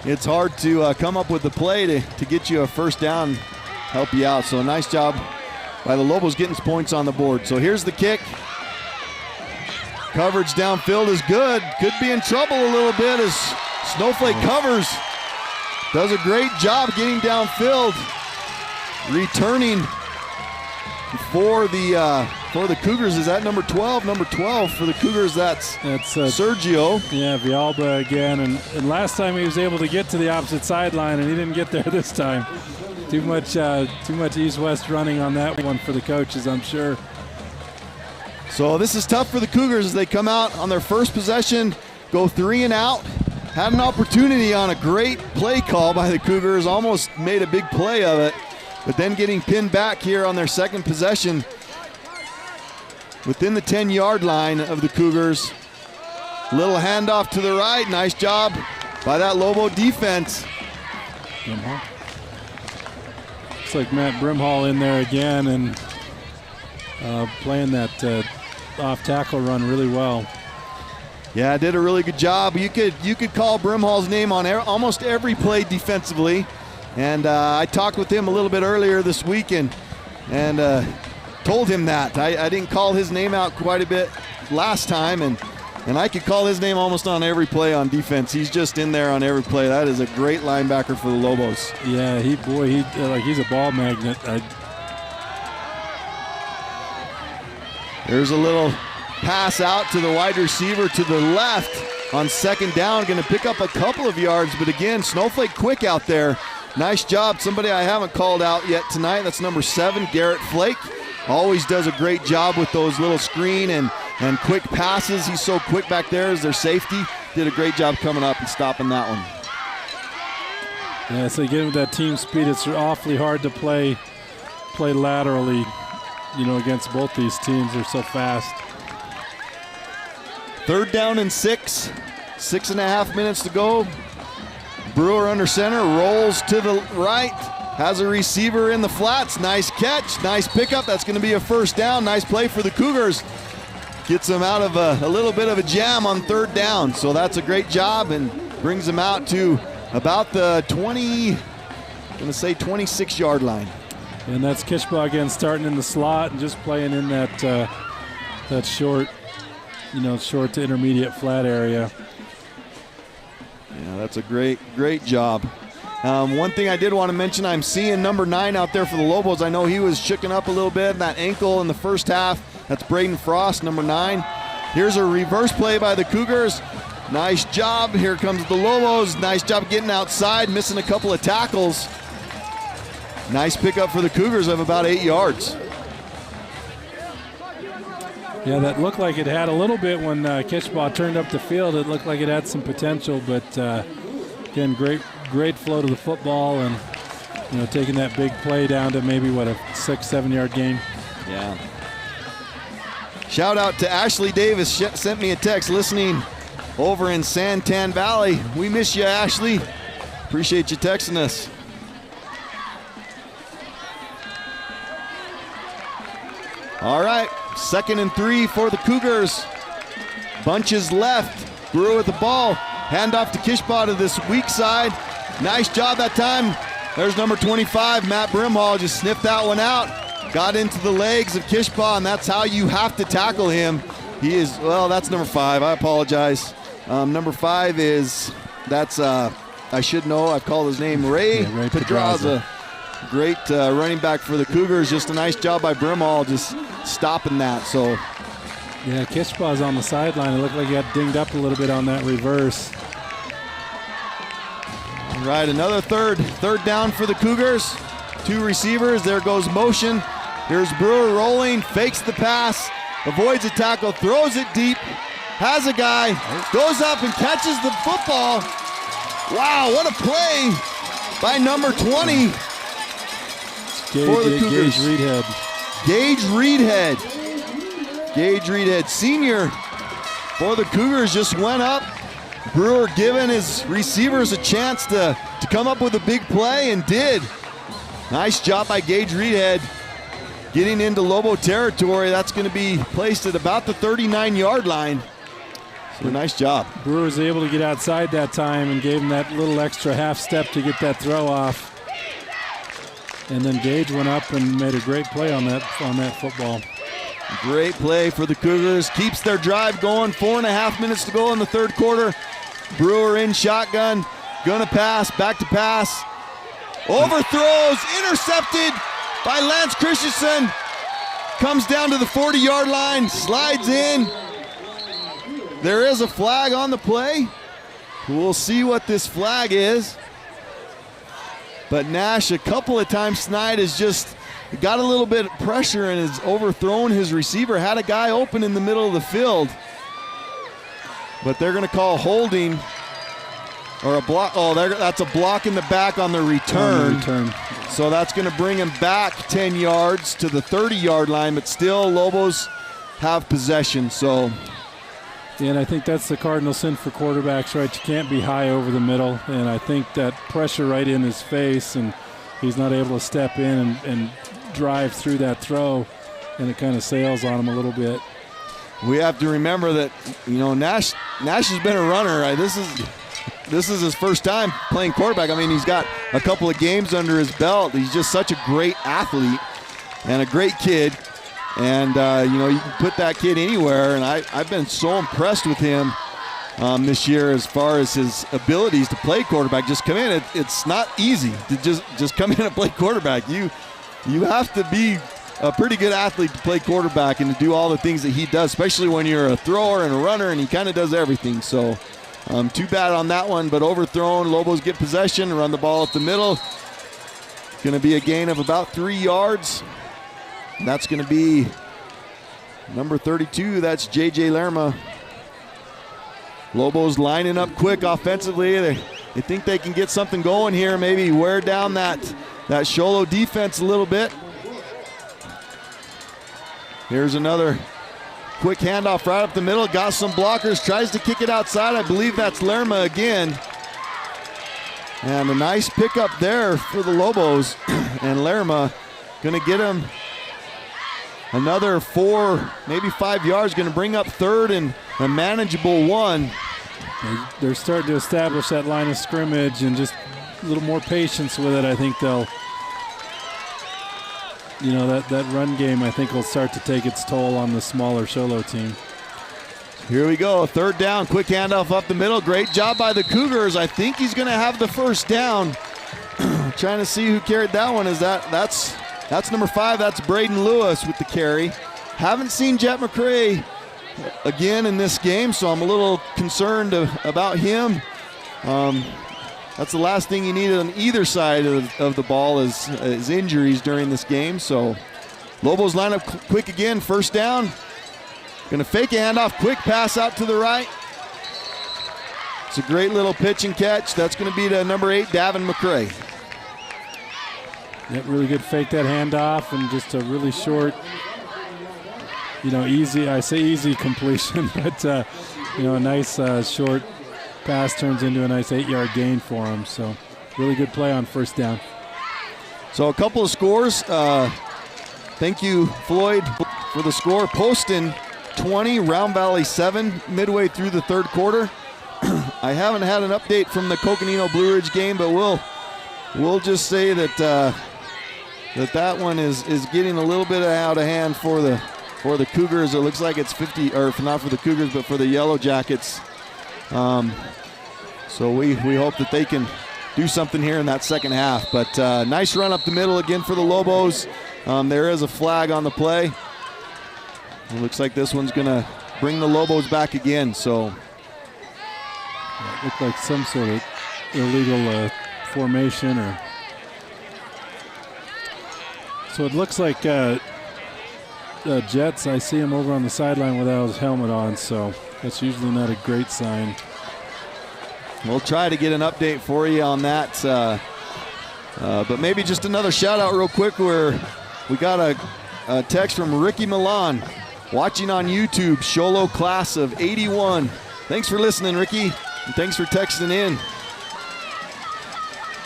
Speaker 4: It's hard to come up with the play to get you a first down, help you out. So nice job by the Lobos getting points on the board. So here's the kick. Coverage downfield is good. Could be in trouble a little bit as Snowflake covers. Does a great job getting downfield, returning for the Cougars. Is that number 12? Number 12 for the Cougars, that's Sergio.
Speaker 5: Yeah, Villalba again. And last time he was able to get to the opposite sideline, and he didn't get there this time. Too much east-west running on that one for the coaches, I'm sure.
Speaker 4: So this is tough for the Cougars as they come out on their first possession, go 3 and out. Had an opportunity on a great play call by the Cougars, almost made a big play of it, but then getting pinned back here on their second possession within the 10-yard line of the Cougars. Little handoff to the right, nice job by that Lobo defense.
Speaker 5: Looks like Matt Brimhall in there again and playing that off-tackle run really well.
Speaker 4: Yeah, did a really good job. You could call Brimhall's name on almost every play defensively. And I talked with him a little bit earlier this week and told him that. I didn't call his name out quite a bit last time, and I could call his name almost on every play on defense. He's just in there on every play. That is a great linebacker for the Lobos.
Speaker 5: Yeah, he's a ball magnet.
Speaker 4: There's a little pass out to the wide receiver to the left on second down, going to pick up a couple of yards, but again, Snowflake quick out there. Nice job. Somebody I haven't called out yet tonight, that's number 7, Garrett Flake. Always does a great job with those little screen and quick passes. He's so quick back there as their safety. Did a great job coming up and stopping that one.
Speaker 5: Yeah, so again with that team speed, it's awfully hard to play laterally, against both these teams. They're so fast.
Speaker 4: 3rd down and 6. 6.5 minutes to go. Brewer under center, rolls to the right, has a receiver in the flats. Nice catch, nice pickup. That's going to be a first down. Nice play for the Cougars. Gets them out of a little bit of a jam on 3rd down. So that's a great job and brings them out to about the 26-yard line.
Speaker 5: And that's Kishbaugh again starting in the slot and just playing in that short, short to intermediate flat area.
Speaker 4: Yeah, that's a great job. One thing I did want to mention, I'm seeing number 9 out there for the Lobos. I know he was shooken up a little bit, that ankle in the first half. That's Braden Frost, number 9. Here's a reverse play by the Cougars. Nice job. Here comes the Lobos. Nice job getting outside, missing a couple of tackles. Nice pickup for the Cougars of about 8 yards.
Speaker 5: Yeah, that looked like it had a little bit when Kishbaugh turned up the field. It looked like it had some potential, but again, great flow to the football and taking that big play down to maybe a 6-7 yard gain.
Speaker 4: Yeah. Shout out to Ashley Davis, sent me a text listening over in Santan Valley. We miss you, Ashley. Appreciate you texting us. All right, 2nd and 3 for the Cougars. Bunches left. Brewer with the ball. Handoff to Kishbaugh to this weak side. Nice job that time. There's number 25, Matt Brimhall, just sniffed that one out. Got into the legs of Kishbaugh, and that's how you have to tackle him. He is, well, that's number 5. I apologize. Number 5 is, that's, I should know, I've called his name, Ray Pedraza. Great running back for the Cougars. Just a nice job by Brimhall just stopping that. So,
Speaker 5: yeah, Kishbaugh's on the sideline. It looked like he got dinged up a little bit on that reverse.
Speaker 4: All right, another third down for the Cougars. 2 receivers. There goes motion. Here's Brewer rolling, fakes the pass, avoids a tackle, throws it deep, has a guy, goes up and catches the football. Wow, what a play by number 20 for the Cougars. Gage Reedhead, senior for the Cougars, just went up. Brewer giving his receivers a chance to come up with a big play, and did. Nice job by Gage Reedhead getting into Lobo territory. That's going to be placed at about the 39-yard line. So nice job.
Speaker 5: Brewer was able to get outside that time and gave him that little extra half step to get that throw off. And then Gage went up and made a great play on that football.
Speaker 4: Great play for the Cougars. Keeps their drive going. 4.5 minutes to go in the third quarter. Brewer in shotgun. Gonna pass. Back to pass. Overthrows. Intercepted by Lance Christensen. Comes down to the 40-yard line. Slides in. There is a flag on the play. We'll see what this flag is. But Nash, a couple of times tonight, has just got a little bit of pressure and has overthrown his receiver. Had a guy open in the middle of the field. But they're going to call holding or a block. Oh, that's a block in the back on the return. So that's going to bring him back 10 yards to the 30-yard line. But still, Lobos have possession. So.
Speaker 5: Yeah, and I think that's the cardinal sin for quarterbacks, right? You can't be high over the middle, and I think that pressure right in his face, and he's not able to step in and drive through that throw, and it kind of sails on him a little bit.
Speaker 4: We have to remember that, Nash has been a runner. Right? This is his first time playing quarterback. I mean, he's got a couple of games under his belt. He's just such a great athlete and a great kid. And, you can put that kid anywhere, and I've been so impressed with him this year as far as his abilities to play quarterback. Just come in. It's not easy to just come in and play quarterback. You have to be a pretty good athlete to play quarterback and to do all the things that he does, especially when you're a thrower and a runner, and he kind of does everything. So too bad on that one, but overthrown. Lobos get possession, run the ball up the middle. Going to be a gain of about 3 yards. That's going to be number 32. That's J.J. Lerma. Lobos lining up quick offensively. They think they can get something going here, maybe wear down that Show Low defense a little bit. Here's another quick handoff right up the middle. Got some blockers. Tries to kick it outside. I believe that's Lerma again. And a nice pickup there for the Lobos. And Lerma going to get him another 4, maybe 5 yards, going to bring up third and a manageable 1.
Speaker 5: They're starting to establish that line of scrimmage, and just a little more patience with it. I think they'll, that run game, I think, will start to take its toll on the smaller Show Low team.
Speaker 4: Here we go, third down, quick handoff up the middle. Great job by the Cougars. I think he's going to have the first down. Trying to see who carried that one. That's number 5. That's Braden Lewis with the carry. Haven't seen Jet McCray again in this game, so I'm a little concerned about him. That's the last thing you need on either side of the ball is injuries during this game. So Lobos line up quick again, first down. Going to fake a handoff, quick pass out to the right. It's a great little pitch and catch. That's going to be to number 8, Davin McCray.
Speaker 5: Yep, really good fake that handoff, and just a really short, easy, I say easy completion, but, a nice short pass turns into a nice 8-yard gain for him. So really good play on first down.
Speaker 4: So a couple of scores. Thank you, Floyd, for the score. Poston 20, Round Valley 7, midway through the third quarter. I haven't had an update from the Coconino Blue Ridge game, but we'll just say that that one is getting a little bit out of hand for the Cougars. It looks like it's 50, or not for the Cougars, but for the Yellow Jackets. So we hope that they can do something here in that second half. But nice run up the middle again for the Lobos. There is a flag on the play. It looks like this one's going to bring the Lobos back again. So
Speaker 5: it looked like some sort of illegal formation. So it looks like Jets, I see him over on the sideline without his helmet on, so that's usually not a great sign.
Speaker 4: We'll try to get an update for you on that. But maybe just another shout out real quick where we got a text from Ricky Milan watching on YouTube, Show Low class of 81. Thanks for listening, Ricky, and thanks for texting in.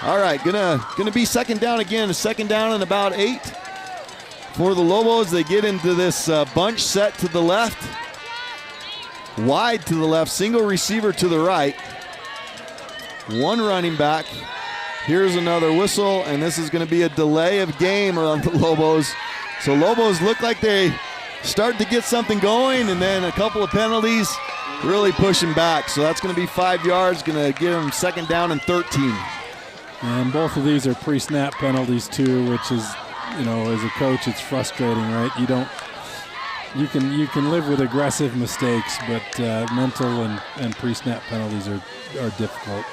Speaker 4: All right, gonna be second down again. A second down and about 8 for the Lobos. They get into this bunch set to the left, wide to the left, single receiver to the right, one running back. Here's another whistle, and this is going to be a delay of game on the Lobos. So Lobos look like they start to get something going, and then a couple of penalties really pushing back. So that's going to be 5 yards, going to give them second down and 13.
Speaker 5: And both of these are pre-snap penalties too, which is, as a coach, it's frustrating, right? You can live with aggressive mistakes, but mental and pre-snap penalties are difficult.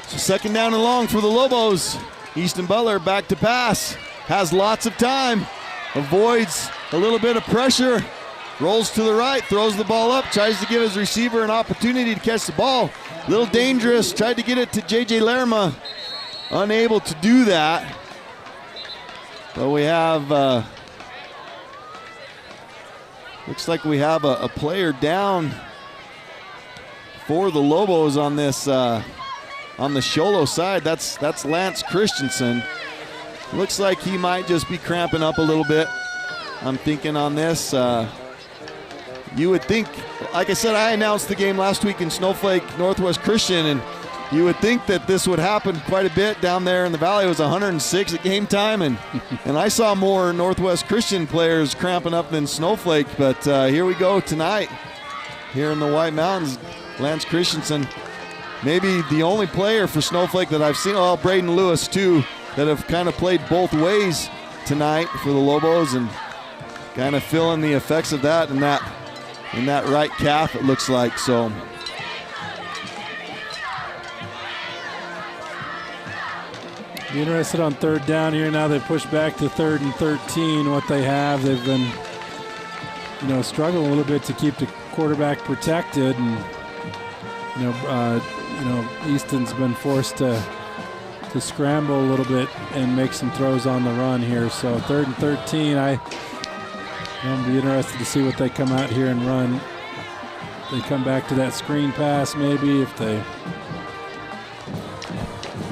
Speaker 4: So second down and long for the Lobos. Easton Butler back to pass, has lots of time, avoids a little bit of pressure, rolls to the right, throws the ball up, tries to give his receiver an opportunity to catch the ball. A little dangerous, tried to get it to J.J. Lerma, unable to do that. But we have, looks like we have a player down for the Lobos on this, on the Show Low side. That's Lance Christensen. Looks like he might just be cramping up a little bit. I'm thinking on this. You would think, like I said, I announced the game last week in Snowflake Northwest Christian, and you would think that this would happen quite a bit down there in the valley. It was 106 at game time, and I saw more Northwest Christian players cramping up than Snowflake. But here we go tonight here in the White Mountains. Lance Christensen, maybe the only player for Snowflake that I've seen, Braden Lewis too, that have kind of played both ways tonight for the Lobos and kind of feeling the effects of that in that right calf, it looks like. So
Speaker 5: be interested on third down here. Now they push back to 3rd and 13. What they have, they've been struggling a little bit to keep the quarterback protected, and Easton's been forced to scramble a little bit and make some throws on the run here. So 3rd and 13, I'll be interested to see what they come out here and run. They come back to that screen pass maybe if they...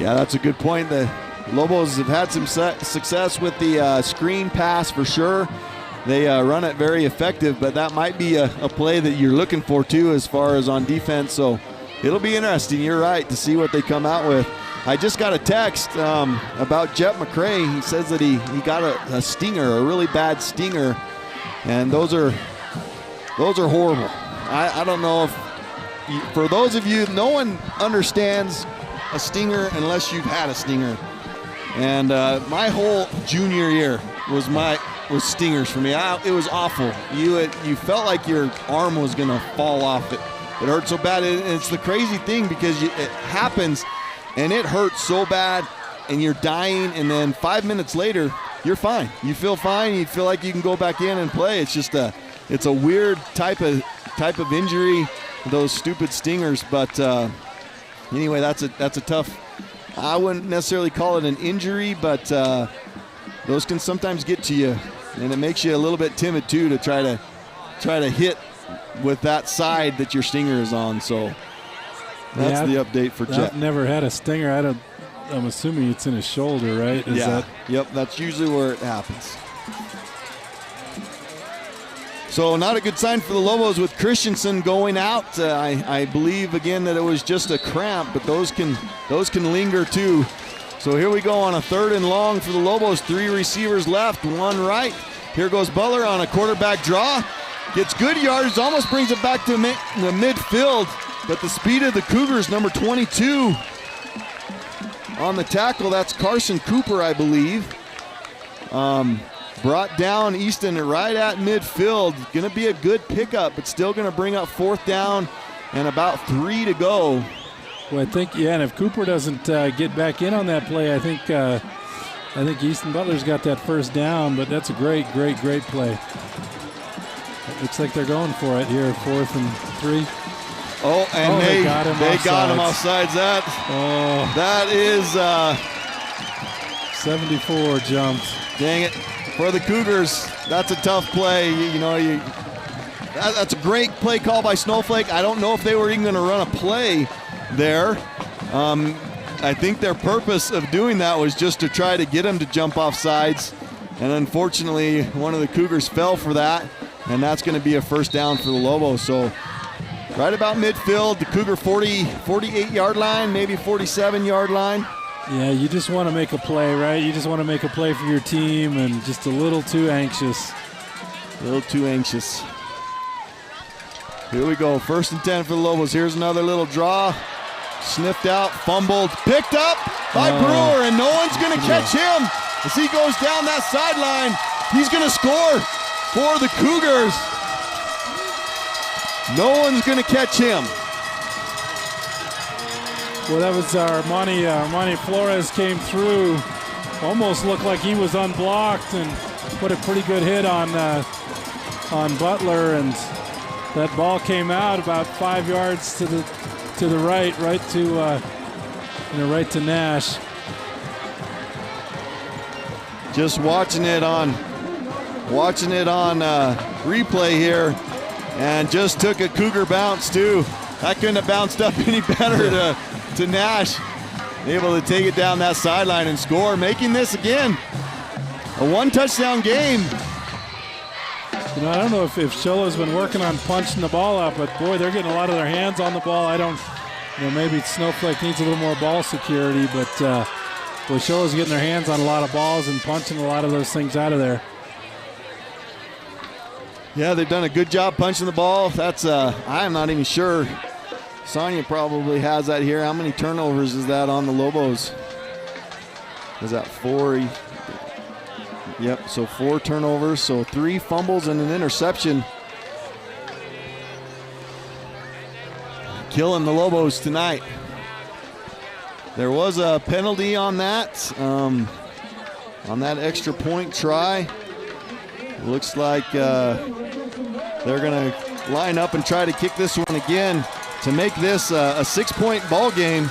Speaker 4: Yeah, that's a good point. The Lobos have had some success with the screen pass for sure. They run it very effective, but that might be a play that you're looking for too as far as on defense. So it'll be interesting, you're right, to see what they come out with. I just got a text about Jet McCray. He says that he got a stinger, a really bad stinger, and those are horrible. I don't know if, for those of you, no one understands a stinger unless you've had a stinger. And my whole junior year was stingers for me. It was awful. You felt like your arm was gonna fall off. It hurt so bad. And it's the crazy thing because it happens and it hurts so bad and you're dying, and then 5 minutes later you're fine. You feel fine. You feel like you can go back in and play. It's just it's a weird type of injury, those stupid stingers. But anyway, that's a tough. I wouldn't necessarily call it an injury, but those can sometimes get to you, and it makes you a little bit timid too to try to hit with that side that your stinger is on. So that's the update for Jet.
Speaker 5: I've never had a stinger. I'm assuming it's in his shoulder, right?
Speaker 4: Yep, that's usually where it happens. So not a good sign for the Lobos with Christensen going out. I believe again that it was just a cramp, but those can linger too. So here we go on a 3rd and long for the Lobos. 3 receivers left, 1 right. Here goes Butler on a quarterback draw. Gets good yards, almost brings it back to the midfield. But the speed of the Cougars, number 22 on the tackle, that's Carson Cooper, I believe. Brought down Easton right at midfield. Going to be a good pickup, but still going to bring up 4th down and about 3 to go.
Speaker 5: Well, I think, and if Cooper doesn't get back in on that play, I think Easton Butler's got that 1st down, but that's a great play. It looks like they're going for it here, 4th and 3.
Speaker 4: Oh, and they got him offsides. That is
Speaker 5: 74 jumped.
Speaker 4: Dang it. For the Cougars, that's a tough play. That's a great play call by Snowflake. I don't know if they were even going to run a play there. I think their purpose of doing that was just to try to get him to jump off sides. And unfortunately, one of the Cougars fell for that. And that's going to be a 1st down for the Lobos. So right about midfield, the Cougar 48-yard line, maybe 47-yard line.
Speaker 5: Yeah, you just want to make a play, right? You just want to make a play for your team and just a little too anxious.
Speaker 4: Here we go, 1st and 10 for the Lobos. Here's another little draw. Sniffed out, fumbled, picked up by Brewer, and no one's going to catch him. As he goes down that sideline, he's going to score for the Cougars. No one's going to catch him.
Speaker 5: Well, that was Armani Flores came through. Almost looked like he was unblocked and put a pretty good hit on Butler, and that ball came out about 5 yards to the right to Nash.
Speaker 4: Just watching it on replay here, and just took a Cougar bounce too. That couldn't have bounced up any better to Nash. Able to take it down that sideline and score, making this again a 1-touchdown game.
Speaker 5: I don't know if Show Low's been working on punching the ball up, but boy, they're getting a lot of their hands on the ball. Maybe Snowflake needs a little more ball security, but Show Low's getting their hands on a lot of balls and punching a lot of those things out of there.
Speaker 4: Yeah, they've done a good job punching the ball. That's I'm not even sure. Sonia probably has that here. How many turnovers is that on the Lobos? Is that 4? Yep, so 4 turnovers, so 3 fumbles and an interception. Killing the Lobos tonight. There was a penalty on that extra point try. Looks like they're going to line up and try to kick this one again to make this a 6-point ball game.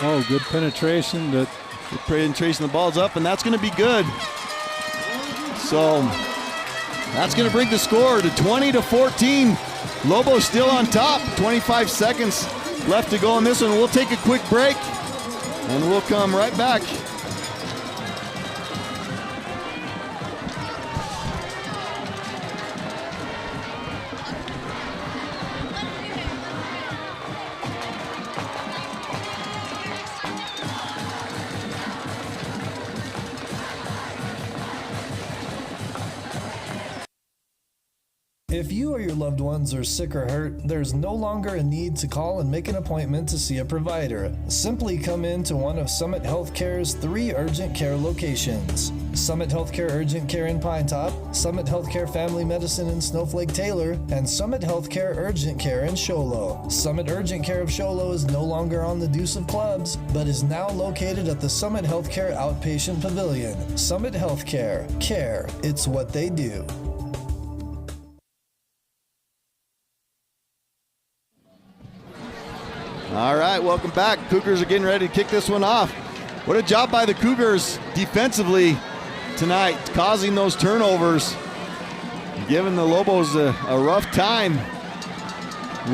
Speaker 5: Oh, good penetration.
Speaker 4: Good penetration. The ball's up, and that's going to be good. So that's going to bring the score to 20-14. Lobos still on top. 25 seconds left to go on this one. We'll take a quick break, and we'll come right back.
Speaker 17: If you or your loved ones are sick or hurt, there's no longer a need to call and make an appointment to see a provider. Simply come in to one of Summit Healthcare's 3 urgent care locations. Summit Healthcare Urgent Care in Pine Top, Summit Healthcare Family Medicine in Snowflake Taylor, and Summit Healthcare Urgent Care in Show Low. Summit Urgent Care of Show Low is no longer on the Deuce of Clubs, but is now located at the Summit Healthcare Outpatient Pavilion. Summit Healthcare. Care. It's what they do.
Speaker 4: All right, welcome back. Cougars are getting ready to kick this one off. What a job by the Cougars defensively tonight, causing those turnovers, giving the Lobos a rough time.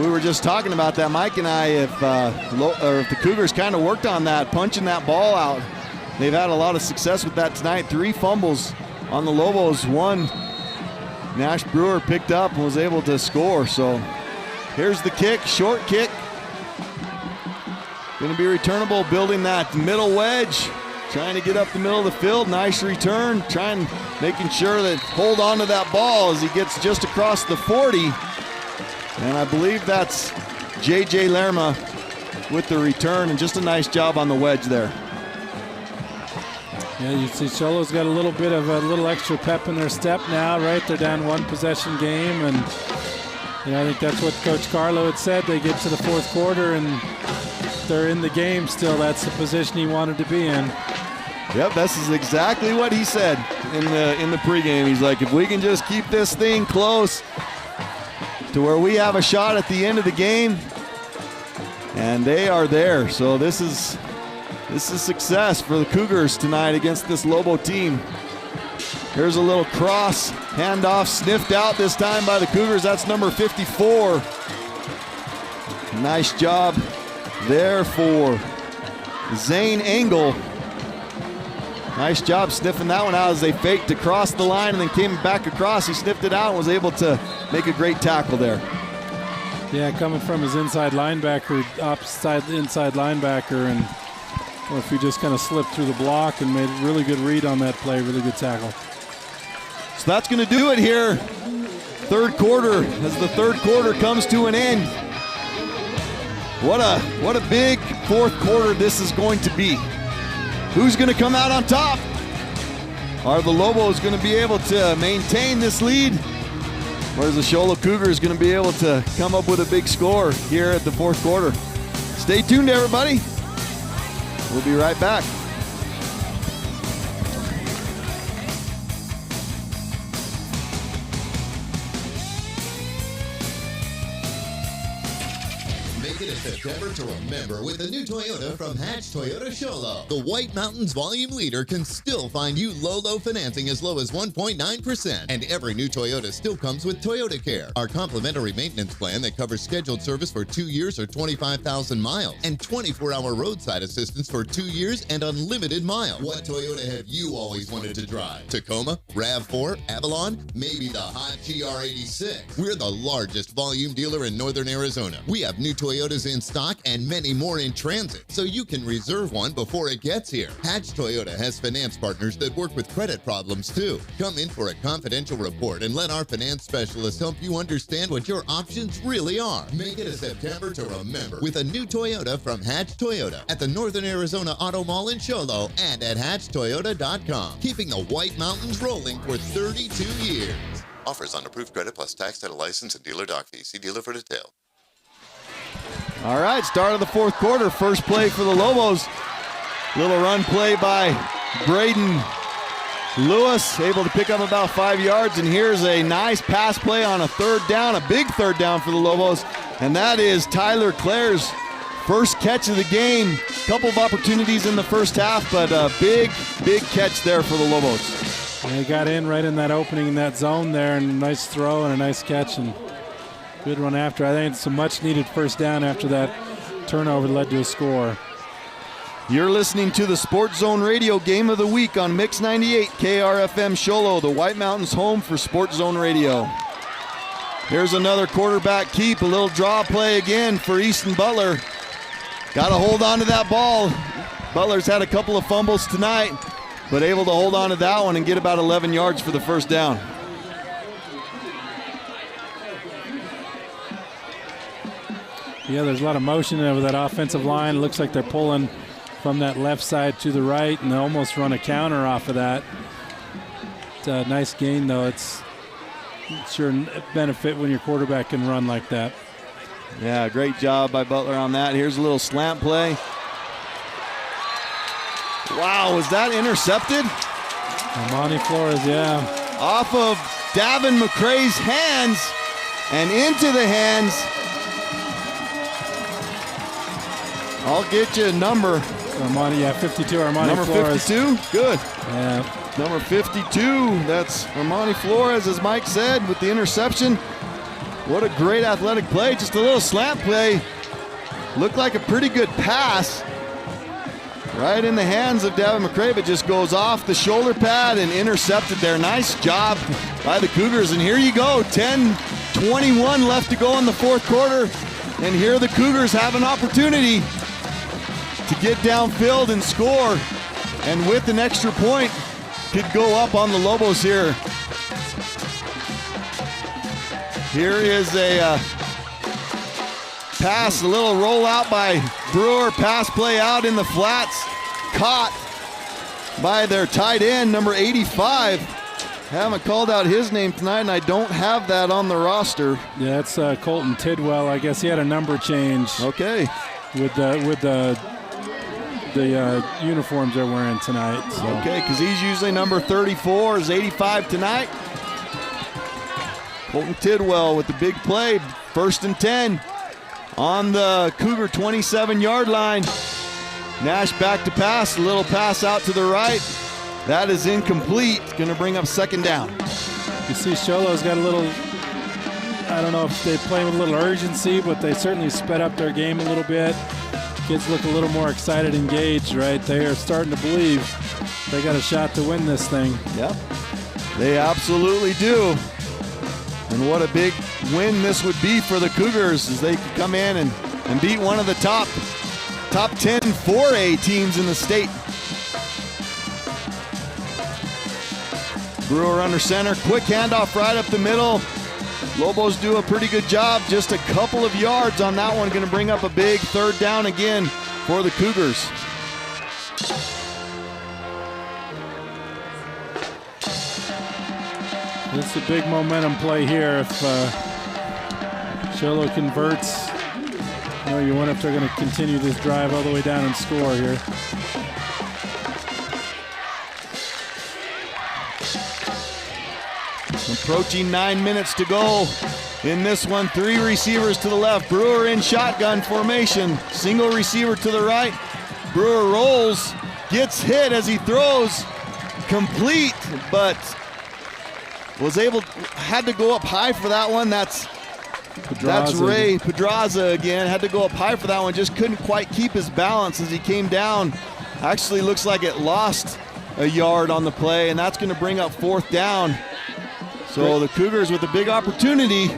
Speaker 4: We were just talking about that, Mike and I, if the Cougars kind of worked on that, punching that ball out. They've had a lot of success with that tonight. 3 fumbles on the Lobos, 1 Nash Brewer picked up and was able to score. So here's the kick, short kick. Going to be returnable, building that middle wedge. Trying to get up the middle of the field. Nice return. Making sure that hold on to that ball as he gets just across the 40. And I believe that's J.J. Lerma with the return, and just a nice job on the wedge there.
Speaker 5: Yeah, you see Show Low's got a little extra pep in their step now, right? They're down one possession game, and I think that's what Coach Carlo had said. They get to the fourth quarter and they're in the game still. That's the position he wanted to be in.
Speaker 4: Yep, this is exactly what he said in the pregame. He's like, if we can just keep this thing close to where we have a shot at the end of the game, and they are there. So this is success for the Cougars tonight against this Lobo team. Here's a little cross handoff, sniffed out this time by the Cougars. That's number 54. Nice job there for Zane Engel. Nice job sniffing that one out as they faked to cross the line and then came back across. He sniffed it out and was able to make a great tackle there.
Speaker 5: Yeah, coming from his inside linebacker, opposite inside linebacker, and if he just kind of slipped through the block and made a really good read on that play, really good tackle.
Speaker 4: So that's going to do it here. Third quarter, as the third quarter comes to an end. What a big fourth quarter this is going to be. Who's going to come out on top? Are the Lobos going to be able to maintain this lead? Or is the Show Low Cougars going to be able to come up with a big score here at the fourth quarter? Stay tuned, everybody. We'll be right back.
Speaker 20: September to remember with a new Toyota from Hatch Toyota Show Low. The White Mountains volume leader can still find you low financing as low as 1.9%. And every new Toyota still comes with Toyota Care, our complimentary maintenance plan that covers scheduled service for 2 years or 25,000 miles, and 24-hour roadside assistance for 2 years and unlimited miles. What Toyota have you always wanted to drive? Tacoma, RAV4, Avalon, maybe the hot GR86. We're the largest volume dealer in Northern Arizona. We have new Toyotas in stock and many more in transit, so you can reserve one before it gets here. Hatch Toyota has finance partners that work with credit problems too. Come in for a confidential report and let our finance specialist help you understand what your options really are. Make it a September to remember with a new Toyota from Hatch Toyota at the Northern Arizona Auto Mall in Show Low and at hatchtoyota.com. Keeping the White Mountains rolling for 32 years. Offers on approved credit plus tax, title license, and dealer doc fee. See dealer for detail.
Speaker 4: All right, start of the fourth quarter. First play for the Lobos. Little run play by Braden Lewis, able to pick up about 5 yards. And here's a nice pass play on a third down, a big third down for the Lobos. And that is Tyler Clare's first catch of the game. Couple of opportunities in the first half, but a big catch there for the Lobos.
Speaker 5: And he got in right in that opening in that zone there, and a nice throw and a nice catch. And good run after. I think it's a much-needed first down after that turnover led to a score.
Speaker 4: You're listening to the Sports Zone Radio Game of the Week on Mix 98 KRFM Show Low, the White Mountains home for Sports Zone Radio. Here's another quarterback keep, a little draw play again for Easton Butler. Got to hold on to that ball. Butler's had a couple of fumbles tonight, but able to hold on to that one and get about 11 yards for the first down.
Speaker 5: Yeah, there's a lot of motion over that offensive line. It looks like they're pulling from that left side to the right, and they almost run a counter off of that. It's a nice gain, though. It's sure a benefit when your quarterback can run like that.
Speaker 4: Yeah, great job by Butler on that. Here's a little slant play. Wow, was that intercepted?
Speaker 5: Armani Flores, yeah.
Speaker 4: Off of Davin McCrae's hands and into the hands. I'll get you a number.
Speaker 5: Armani, yeah, 52, Armani
Speaker 4: number
Speaker 5: Flores.
Speaker 4: 52, good.
Speaker 5: Yeah.
Speaker 4: Number 52, that's Armani Flores, as Mike said, with the interception. What a great athletic play, just a little slant play. Looked like a pretty good pass. Right in the hands of Devin McCrae, but just goes off the shoulder pad and intercepted there. Nice job by the Cougars. And here you go, 10:21 left to go in the fourth quarter. And here the Cougars have an opportunity to get downfield and score. And with an extra point, could go up on the Lobos here. Here is a pass, a little rollout by Brewer. Pass play out in the flats. Caught by their tight end, number 85. Haven't called out his name tonight, and I don't have that on the roster.
Speaker 5: Yeah, it's Colton Tidwell. I guess he had a number change.
Speaker 4: Okay.
Speaker 5: With the uniforms they're wearing tonight. So.
Speaker 4: Okay, because he's usually number 34, is 85 tonight. Colton Tidwell with the big play, 1st and 10 on the Cougar 27-yard line. Nash back to pass, a little pass out to the right. That is incomplete. Going to bring up 2nd down.
Speaker 5: You see Show Low's got a little, I don't know if they play with a little urgency, but they certainly sped up their game a little bit. Kids look a little more excited, engaged, right? They are starting to believe they got a shot to win this thing.
Speaker 4: Yep, they absolutely do. And what a big win this would be for the Cougars as they could come in and beat one of the top 10 4A teams in the state. Brewer under center, quick handoff right up the middle. Lobos do a pretty good job, just a couple of yards on that one. Going to bring up a big 3rd down again for the Cougars.
Speaker 5: It's a big momentum play here. If Show Low converts, you wonder if they're going to continue this drive all the way down and score here.
Speaker 4: Approaching 9 minutes to go in this one. 3 receivers to the left. Brewer in shotgun formation. Single receiver to the right. Brewer rolls, gets hit as he throws. Complete, but had to go up high for that one. That's Ray Pedraza again. Had to go up high for that one. Just couldn't quite keep his balance as he came down. Actually looks like it lost a yard on the play, and that's going to bring up 4th down. So the Cougars with a big opportunity,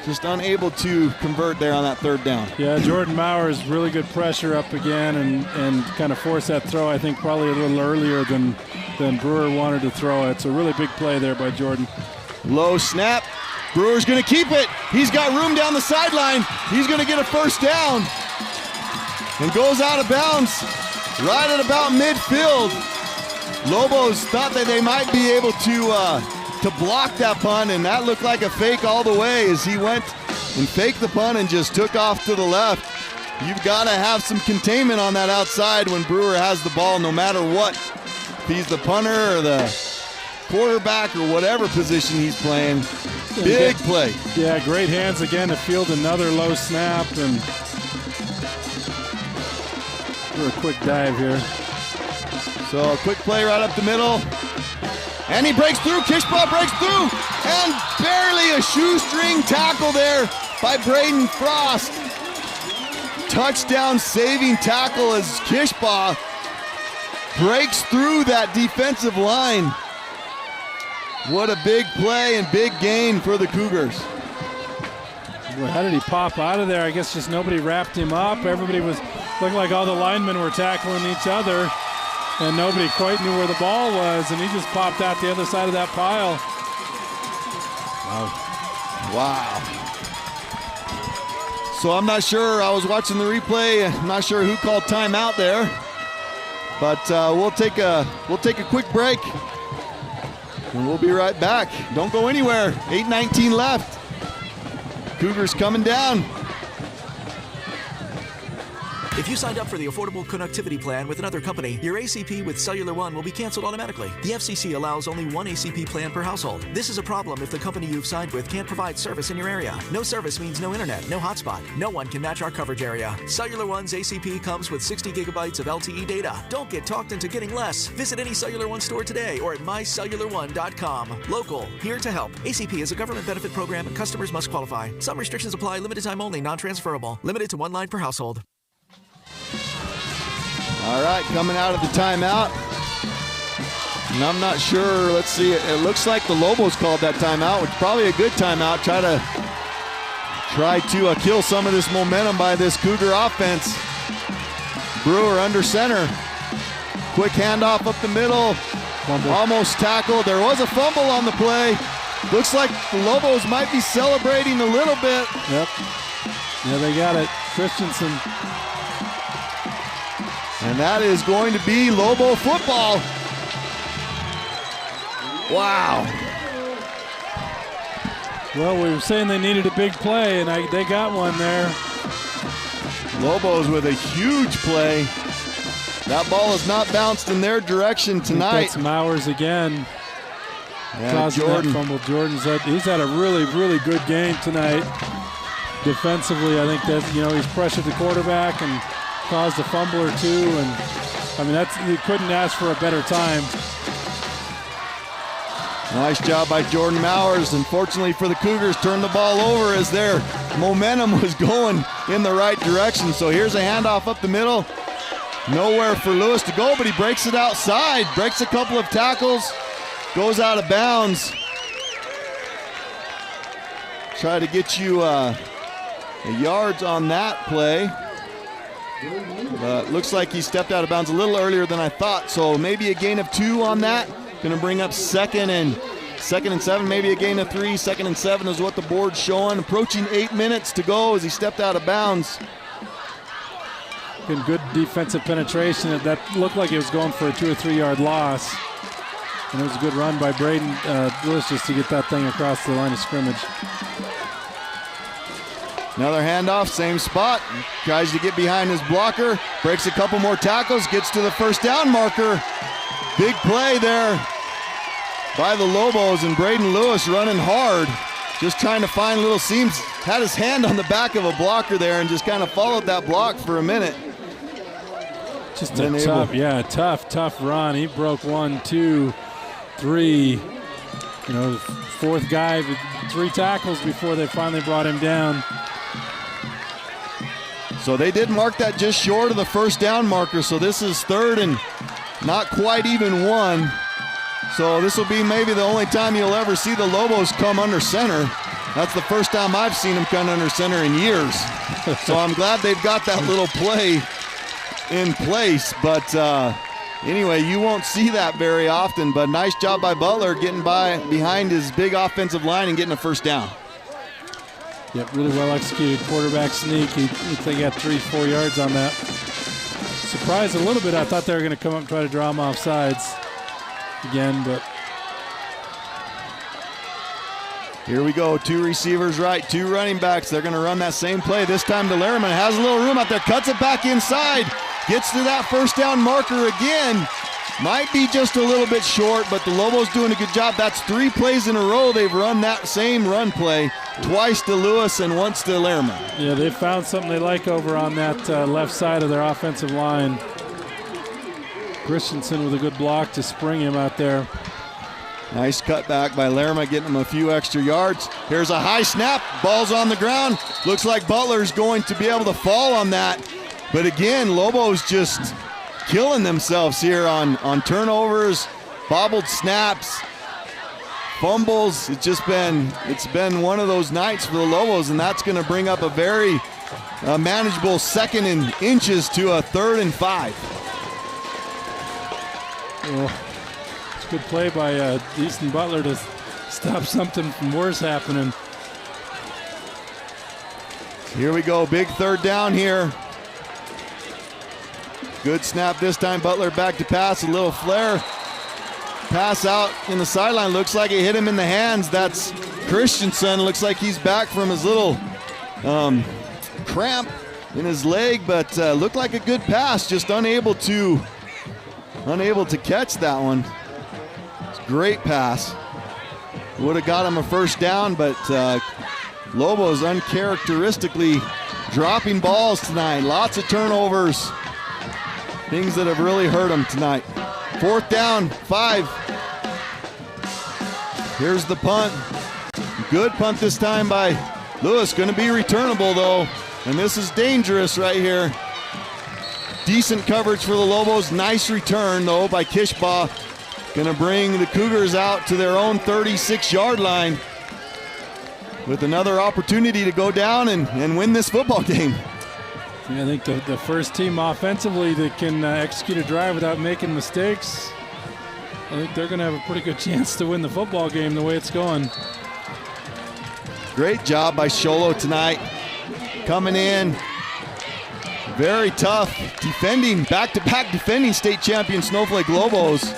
Speaker 4: just unable to convert there on that 3rd down.
Speaker 5: Yeah, Jordan Mowers, really good pressure up again and kind of forced that throw, I think, probably a little earlier than Brewer wanted to throw it. So really big play there by Jordan.
Speaker 4: Low snap. Brewer's going to keep it. He's got room down the sideline. He's going to get a 1st down and goes out of bounds right at about midfield. Lobos thought that they might be able to block that punt, and that looked like a fake all the way as he went and faked the punt and just took off to the left. You've got to have some containment on that outside when Brewer has the ball, no matter what. If he's the punter or the quarterback or whatever position he's playing. Big play.
Speaker 5: Yeah, great hands again to field another low snap, and do a quick dive here.
Speaker 4: So a quick play right up the middle. And he breaks through. Kishbaugh breaks through. And barely a shoestring tackle there by Braden Frost. Touchdown saving tackle as Kishbaugh breaks through that defensive line. What a big play and big gain for the Cougars.
Speaker 5: Well, how did he pop out of there? I guess just nobody wrapped him up. Everybody was looking like all the linemen were tackling each other, and nobody quite knew where the ball was, and he just popped out the other side of that pile.
Speaker 4: Wow. So I'm not sure. I was watching the replay. I'm not sure who called timeout there, but we'll take a quick break, and we'll be right back. Don't go anywhere. 8:19 left. Cougars coming down.
Speaker 15: If you signed up for the Affordable Connectivity Plan with another company, your ACP with Cellular One will be canceled automatically. The FCC allows only one ACP plan per household. This is a problem if the company you've signed with can't provide service in your area. No service means no internet, no hotspot. No one can match our coverage area. Cellular One's ACP comes with 60 gigabytes of LTE data. Don't get talked into getting less. Visit any Cellular One store today or at mycellular1.com. Local, here to help. ACP is a government benefit program and customers must qualify. Some restrictions apply, limited time only, non-transferable. Limited to one line per household.
Speaker 4: All right, coming out of the timeout. And I'm not sure. Let's see. It looks like the Lobos called that timeout, which is probably a good timeout. Try to kill some of this momentum by this Cougar offense. Brewer under center. Quick handoff up the middle. Fumble. Almost tackled. There was a fumble on the play. Looks like the Lobos might be celebrating a little bit.
Speaker 5: Yep. Yeah, they got it. Christensen.
Speaker 4: And that is going to be Lobo football. Wow.
Speaker 5: Well, we were saying they needed a big play, and they got one there.
Speaker 4: Lobos with a huge play. That ball has not bounced in their direction tonight.
Speaker 5: That's Mowers again.
Speaker 4: Yeah, Jordan.
Speaker 5: That fumble. He's had a really, really good game tonight. Defensively, I think that he's pressured the quarterback and caused a fumble or two, and I mean you couldn't ask for a better time.
Speaker 4: Nice job by Jordan Mowers. Unfortunately for the Cougars, turned the ball over as their momentum was going in the right direction. So here's a handoff up the middle. Nowhere for Lewis to go, but he breaks it outside. Breaks a couple of tackles. Goes out of bounds. Try to get you yards on that play. But looks like he stepped out of bounds a little earlier than I thought. So maybe a gain of 2 on that. Going to bring up second and 7, maybe a gain of 3. 2nd and 7 is what the board's showing. Approaching 8 minutes to go as he stepped out of bounds.
Speaker 5: Good defensive penetration. That looked like it was going for a 2 or 3 yard loss. And it was a good run by Braden Lewis just to get that thing across the line of scrimmage.
Speaker 4: Another handoff, same spot. Tries to get behind his blocker. Breaks a couple more tackles. Gets to the first down marker. Big play there by the Lobos, and Braden Lewis running hard. Just trying to find little seams. Had his hand on the back of a blocker there and just kind of followed that block for a minute.
Speaker 5: Just a tough run. He broke 1, 2, 3. Fourth guy with 3 tackles before they finally brought him down.
Speaker 4: So they did mark that just short of the first down marker. So this is 3rd and not quite even 1. So this will be maybe the only time you'll ever see the Lobos come under center. That's the first time I've seen them come under center in years. So I'm glad they've got that little play in place. But anyway, you won't see that very often. But nice job by Butler getting behind his big offensive line and getting a first down.
Speaker 5: Yep, really well executed quarterback sneak. They got 3-4 yards on that. Surprised a little bit. I thought they were going to come up and try to draw him off sides again, but
Speaker 4: here we go. 2 receivers right, 2 running backs. They're going to run that same play. This time DeLerman has a little room out there, cuts it back inside, gets to that first down marker again. Might be just a little bit short, but the Lobos doing a good job. That's 3 plays in a row. They've run that same run play, twice to Lewis and once to Lehrman.
Speaker 5: Yeah, they found something they like over on that left side of their offensive line. Christensen with a good block to spring him out there.
Speaker 4: Nice cutback by Lerma, getting him a few extra yards. Here's a high snap. Ball's on the ground. Looks like Butler's going to be able to fall on that. But again, Lobos just killing themselves here on turnovers, bobbled snaps, fumbles. It's been one of those nights for the Lobos, and that's going to bring up a very manageable 2nd and inches to a 3rd and 5.
Speaker 5: Well, it's a good play by Easton Butler to stop something from worse happening.
Speaker 4: Here we go, big 3rd down here. Good snap this time. Butler back to pass, a little flare. Pass out in the sideline. Looks like it hit him in the hands. That's Christensen. Looks like he's back from his little cramp in his leg, but looked like a good pass. Just unable to catch that one. It's a great pass. Would have got him a first down, but Lobos uncharacteristically dropping balls tonight. Lots of turnovers. Things that have really hurt them tonight. 4th down, 5. Here's the punt. Good punt this time by Lewis. Going to be returnable though. And this is dangerous right here. Decent coverage for the Lobos. Nice return, though, by Kishbaugh. Going to bring the Cougars out to their own 36-yard line with another opportunity to go down and win this football game.
Speaker 5: Yeah, I think the first team offensively that can execute a drive without making mistakes, I think they're going to have a pretty good chance to win the football game the way it's going.
Speaker 4: Great job by Show Low tonight. Coming in. Very tough. Defending, back-to-back defending state champion Snowflake Lobos.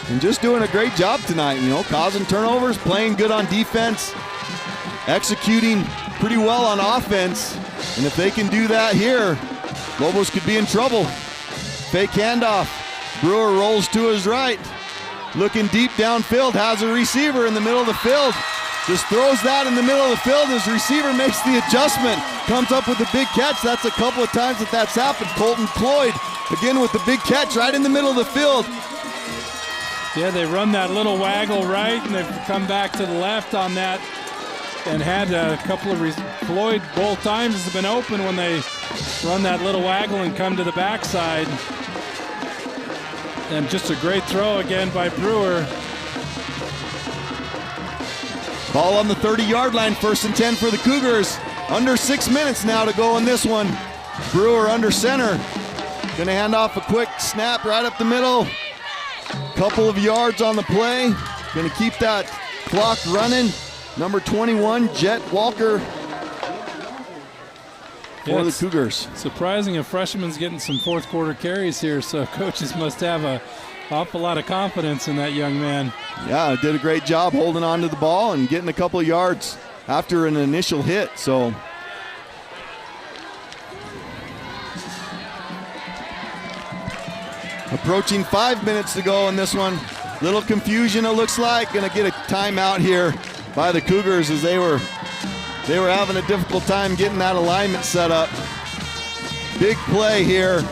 Speaker 4: And just doing a great job tonight, causing turnovers, playing good on defense, executing pretty well on offense. And if they can do that here, Lobos could be in trouble. Fake handoff. Brewer rolls to his right. Looking deep downfield, has a receiver in the middle of the field. Just throws that in the middle of the field. His receiver makes the adjustment. Comes up with a big catch. That's a couple of times that's happened. Colton Cloyd again with the big catch right in the middle of the field.
Speaker 5: Yeah, they run that little waggle right, and they've come back to the left on that. And had a couple of Floyd both times has been open when they run that little waggle and come to the backside. And just a great throw again by Brewer.
Speaker 4: Ball on the 30-yard line, 1st and 10 for the Cougars. Under 6 minutes now to go in this one. Brewer under center. Gonna hand off a quick snap right up the middle. Couple of yards on the play. Gonna keep that clock running. Number 21, Jet Walker for the Cougars.
Speaker 5: Surprising a freshman's getting some fourth quarter carries here, so coaches must have an awful lot of confidence in that young man.
Speaker 4: Yeah, did a great job holding on to the ball and getting a couple of yards after an initial hit. So approaching 5 minutes to go in this one. Little confusion, it looks like. Gonna get a timeout here by the Cougars as they were having a difficult time getting that alignment set up. Big play here.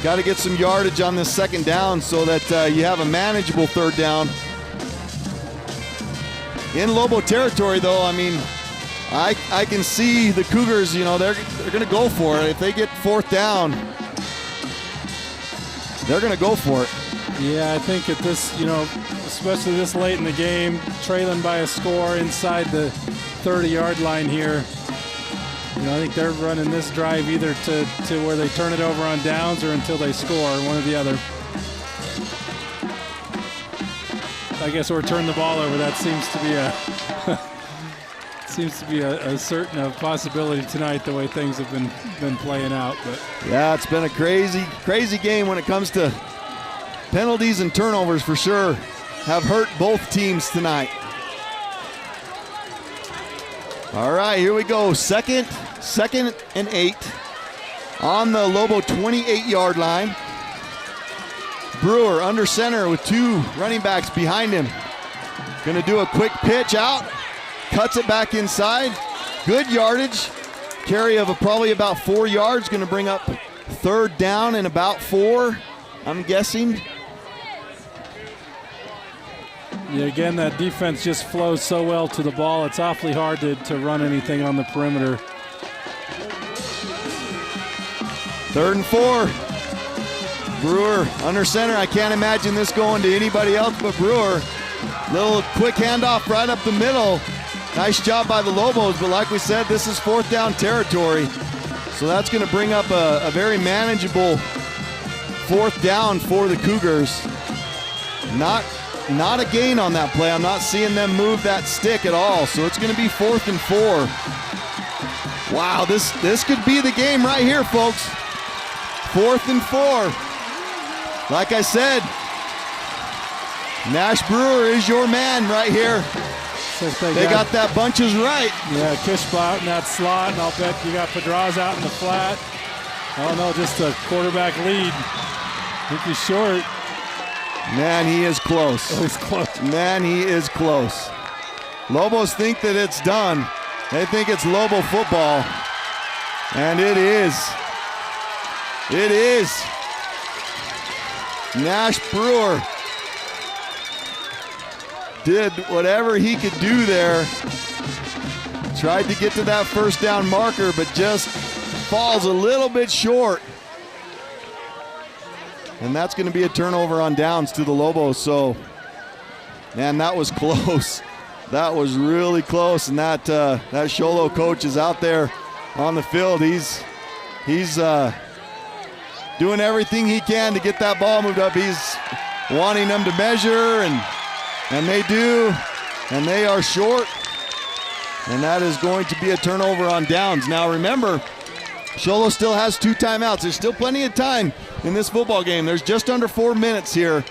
Speaker 4: Got to get some yardage on this 2nd down so that you have a manageable 3rd down. In Lobo territory, though, I mean, I can see the Cougars, they're going to go for it. If they get 4th down, they're going to go for it.
Speaker 5: Yeah, I think at this, especially this late in the game, trailing by a score inside the 30-yard line here, I think they're running this drive either to where they turn it over on downs or until they score, one or the other. I guess, or turn the ball over. That seems to be a certain possibility tonight, the way things have been playing out. But
Speaker 4: yeah, it's been a crazy game when it comes to penalties and turnovers for sure. Have hurt both teams tonight. All right, here we go. Second and 8 on the Lobo 28-yard line. Brewer under center with 2 running backs behind him. Gonna do a quick pitch out, cuts it back inside. Good yardage. Carry of probably about 4 yards. Gonna bring up 3rd down and about 4, I'm guessing.
Speaker 5: Yeah, again, that defense just flows so well to the ball. It's awfully hard to run anything on the perimeter.
Speaker 4: 3rd and 4. Brewer under center. I can't imagine this going to anybody else but Brewer. Little quick handoff right up the middle. Nice job by the Lobos, but like we said, this is 4th down territory. So that's going to bring up a very manageable 4th down for the Cougars. Not a gain on that play. I'm not seeing them move that stick at all. So it's going to be 4th and 4. Wow, this could be the game right here, folks. 4th and 4. Like I said, Nash Brewer is your man right here. They got that bunches right.
Speaker 5: Yeah, Kishbaugh in that slot, and I'll bet you got Pedraza out in the flat. Oh no, just a quarterback lead. I think he's short.
Speaker 4: Man, he is close.
Speaker 5: Oh, he's close.
Speaker 4: Man, he is close. Lobos think that it's done. They think it's Lobo football. And it is. It is. Nash Brewer did whatever he could do there. Tried to get to that 1st down marker, but just falls a little bit short. And that's going to be a turnover on downs to the Lobos. So, man, that was close. That was really close. And that Show Low coach is out there on the field. He's doing everything he can to get that ball moved up. He's wanting them to measure, and they do. And they are short. And that is going to be a turnover on downs. Now, remember, Show Low still has 2 timeouts. There's still plenty of time in this football game. There's just under 4 minutes here.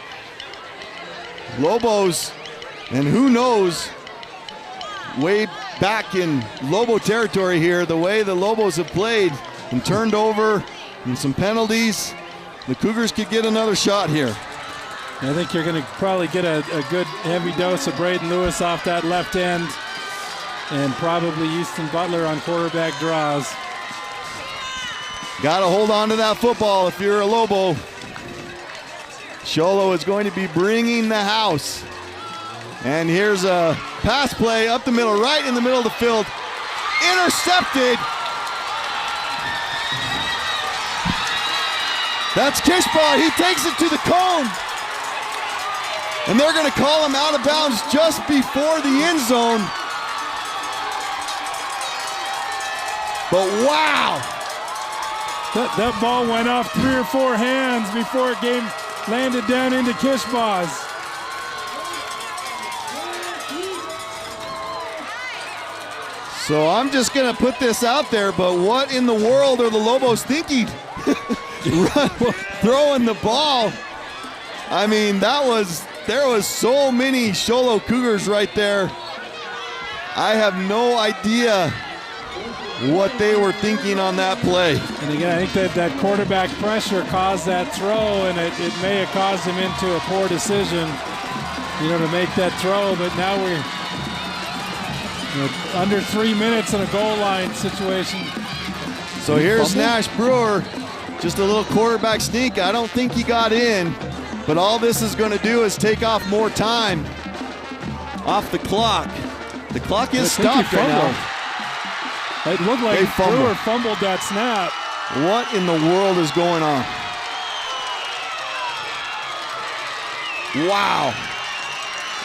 Speaker 4: Lobos, and who knows, way back in Lobo territory here, the way the Lobos have played and turned over and some penalties, the Cougars could get another shot here.
Speaker 5: I think you're going to probably get a good heavy dose of Braden Lewis off that left end, and probably Houston Butler on quarterback draws.
Speaker 4: Got to hold on to that football if you're a Lobo. Show Low is going to be bringing the house. And here's a pass play up the middle, right in the middle of the field. Intercepted. That's Kishbaugh. He takes it to the cone. And they're going to call him out of bounds just before the end zone. But wow.
Speaker 5: That ball went off 3 or 4 hands before it landed down into Kishbaugh's.
Speaker 4: So I'm just going to put this out there, but what in the world are the Lobos thinking? Throwing the ball. I mean, there was so many Show Low Cougars right there. I have no idea what they were thinking on that play.
Speaker 5: And again, I think that quarterback pressure caused that throw, and it may have caused him into a poor decision, to make that throw. But now we're under 3 minutes in a goal line situation.
Speaker 4: So here's Nash Brewer, just a little quarterback sneak. I don't think he got in, but all this is going to do is take off more time off the clock. The clock is stopped right now.
Speaker 5: It looked like Brewer fumbled that snap.
Speaker 4: What in the world is going on? Wow.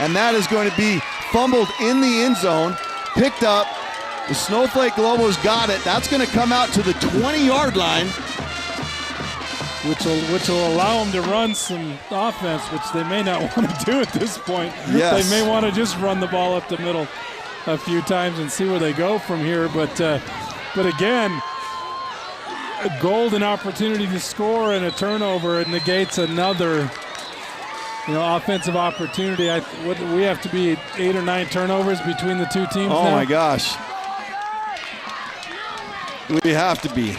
Speaker 4: And that is going to be fumbled in the end zone, picked up. The Snowflake Lobos got it. That's going to come out to the 20-yard line.
Speaker 5: Which will allow them to run some offense, which they may not want to do at this point.
Speaker 4: Yes.
Speaker 5: They may want to just run the ball up the middle a few times and see where they go from here. But again, a golden opportunity to score and a turnover. It negates another offensive opportunity. We have to be 8 or 9 turnovers between the two teams now.
Speaker 4: Oh my gosh. We have to be.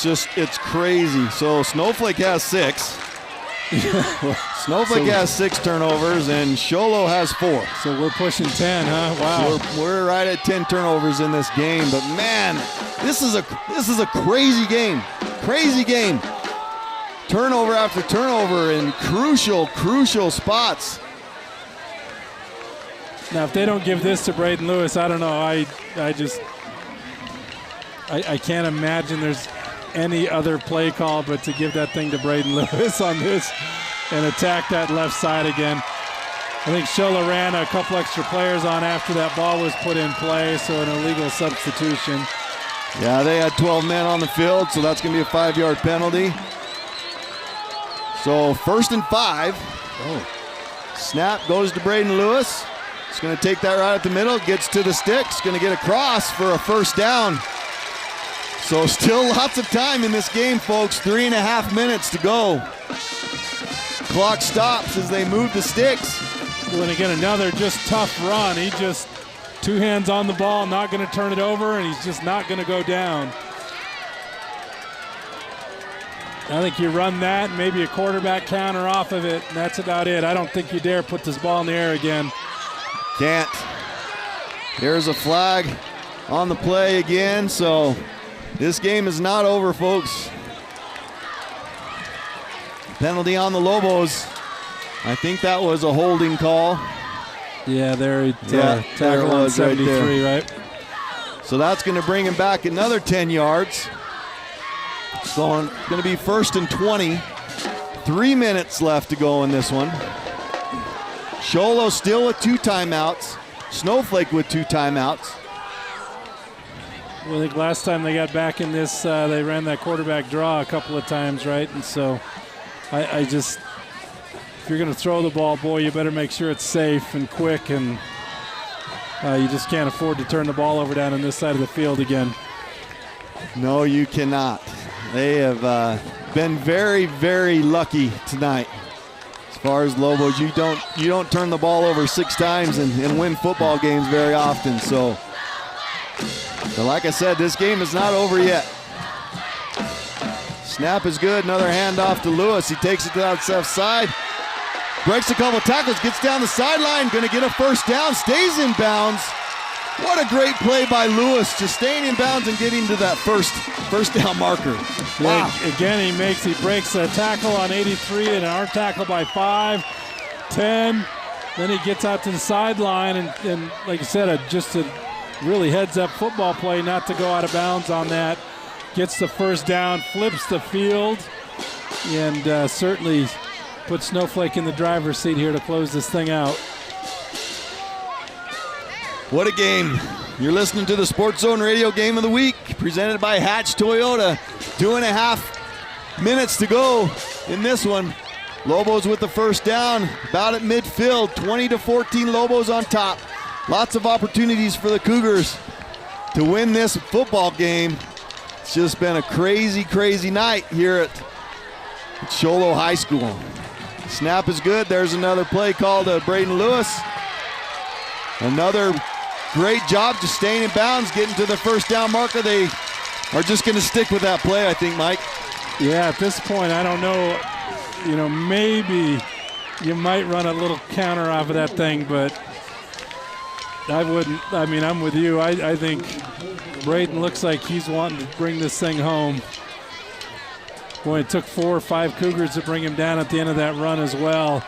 Speaker 4: It's crazy. So Snowflake has 6. Snowflake has 6 turnovers, and Show Low has 4.
Speaker 5: So we're pushing 10, huh? Wow.
Speaker 4: So we're right at 10 turnovers in this game. But man, this is a crazy game. Crazy game. Turnover after turnover in crucial spots.
Speaker 5: Now, if they don't give this to Braden Lewis, I don't know. I can't imagine there's any other play call but to give that thing to Braden Lewis on this and attack that left side again. I think Show Low ran a couple extra players on after that ball was put in play, so an illegal substitution.
Speaker 4: Yeah, they had 12 men on the field, so that's going to be a 5-yard penalty. So 1st and 5. Snap goes to Braden Lewis. He's going to take that right at the middle, gets to the sticks, going to get across for a 1st down. So still lots of time in this game, folks. 3.5 minutes to go. Clock stops as they move the sticks.
Speaker 5: Well, and again, another just tough run. He just 2 hands on the ball, not going to turn it over, and he's just not going to go down. I think you run that, maybe a quarterback counter off of it, and that's about it. I don't think you dare put this ball in the air again.
Speaker 4: Can't. There's a flag on the play again, so this game is not over, folks. Penalty on the Lobos. I think that was a holding call.
Speaker 5: Yeah, tackle on 73, right?
Speaker 4: So that's going to bring him back another 10 yards. It's going to be 1st and 20. 3 minutes left to go in this one. Show Low still with 2 timeouts. Snowflake with 2 timeouts.
Speaker 5: Well, I think last time they got back in this, they ran that quarterback draw a couple of times, right? And so I just, if you're going to throw the ball, boy, you better make sure it's safe and quick, and you just can't afford to turn the ball over down on this side of the field again.
Speaker 4: No, you cannot. They have been very, very lucky tonight. As far as Lobos, you don't turn the ball over 6 times and win football games very often. So, but like I said, this game is not over yet. Snap is good. Another handoff to Lewis. He takes it to that left side. Breaks a couple tackles. Gets down the sideline. Going to get a first down. Stays in bounds. What a great play by Lewis. Just staying in bounds and getting to that first down marker. Wow.
Speaker 5: Yeah, again, he breaks a tackle on 83 and an arm tackle by 5, 10. Then he gets out to the sideline and like I said, just a really heads-up football play not to go out of bounds on that. Gets the first down, flips the field, and certainly puts Snowflake in the driver's seat here to close this thing out.
Speaker 4: What a game. You're listening to the Sports Zone Radio Game of the Week, presented by Hatch Toyota. 2.5 minutes to go in this one. Lobos with the first down, about at midfield, 20-14 Lobos on top. Lots of opportunities for the Cougars to win this football game. It's just been a crazy, crazy night here at Show Low High School. Snap is good. There's another play called to Braden Lewis. Another great job just staying in bounds, getting to the first down marker. They are just going to stick with that play, I think, Mike.
Speaker 5: Yeah, at this point, I don't know. You know, maybe you might run a little counter off of that thing, but I wouldn't. I mean, I'm with you. I think Braden looks like he's wanting to bring this thing home. Boy, it took 4 or 5 Cougars to bring him down at the end of that run as well.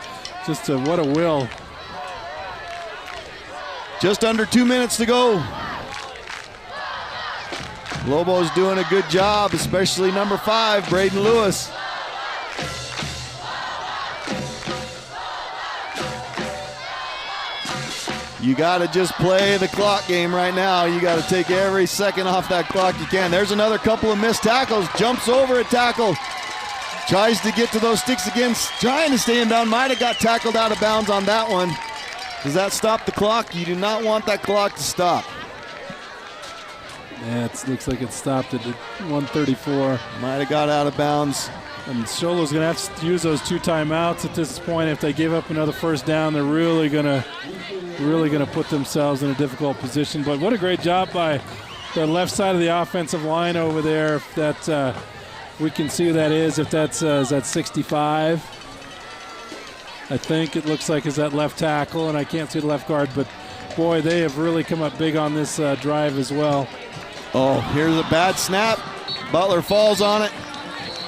Speaker 5: What a will.
Speaker 4: Just under 2 minutes to go. Lobos doing a good job, especially number 5, Braden Lewis. You got to just play the clock game right now. You got to take every second off that clock you can. There's another couple of missed tackles. Jumps over a tackle. Tries to get to those sticks again. Trying to stay in bounds. Might have got tackled out of bounds on that one. Does that stop the clock? You do not want that clock to stop.
Speaker 5: Yeah, it looks like it stopped at 1:34.
Speaker 4: Might have got out of bounds.
Speaker 5: And Show Low's going to have to use those 2 timeouts at this point. If they give up another first down, they're really going to put themselves in a difficult position. But what a great job by the left side of the offensive line over there. If that we can see who that is. If that's is that 65? I think it looks like is that left tackle, and I can't see the left guard. But boy, they have really come up big on this drive as well.
Speaker 4: Oh, here's a bad snap. Butler falls on it.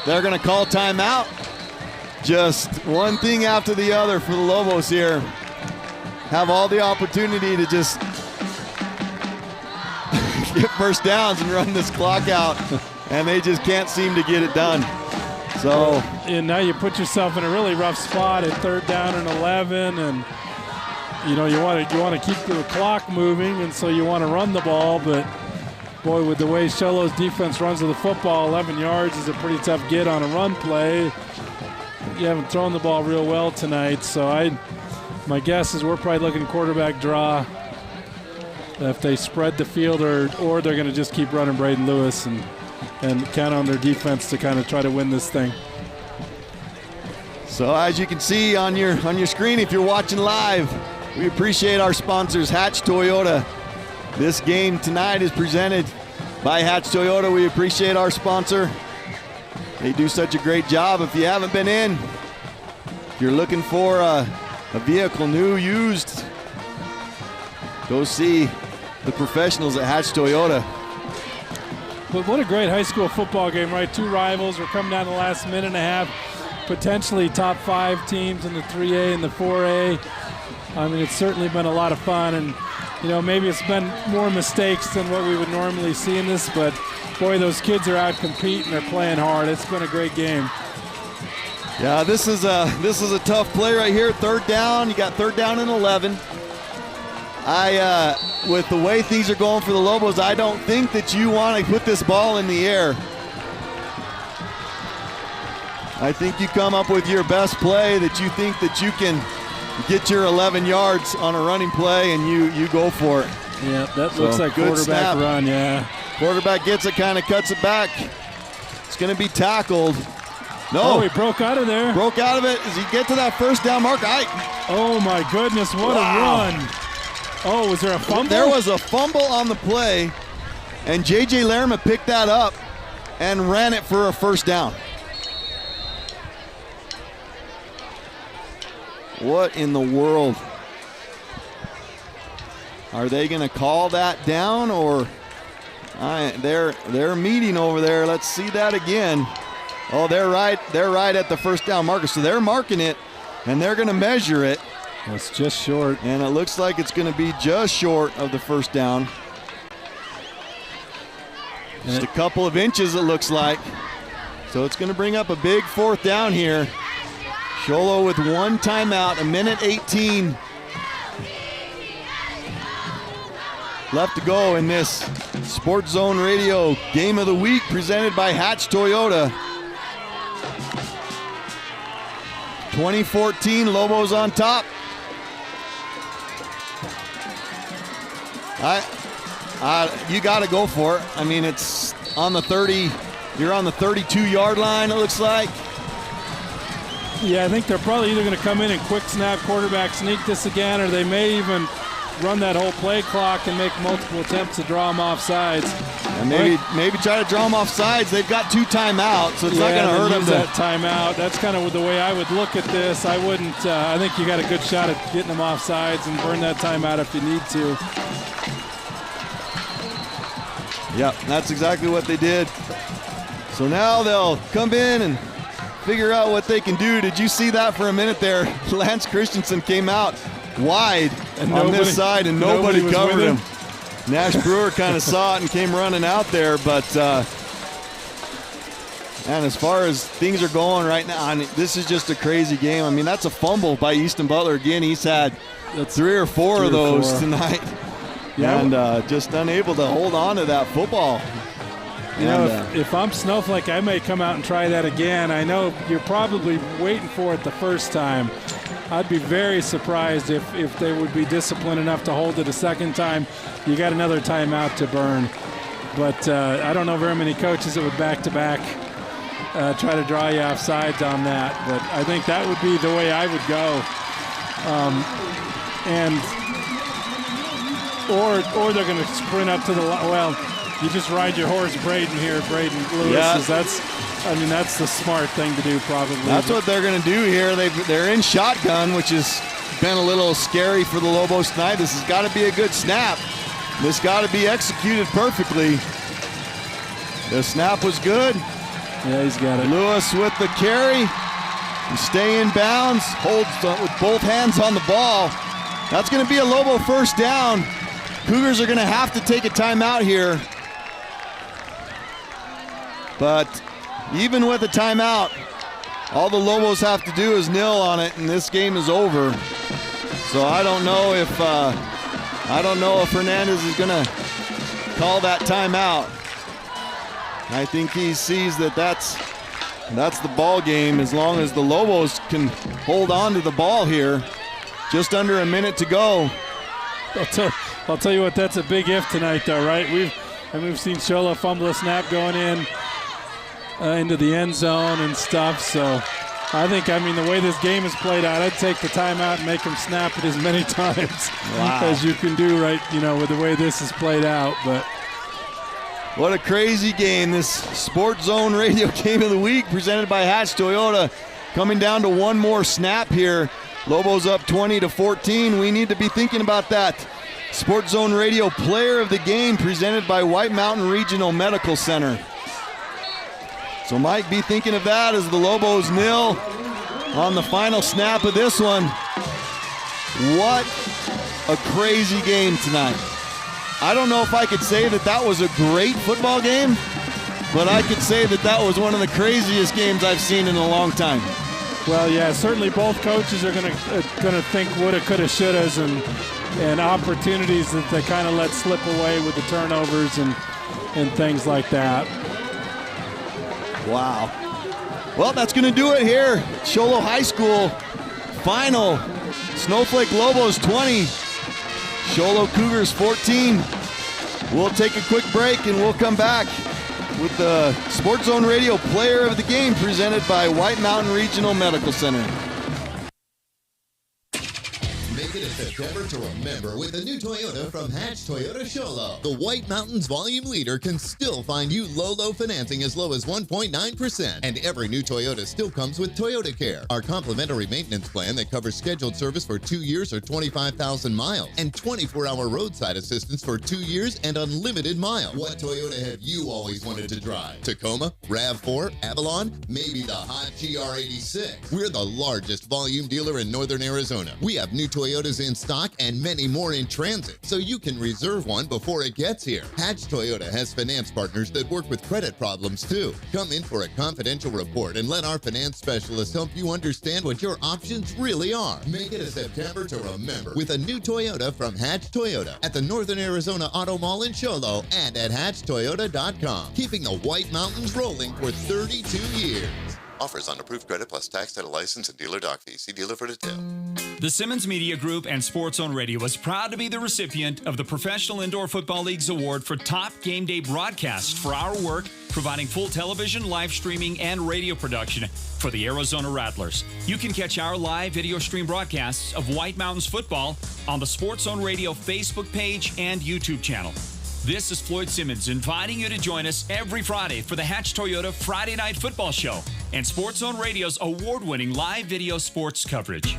Speaker 4: They're going to call timeout. Just one thing after the other for the Lobos here. Have all the opportunity to just get first downs and run this clock out, and they just can't seem to get it done. So,
Speaker 5: and now you put yourself in a really rough spot at 3rd down and 11, and you know you want to keep the clock moving, and so you want to run the ball, but boy, with the way Show Low's defense runs to the football, 11 yards is a pretty tough get on a run play. You haven't thrown the ball real well tonight, so my guess is we're probably looking quarterback draw if they spread the field, or they're going to just keep running Braden Lewis and count on their defense to kind of try to win this thing.
Speaker 4: So as you can see on your screen, if you're watching live, we appreciate our sponsors, Hatch Toyota. This game tonight is presented by Hatch Toyota. We appreciate our sponsor. They do such a great job. If you haven't been in, if you're looking for a vehicle, new, used, go see the professionals at Hatch Toyota.
Speaker 5: But what a great high school football game, right? 2 rivals. We're coming down to the last minute and a half. Potentially top 5 teams in the 3A and the 4A. I mean, it's certainly been a lot of fun. And maybe it's been more mistakes than what we would normally see in this, but boy, those kids are out competing. They're playing hard. It's been a great game.
Speaker 4: Yeah, this is a tough play right here. Third down. You got third down and 11. With the way things are going for the Lobos, I don't think that you want to put this ball in the air. I think you come up with your best play that you think that you can get your 11 yards on a running play, and you go for it.
Speaker 5: Yeah, that looks like quarterback
Speaker 4: snap.
Speaker 5: run, yeah. Quarterback
Speaker 4: gets it, kind of cuts it back. It's going to be tackled. No.
Speaker 5: Oh, he broke out of there.
Speaker 4: Broke out of it. Does he get to that first down mark?
Speaker 5: Oh, my goodness, what a run. Oh, was there a fumble?
Speaker 4: There was a fumble on the play, and J.J. Lerma picked that up and ran it for a first down. What in the world? Are they going to call that down, or they're meeting over there? Let's see that again. Oh, they're right at the first down marker. So they're marking it, and they're going to measure it.
Speaker 5: It's just short.
Speaker 4: And it looks like it's going to be just short of the first down. Just a couple of inches, it looks like. So it's going to bring up a big fourth down here. Show Low with one timeout, 1:18 left to go in this Sports Zone Radio Game of the Week presented by Hatch Toyota. 2014 Lobos on top. You got to go for it. I mean, it's on the 30. You're on the 32-yard line, it looks like.
Speaker 5: Yeah, I think they're probably either going to come in and quick snap quarterback sneak this again, or they may even run that whole play clock and make multiple attempts to draw them off sides.
Speaker 4: And maybe try to draw them off sides. They've got two timeouts, so it's not going to hurt them.
Speaker 5: That timeout. That's kind of the way I would look at this. I wouldn't. I think you got a good shot at getting them off sides and burn that timeout if you need to.
Speaker 4: Yep, that's exactly what they did. So now they'll come in and figure out what they can do. Did you see that for a minute there? Lance Christensen came out wide on this side, and nobody covered him. Nash Brewer kind of saw it and came running out there, but and as far as things are going right now, this is just a crazy game. I mean, that's a fumble by Easton Butler. Again, he's had three or four of those tonight. Yeah. And just unable to hold on to that football.
Speaker 5: You know, if I'm Snowflake, I may come out and try that again. I know you're probably waiting for it the first time. I'd be very surprised if they would be disciplined enough to hold it a second time. You got another timeout to burn. But I don't know very many coaches that would back-to-back try to draw you off sides on that. But I think that would be the way I would go. Or they're going to sprint up to the you just ride your horse, Braden Lewis.
Speaker 4: Yeah.
Speaker 5: That's the smart thing to do, probably.
Speaker 4: That's what they're going to do here. They're in shotgun, which has been a little scary for the Lobos tonight. This has got to be a good snap. This got to be executed perfectly. The snap was good.
Speaker 5: Yeah, he's got it.
Speaker 4: Lewis with the carry. Stay in bounds. Holds with both hands on the ball. That's going to be a Lobo first down. Cougars are going to have to take a timeout here. But even with a timeout, all the Lobos have to do is nil on it, and this game is over. So I don't know if Hernandez is going to call that timeout. I think he sees that's the ball game. As long as the Lobos can hold on to the ball here, just under a minute to go.
Speaker 5: I'll tell you what, that's a big if tonight, though, right? We've seen Show Low fumble a snap going into the end zone and stuff. So I think, the way this game is played out, I'd take the timeout and make them snap it as many times as you can do, right? With the way this is played out. But
Speaker 4: what a crazy game! This Sports Zone Radio Game of the Week presented by Hatch Toyota, coming down to one more snap here. Lobos up 20-14. We need to be thinking about that. Sports Zone Radio Player of the Game presented by White Mountain Regional Medical Center. So Mike, be thinking of that as the Lobos nil on the final snap of this one. What a crazy game tonight. I don't know if I could say that was a great football game, but I could say that was one of the craziest games I've seen in a long time.
Speaker 5: Well, yeah, certainly both coaches are going to think woulda, coulda, shouldas, and opportunities that they kind of let slip away with the turnovers and things like that.
Speaker 4: Wow. Well, that's going to do it here. Show Low High School final. Snowflake Lobos 20. Show Low Cougars 14. We'll take a quick break and we'll come back with the Sports Zone Radio Player of the Game presented by White Mountain Regional Medical Center.
Speaker 20: Make it a September to remember with a new Toyota from Hatch Toyota Show Low. The White Mountains volume leader can still find you low financing as low as 1.9%. And every new Toyota still comes with Toyota Care, our complimentary maintenance plan that covers scheduled service for 2 years or 25,000 miles, and 24-hour roadside assistance for 2 years and unlimited miles. What Toyota have you always wanted to drive? Tacoma, RAV4, Avalon, maybe the hot GR86. We're the largest volume dealer in Northern Arizona. We have new Toyotas in stock and many more in transit, so you can reserve one before it gets here. Hatch Toyota has finance partners that work with credit problems too. Come in for a confidential report and let our finance specialist help you understand what your options really are. Make it a September to remember with a new Toyota from Hatch Toyota at the Northern Arizona Auto Mall in Show Low and at hatchtoyota.com. Keeping the White Mountains rolling for 32 years. Offers on approved credit plus tax, title license, and dealer doc fee. See dealer for detail.
Speaker 19: The Simmons Media Group and Sports Zone Radio is proud to be the recipient of the Professional Indoor Football League's award for top game day broadcast for our work providing full television, live streaming, and radio production for the Arizona Rattlers. You can catch our live video stream broadcasts of White Mountains football on the Sports Zone Radio Facebook page and YouTube channel. This is Floyd Simmons inviting you to join us every Friday for the Hatch Toyota Friday Night Football Show and Sports Zone Radio's award-winning live video sports coverage.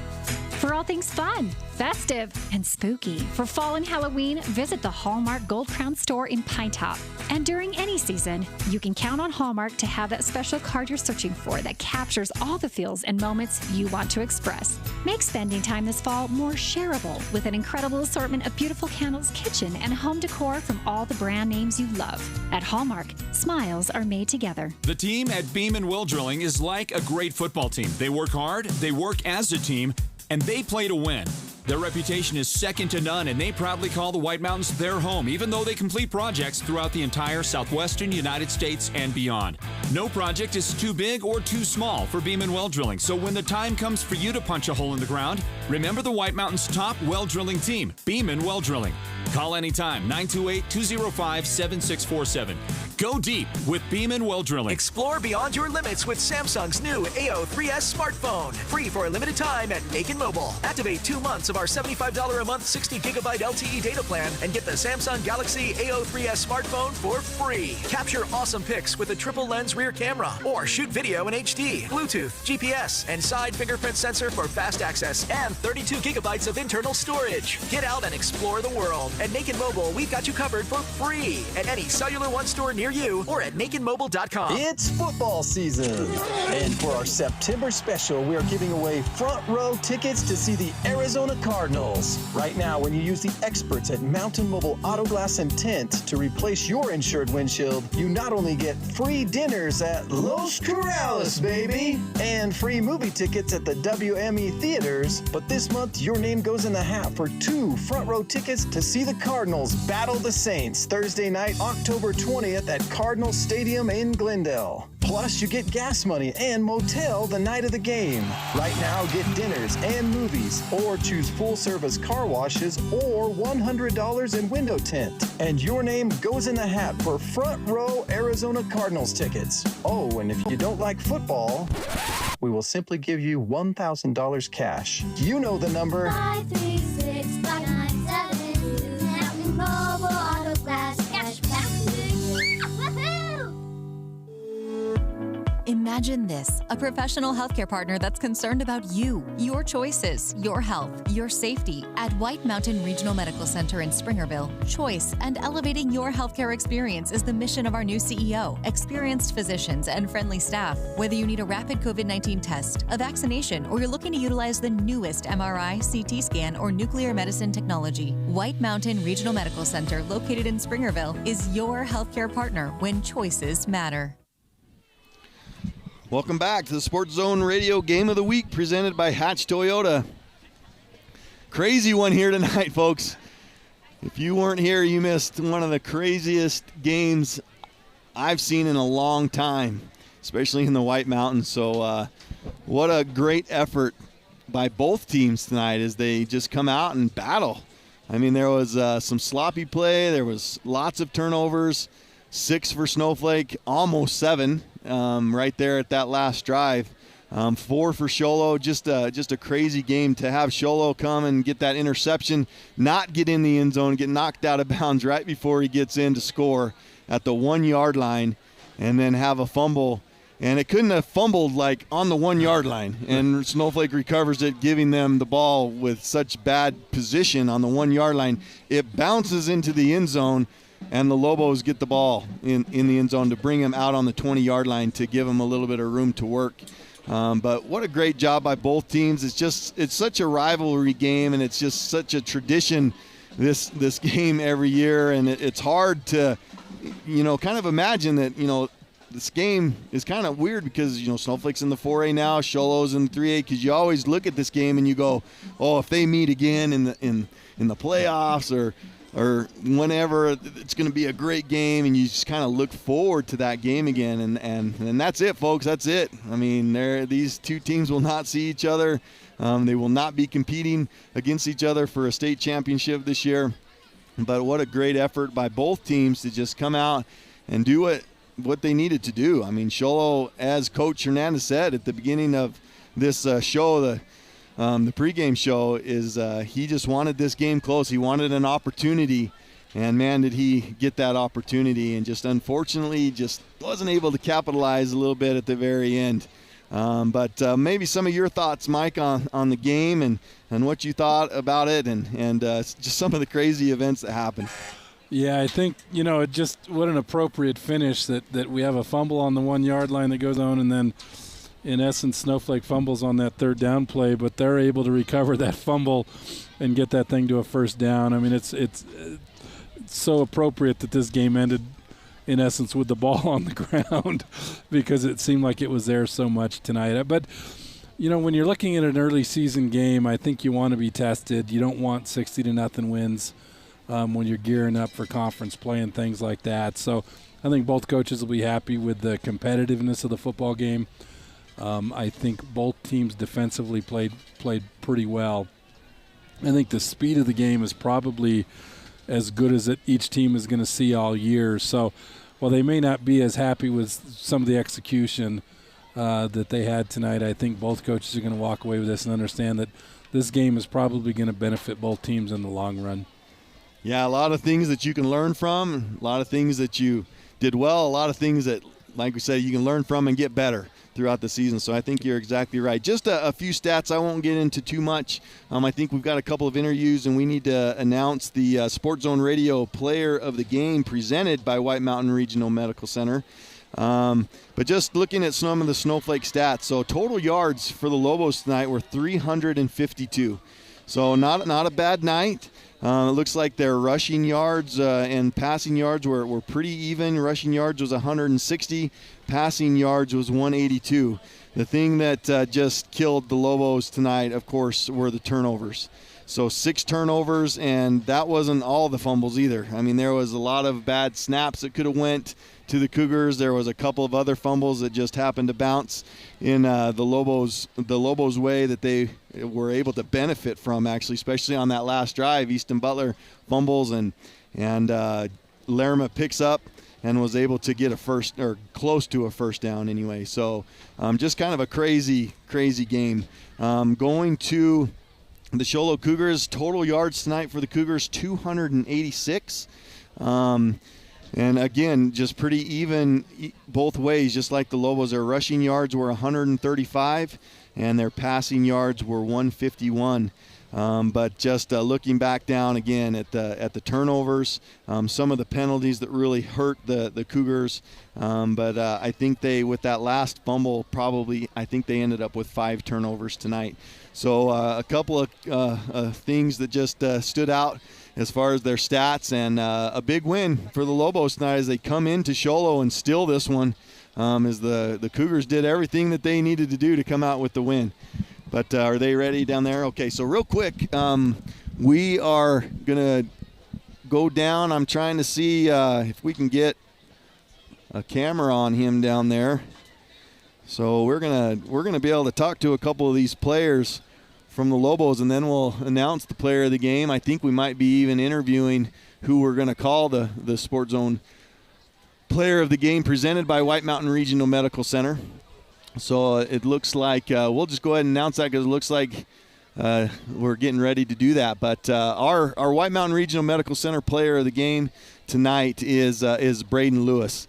Speaker 14: For all things fun, festive, and spooky, for fall and Halloween, visit the Hallmark Gold Crown store in Pine Top. And during any season, you can count on Hallmark to have that special card you're searching for that captures all the feels and moments you want to express. Make spending time this fall more shareable with an incredible assortment of beautiful candles, kitchen, and home decor from all the brand names you love. At Hallmark, smiles are made together.
Speaker 19: The team at Beam & Will Drilling is like a great football team. They work hard, they work as a team, and they play to win. Their reputation is second to none, and they proudly call the White Mountains their home, even though they complete projects throughout the entire southwestern United States and beyond. No project is too big or too small for Beam & Well Drilling, so when the time comes for you to punch a hole in the ground, remember the White Mountains' top well drilling team, Beam & Well Drilling. Call anytime, 928-205-7647. Go deep with Beam & Well Drilling.
Speaker 15: Explore beyond your limits with Samsung's new AO3S smartphone. Free for a limited time at Naked Mobile. Activate 2 months of our $75 a month 60 gigabyte LTE data plan and get the Samsung Galaxy AO3S smartphone for free. Capture awesome pics with a triple lens rear camera or shoot video in HD, Bluetooth, GPS, and side fingerprint sensor for fast access and 32 gigabytes of internal storage. Get out and explore the world. At Naked Mobile, we've got you covered for free at any Cellular One store near you or at nakedmobile.com.
Speaker 3: It's football season. And for our September special, we are giving away front row tickets to see the Arizona Cardinals. Right now, when you use the experts at Mountain Mobile Auto Glass and Tint to replace your insured windshield, you not only get free dinners at Los Corrales, baby, and free movie tickets at the WME theaters, but this month your name goes in the hat for 2 front row tickets to see the Cardinals battle the Saints Thursday night, October 20th at Cardinal Stadium in Glendale. Plus, you get gas money and motel the night of the game. Right now, get dinners and movies, or choose full-service car washes, or $100 in window tint. And your name goes in the hat for front row Arizona Cardinals tickets. Oh, and if you don't like football, we will simply give you $1,000 cash. You know the number.
Speaker 22: 536-597. Mountain Mobile Auto Glass Cash Back. Woohoo!
Speaker 21: Imagine this, a professional healthcare partner that's concerned about you, your choices, your health, your safety. At White Mountain Regional Medical Center in Springerville, choice and elevating your healthcare experience is the mission of our new CEO. Experienced physicians and friendly staff. Whether you need a rapid COVID-19 test, a vaccination, or you're looking to utilize the newest MRI, CT scan, or nuclear medicine technology, White Mountain Regional Medical Center, located in Springerville, is your healthcare partner when choices matter.
Speaker 4: Welcome back to the Sports Zone Radio Game of the Week presented by Hatch Toyota. Crazy one here tonight, folks. If you weren't here, you missed one of the craziest games I've seen in a long time, especially in the White Mountains. So what a great effort by both teams tonight as they just come out and battle. I mean, there was some sloppy play. There was lots of turnovers. 6 for Snowflake, almost 7 right there at that last drive. 4 for Show Low. Just a crazy game to have Show Low come and get that interception, not get in the end zone, get knocked out of bounds right before he gets in to score at the 1-yard line, and then have a fumble. And it couldn't have fumbled like on the 1-yard line. And Snowflake recovers it, giving them the ball with such bad position on the 1-yard line. It bounces into the end zone, and the Lobos get the ball in the end zone to bring him out on the 20-yard line to give him a little bit of room to work. But what a great job by both teams. It's such a rivalry game, and it's just such a tradition, this game every year. And it's hard to, kind of imagine that, this game is kind of weird because, Snowflake's in the 4A now, Show Low's in the 3A, because you always look at this game and you go, oh, if they meet again in the playoffs or whenever, it's going to be a great game, and you just kind of look forward to that game again, and that's it, folks. That's it. I mean, these two teams will not see each other. They will not be competing against each other for a state championship this year. But what a great effort by both teams to just come out and do what they needed to do. I mean, Show Low, as Coach Hernandez said at the beginning of this show, the pregame show, is he just wanted this game close. He wanted an opportunity, and man, did he get that opportunity, and just unfortunately just wasn't able to capitalize a little bit at the very end. But maybe some of your thoughts, Mike, on the game and what you thought about it, and just some of the crazy events that happened.
Speaker 5: Yeah, I think, just what an appropriate finish that we have a fumble on the 1-yard line that goes on, and then in essence, Snowflake fumbles on that third down play, but they're able to recover that fumble and get that thing to a first down. I mean, it's so appropriate that this game ended, in essence, with the ball on the ground because it seemed like it was there so much tonight. But, when you're looking at an early season game, I think you want to be tested. You don't want 60-0 wins when you're gearing up for conference play and things like that. So I think both coaches will be happy with the competitiveness of the football game. I think both teams defensively played pretty well. I think the speed of the game is probably as good as each team is going to see all year. So while they may not be as happy with some of the execution that they had tonight, I think both coaches are going to walk away with this and understand that this game is probably going to benefit both teams in the long run.
Speaker 4: Yeah, a lot of things that you can learn from, a lot of things that you did well, a lot of things that, like we said, you can learn from and get better throughout the season. So I think you're exactly right. Just a few stats I won't get into too much. I think we've got a couple of interviews, and we need to announce the Sports Zone Radio Player of the Game presented by White Mountain Regional Medical Center. But just looking at some of the Snowflake stats, so total yards for the Lobos tonight were 352. So not a bad night. It looks like their rushing yards and passing yards were pretty even. Rushing yards was 160. Passing yards was 182. The thing that just killed the Lobos tonight, of course, were the turnovers. So 6 turnovers, and that wasn't all the fumbles either. I mean, there was a lot of bad snaps that could have went to the Cougars. There was a couple of other fumbles that just happened to bounce in the Lobos way that they were able to benefit from, actually, especially on that last drive. Easton Butler fumbles, and Laramie picks up and was able to get a first, or close to a first down anyway. So just kind of a crazy game. Going to the Show Low Cougars, total yards tonight for the Cougars, 286. And again, just pretty even both ways, just like the Lobos. Their rushing yards were 135, and their passing yards were 151. But just looking back down again at the turnovers, some of the penalties that really hurt the Cougars. But I think with that last fumble, I think they ended up with 5 turnovers tonight. So a couple of things that just stood out as far as their stats, and a big win for the Lobos tonight as they come into Show Low and steal this one, as the Cougars did everything that they needed to do to come out with the win. But are they ready down there? Okay, so real quick, we are going to go down. I'm trying to see if we can get a camera on him down there. So we're gonna be able to talk to a couple of these players from the Lobos, and then we'll announce the player of the game. I think we might be even interviewing who we're going to call the Sports Zone player of the game, presented by White Mountain Regional Medical Center. So it looks like we'll just go ahead and announce that, because it looks like we're getting ready to do that. But our White Mountain Regional Medical Center player of the game tonight is Braden Lewis.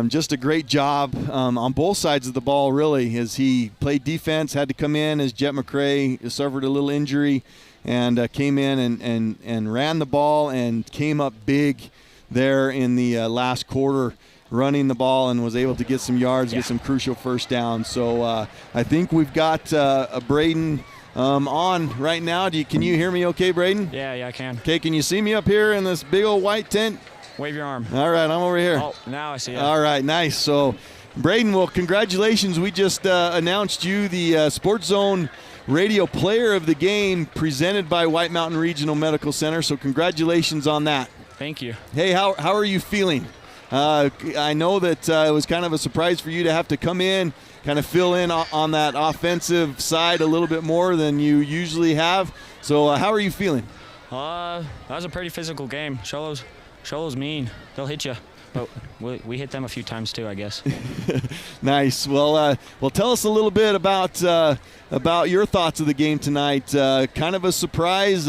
Speaker 4: Just a great job on both sides of the ball, really, as he played defense, had to come in as Jet McCrae suffered a little injury, and came in and ran the ball and came up big there in the last quarter, running the ball, and was able to get some yards, get some crucial first downs. So I think we've got a Braden on right now. Can you hear me okay, Braden?
Speaker 6: Yeah, I can.
Speaker 4: Okay, can you see me up here in this big old white tent?
Speaker 6: Wave your arm.
Speaker 4: All right, I'm over here.
Speaker 6: Oh, now I see it.
Speaker 4: All right, nice. So, Braden, well, congratulations. We just announced you the Sports Zone Radio Player of the Game, presented by White Mountain Regional Medical Center. So congratulations on that.
Speaker 6: Thank you.
Speaker 4: Hey, how are you feeling? I know that it was kind of a surprise for you to have to come in, kind of fill in on that offensive side a little bit more than you usually have. So how are you feeling?
Speaker 6: That was a pretty physical game. Show Low's mean. They'll hit you. But we hit them a few times too, I guess.
Speaker 4: Nice. Well, tell us a little bit about your thoughts of the game tonight. Kind of a surprise.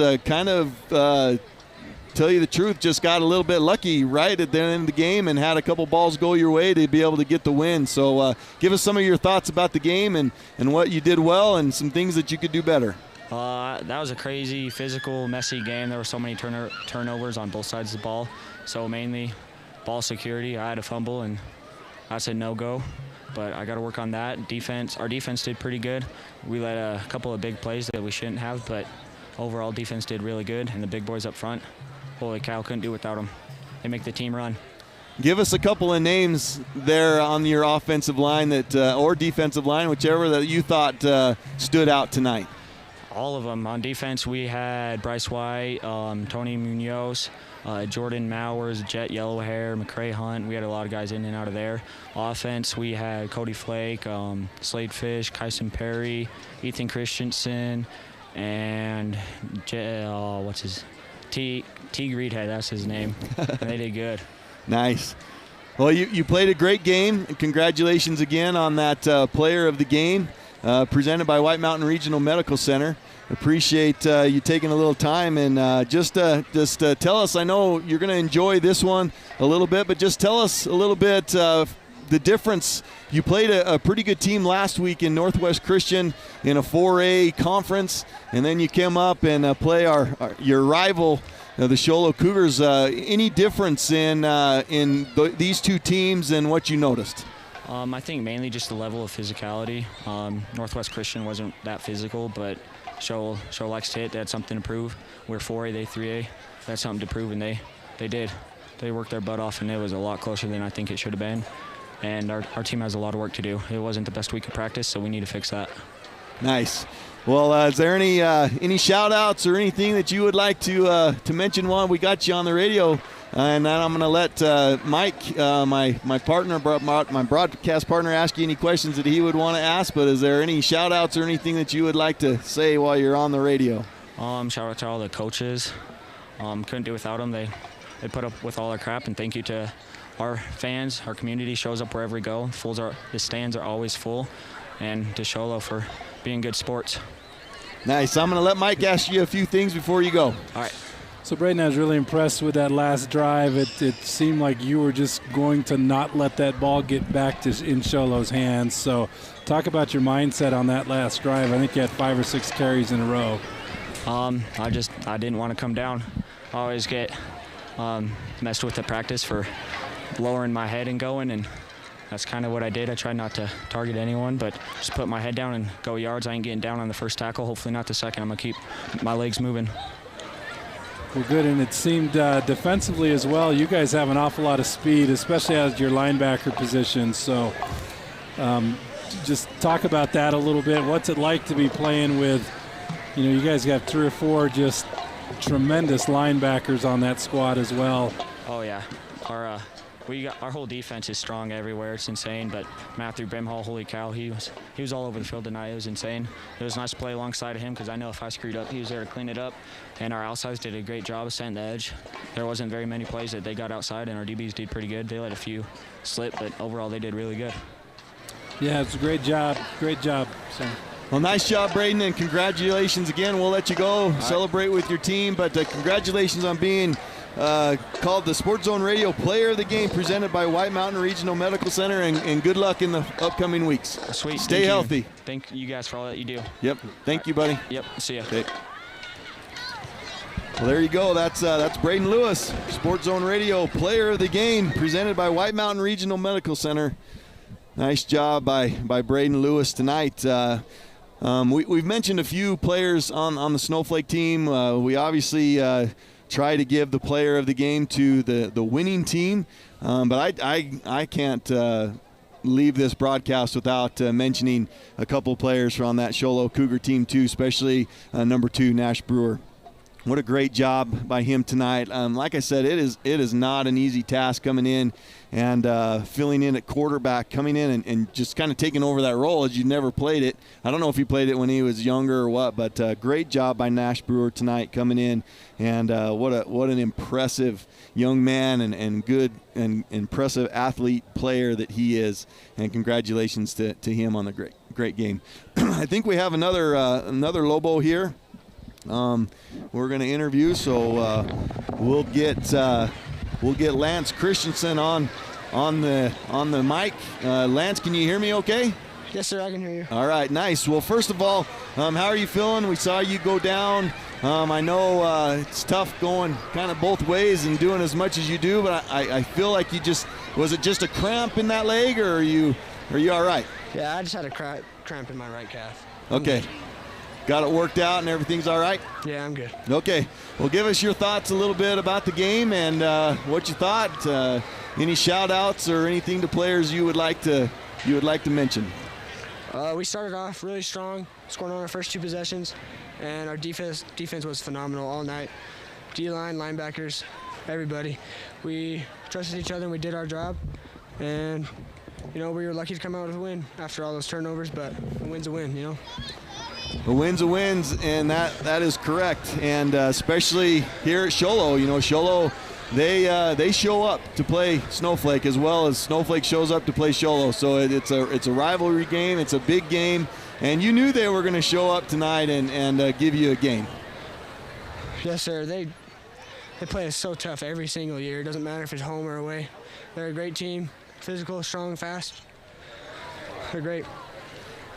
Speaker 4: Tell you the truth, just got a little bit lucky right at the end of the game and had a couple balls go your way to be able to get the win. So give us some of your thoughts about the game and what you did well and some things that you could do better.
Speaker 6: That was a crazy, physical, messy game. There were so many turnovers on both sides of the ball. So mainly ball security. I had a fumble and I said no-go, but I got to work on that. Our defense did pretty good. We let a couple of big plays that we shouldn't have, but overall defense did really good, and the big boys up front, holy cow, couldn't do without them. They make the team run.
Speaker 4: Give us a couple of names there on your offensive line or defensive line, whichever that you thought stood out tonight.
Speaker 6: All of them. On defense, we had Bryce White, Tony Munoz, Jordan Mowers, Jet Yellowhair, McCrae Hunt. We had a lot of guys in and out of there. Offense, we had Cody Flake, Slade Fish, Kyson Perry, Ethan Christensen, and T. Greedhead, that's his name. And they did good.
Speaker 4: Nice. Well, you played a great game. Congratulations again on that player of the game, presented by White Mountain Regional Medical Center. Appreciate you taking a little time and just tell us. I know you're going to enjoy this one a little bit, but just tell us a little bit the difference. You played a pretty good team last week in Northwest Christian in a 4A conference, and then you came up and play your rival, the Show Low Cougars. Any difference in these two teams and what you noticed?
Speaker 6: I think mainly just the level of physicality. Northwest Christian wasn't that physical, but Show likes to hit. They had something to prove. We're 4A, they 3A. They had something to prove, and they did. They worked their butt off, and it was a lot closer than I think it should have been. And our team has a lot of work to do. It wasn't the best week of practice, so we need to fix that.
Speaker 4: Nice. Well, is there any shout-outs or anything that you would like to mention while we got you on the radio? And then I'm going to let Mike, my partner, my broadcast partner, ask you any questions that he would want to ask. But is there any shout-outs or anything that you would like to say while you're on the radio?
Speaker 6: Shout out to all the coaches. Couldn't do without them. They put up with all our crap, and thank you to our fans. Our community shows up wherever we go. The stands are always full, and to Show Low for being good sports.
Speaker 4: Nice. I'm going to let Mike ask you a few things before you go.
Speaker 6: All right.
Speaker 5: So, Braden, I was really impressed with that last drive. It seemed like you were just going to not let that ball get back in Show Low's hands. So, talk about your mindset on that last drive. I think you had 5 or 6 carries in a row.
Speaker 6: I didn't want to come down. I always get messed with the practice for lowering my head and going, and that's kind of what I did. I tried not to target anyone, but just put my head down and go yards. I ain't getting down on the first tackle, hopefully not the second. I'm going to keep my legs moving.
Speaker 5: Well, good, and it seemed defensively as well, you guys have an awful lot of speed, especially as your linebacker position. So just talk about that a little bit. What's it like to be playing with, you guys have 3 or 4 just tremendous linebackers on that squad as well.
Speaker 6: Oh, yeah. Our whole defense is strong everywhere. It's insane. But Matthew Brimhall, holy cow, he was all over the field tonight. It was insane. It was nice to play alongside of him because I know if I screwed up, he was there to clean it up. And our outsides did a great job of setting the edge. There wasn't very many plays that they got outside, and our DBs did pretty good. They let a few slip, but overall they did really good.
Speaker 5: Yeah, it's a great job. Great job. So.
Speaker 4: Well, nice job, Braden, and congratulations again. We'll let you go celebrate with your team, but congratulations on being called the Sports Zone Radio Player of the Game, presented by White Mountain Regional Medical Center, and good luck in the upcoming weeks.
Speaker 6: Sweet.
Speaker 4: Stay healthy.
Speaker 6: Thank you guys for all that you do.
Speaker 4: Yep. Thank you, buddy.
Speaker 6: Yep. See ya.
Speaker 4: Okay. Well, there you go. That's Braden Lewis, Sports Zone Radio Player of the Game, presented by White Mountain Regional Medical Center. Nice job by Braden Lewis tonight. We've mentioned a few players on the Snowflake team. We obviously try to give the player of the game to the winning team, but I can't leave this broadcast without mentioning a couple of players from that Show Low Cougar team too, especially number 2, Nash Brewer. What a great job by him tonight. Like I said, it is not an easy task coming in and filling in at quarterback, coming in and just kind of taking over that role as you never played it. I don't know if he played it when he was younger or what, but great job by Nash Brewer tonight coming in. And what an impressive young man and good and impressive athlete player that he is. And congratulations to him on the great game. I think we have another Lobo here. We're going to interview, so we'll get Lance Christensen on the mic. Lance, can you hear me okay?
Speaker 7: Yes, sir, I can hear you.
Speaker 4: All right, nice. Well, first of all, how are you feeling? We saw you go down. I know it's tough going kind of both ways and doing as much as you do, but I feel like was it just a cramp in that leg, or are you all right?
Speaker 7: Yeah, I just had a cramp in my right calf.
Speaker 4: Okay. Got it worked out and everything's all right?
Speaker 7: Yeah, I'm good.
Speaker 4: Okay. Well, give us your thoughts a little bit about the game and what you thought. Any shout-outs or anything to players you would like to mention?
Speaker 7: We started off really strong, scoring on our first 2 possessions, and our defense was phenomenal all night. D-line, linebackers, everybody. We trusted each other and we did our job, and we were lucky to come out with a win after all those turnovers, but a win's a win,
Speaker 4: A win's a win, and that is correct. And especially here at Show Low, Show Low, they show up to play Snowflake as well as Snowflake shows up to play Show Low. So it's a rivalry game. It's a big game, and you knew they were going to show up tonight and give you a game.
Speaker 7: Yes, sir. They play us so tough every single year. It doesn't matter if it's home or away. They're a great team, physical, strong, fast. They're great.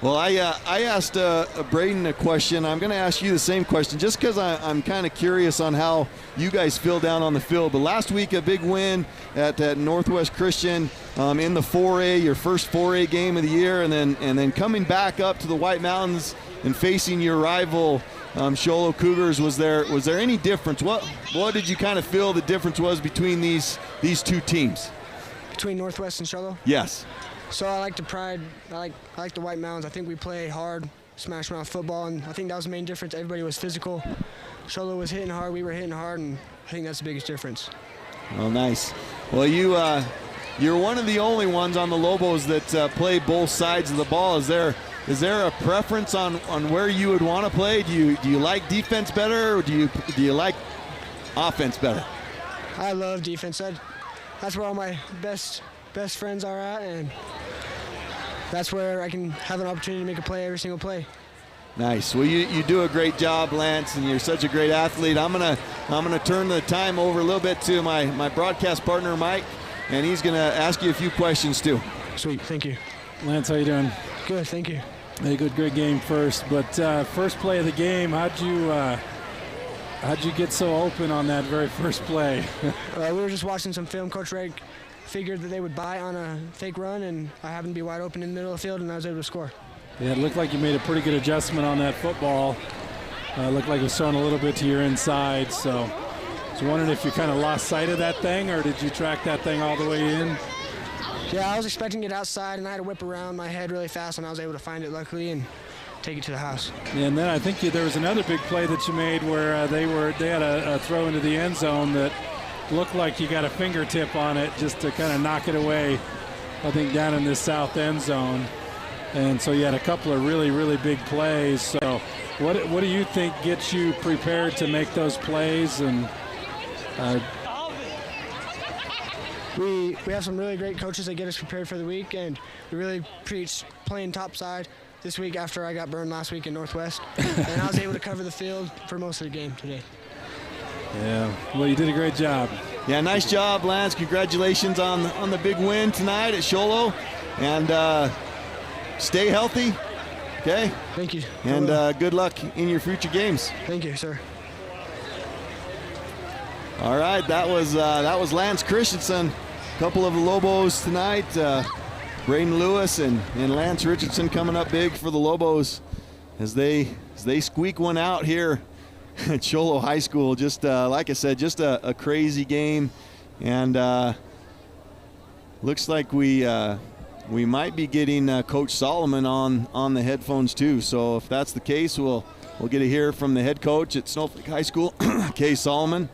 Speaker 4: Well, I asked Braden a question. I'm going to ask you the same question just because I'm kind of curious on how you guys feel down on the field. But last week, a big win at Northwest Christian in the 4A, your first 4A game of the year, and then coming back up to the White Mountains and facing your rival Show Low Cougars. Was there any difference? What did you kind of feel the difference was between these 2 teams?
Speaker 7: Between Northwest and Show Low?
Speaker 4: Yes.
Speaker 7: So I like the pride. I like the White Mountains. I think we play hard, smash mouth football, and I think that was the main difference. Everybody was physical. Show Low was hitting hard. We were hitting hard, and I think that's the biggest difference.
Speaker 4: Oh, nice. Well, you're one of the only ones on the Lobos that play both sides of the ball. Is there a preference on where you would want to play? Do you like defense better, or do you like offense better?
Speaker 7: I love defense. That's where all my best friends are at, and that's where I can have an opportunity to make a play every single play.
Speaker 4: Nice. Well, you do a great job, Lance, and you're such a great athlete. I'm gonna turn the time over a little bit to my broadcast partner, Mike, and he's gonna ask you a few questions too.
Speaker 7: Sweet, thank you.
Speaker 5: Lance, how you doing?
Speaker 7: Good, thank you.
Speaker 5: Hey, good, great game first. But first play of the game, how'd you get so open on that very first play?
Speaker 7: We were just watching some film. Coach Reg figured that they would buy on a fake run, and I happened to be wide open in the middle of the field, and I was able to score.
Speaker 5: Yeah, it looked like you made a pretty good adjustment on that football. Looked like it was thrown a little bit to your inside. So I was wondering if you kind of lost sight of that thing, or did you track that thing all the way in?
Speaker 7: Yeah, I was expecting it outside, and I had to whip around my head really fast, and I was able to find it luckily and take it to the house.
Speaker 5: Yeah, and then I think there was another big play that you made where they had a throw into the end zone that looked like you got a fingertip on it just to kind of knock it away, I think, down in this south end zone. And so you had a couple of really, really big plays. So what do you think gets you prepared to make those plays? And
Speaker 7: we have some really great coaches that get us prepared for the week, and we really preach playing topside this week after I got burned last week in Northwest. And I was able to cover the field for most of the game today.
Speaker 5: Yeah, well, you did a great job.
Speaker 4: Yeah, nice job, Lance. Congratulations on the big win tonight at Show Low. And stay healthy, okay?
Speaker 7: Thank you.
Speaker 4: And good luck in your future games.
Speaker 7: Thank you, sir.
Speaker 4: All right, that was Lance Christensen. A couple of the Lobos tonight. Braden Lewis and Lance Richardson coming up big for the Lobos as they squeak one out here at Show Low High School. Just like I said, just a crazy game, and looks like we might be getting Coach Solomon on the headphones too. So if that's the case, we'll get to hear from the head coach at Snowflake High School, Kay Solomon,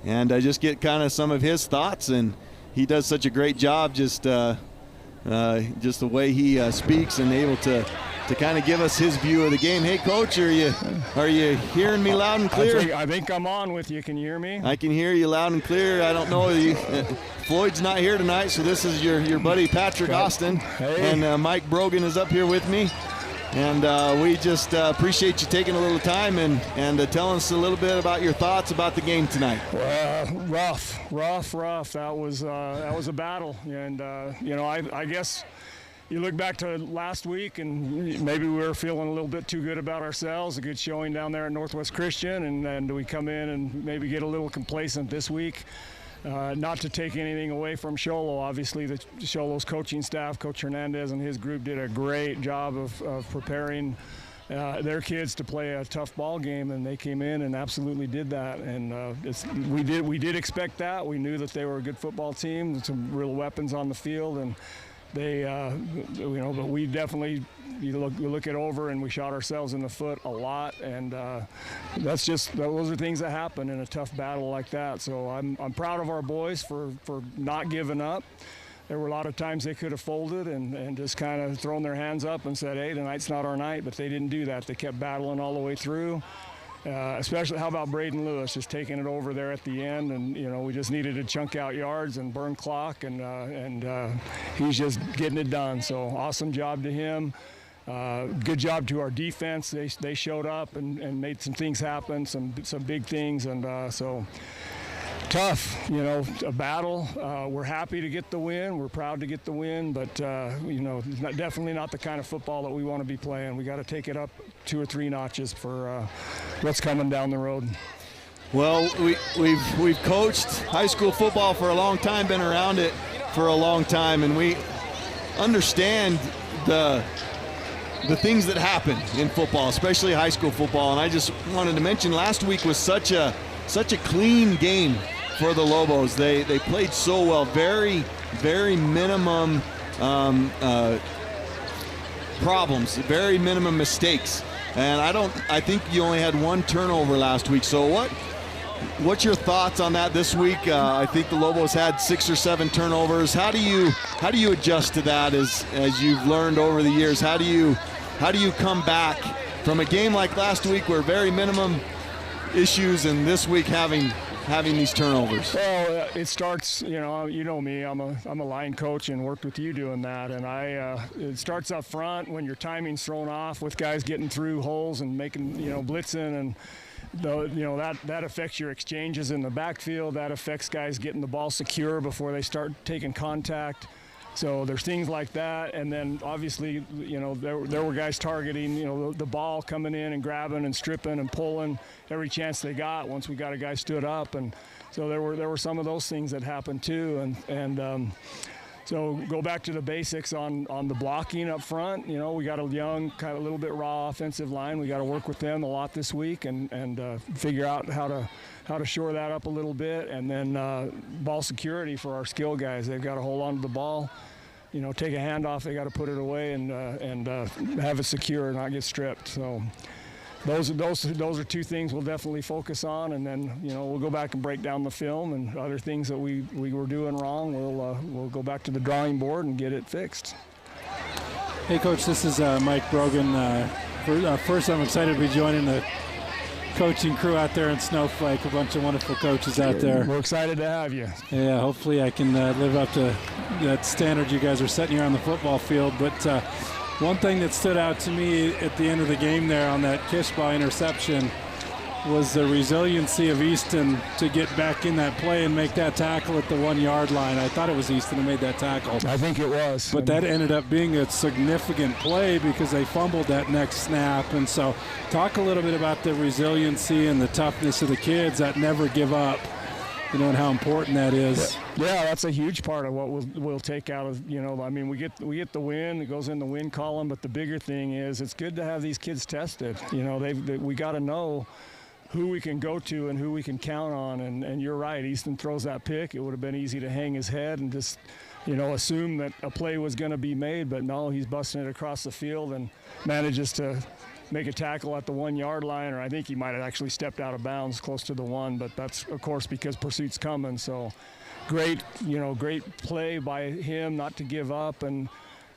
Speaker 4: and just get kind of some of his thoughts. And he does such a great job just the way he speaks and able to kind of give us his view of the game. Hey, Coach, are you hearing me loud and clear?
Speaker 8: I think I'm on with you. Can you hear me?
Speaker 4: I can hear you loud and clear. I don't know. Floyd's not here tonight, so this is your buddy Patrick Austin.
Speaker 8: Hey.
Speaker 4: And Mike Brogan is up here with me. And we just appreciate you taking a little time and telling us a little bit about your thoughts about the game tonight.
Speaker 8: Rough. That was a battle, and I guess you look back to last week, and maybe we were feeling a little bit too good about ourselves. A good showing down there at Northwest Christian, and we come in and maybe get a little complacent this week. Not to take anything away from Show Low. Obviously, the Show Low's coaching staff, Coach Hernandez and his group, did a great job of preparing their kids to play a tough ball game, and they came in and absolutely did that. And we did expect that. We knew that they were a good football team with some real weapons on the field, and they, but we definitely. You look it over, and we shot ourselves in the foot a lot, and those are things that happen in a tough battle like that. So I'm proud of our boys for not giving up. There were a lot of times they could have folded and just kind of thrown their hands up and said, hey, tonight's not our night, but they didn't do that. They kept battling all the way through. Especially, how about Braden Lewis just taking it over there at the end, and we just needed to chunk out yards and burn clock, and he's just getting it done. So awesome job to him. Good job to our defense. They showed up and made some things happen, some big things, and so tough, a battle. We're happy to get the win. We're proud to get the win, but it's definitely not the kind of football that we want to be playing. We got to take it up 2 or 3 notches for what's coming down the road.
Speaker 4: Well, we've coached high school football for a long time, been around it for a long time, and we understand the things that happen in football, especially high school football. And I just wanted to mention, last week was such a clean game for the Lobos. They played so well, very, very minimum problems, very minimum mistakes. And I think you only had 1 turnover last week. So what's your thoughts on that this week? I think the Lobos had 6 or 7 turnovers. How do you adjust to that as you've learned over the years? How do you come back from a game like last week where very minimum issues, and this week having having these turnovers?
Speaker 8: Well, it starts, you know me, I'm a line coach and worked with you doing that. And it starts up front when your timing's thrown off with guys getting through holes and making, blitzing, and that affects your exchanges in the backfield. That affects guys getting the ball secure before they start taking contact. So there's things like that, and then obviously, there were guys targeting, the ball coming in and grabbing and stripping and pulling every chance they got once we got a guy stood up, and so there were some of those things that happened too, and so go back to the basics on the blocking up front. We got a young, kind of a little bit raw offensive line. We got to work with them a lot this week and figure out how to shore that up a little bit, and then ball security for our skill guys. They've got to hold on to the ball, take a handoff, they got to put it away and have it secure and not get stripped. So those are two things we'll definitely focus on, and then we'll go back and break down the film and other things that we were doing wrong. We'll go back to the drawing board and get it fixed.
Speaker 5: Hey, Coach, this is Mike Brogan. First, I'm excited to be joining the coaching crew out there in Snowflake, a bunch of wonderful coaches out there.
Speaker 8: We're excited to have you.
Speaker 5: Yeah, hopefully I can live up to that standard you guys are setting here on the football field. But one thing that stood out to me at the end of the game there on that Kishbaugh interception was the resiliency of Easton to get back in that play and make that tackle at the 1 yard line. I thought it was Easton who made that tackle.
Speaker 8: I think it was.
Speaker 5: But that ended up being a significant play because they fumbled that next snap. And so talk a little bit about the resiliency and the toughness of the kids that never give up, and how important that is.
Speaker 8: Yeah, that's a huge part of what we'll take out of, we get the win, it goes in the win column, but the bigger thing is it's good to have these kids tested. We got to know who we can go to and who we can count on, and you're right, Easton throws that pick. It would have been easy to hang his head and just, assume that a play was going to be made, but no, he's busting it across the field and manages to make a tackle at the 1 yard line, or I think he might have actually stepped out of bounds close to the one, but that's, of course, because pursuit's coming. So great play by him not to give up, and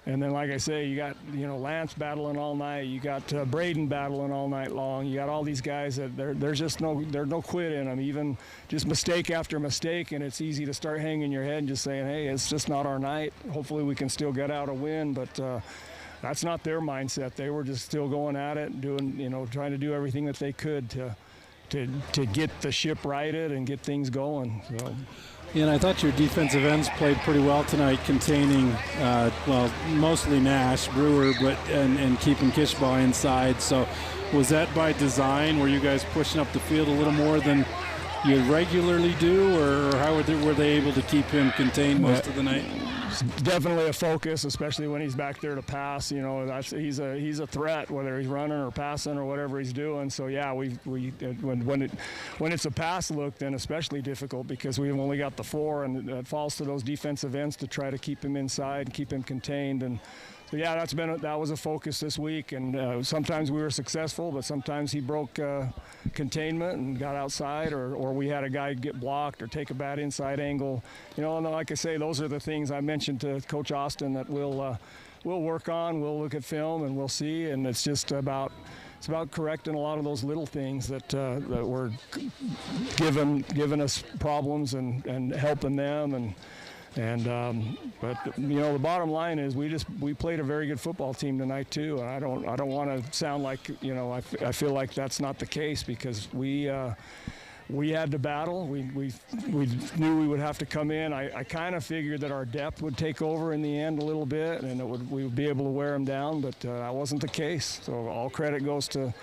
Speaker 8: then, like I say, you got, Lance battling all night. You got Braden battling all night long. You got all these guys that there's no quit in them, even just mistake after mistake, and it's easy to start hanging your head and just saying, hey, it's just not our night. Hopefully we can still get out a win, but that's not their mindset. They were just still going at it, doing, trying to do everything that they could to get the ship righted and get things going. So.
Speaker 5: Yeah, and I thought your defensive ends played pretty well tonight, containing, mostly Nash, Brewer, and keeping Kishbaugh inside. So was that by design? Were you guys pushing up the field a little more than you regularly do, or how were they able to keep him contained most of the night?
Speaker 8: Definitely a focus, especially when he's back there to pass. He's a threat, whether he's running or passing or whatever he's doing. So yeah, when it's a pass look, then especially difficult because we've only got the 4, and it falls to those defensive ends to try to keep him inside and keep him contained. And so yeah, that was a focus this week, and sometimes we were successful, but sometimes he broke containment and got outside, or we had a guy get blocked or take a bad inside angle. And like I say, those are the things I mentioned to Coach Austin that we'll work on. We'll look at film and we'll see, and it's just about correcting a lot of those little things that were giving us problems and helping them but the bottom line is we played a very good football team tonight too, and I don't want to sound like I feel like that's not the case, because we had to battle. We knew we would have to come in. I kind of figured that our depth would take over in the end a little bit, and we would be able to wear them down, but that wasn't the case. So all credit goes to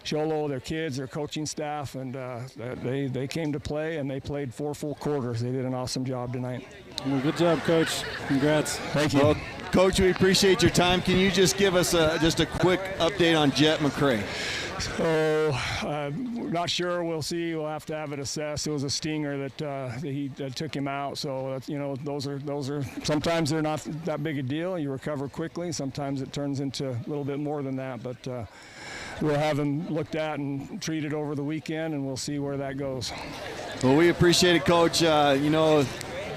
Speaker 8: Show Low, their kids, their coaching staff, and they came to play, and they played 4 full quarters. They did an awesome job tonight.
Speaker 5: Well, good job, Coach. Congrats.
Speaker 8: Thank you.
Speaker 4: Well, Coach, we appreciate your time. Can you just give us just a quick update on Jet McCray?
Speaker 8: Not sure. We'll see. We'll have to have it assessed. It was a stinger that took him out. So those are sometimes they're not that big a deal. You recover quickly. Sometimes it turns into a little bit more than that. But we'll have him looked at and treated over the weekend, and we'll see where that goes.
Speaker 4: Well, we appreciate it, Coach.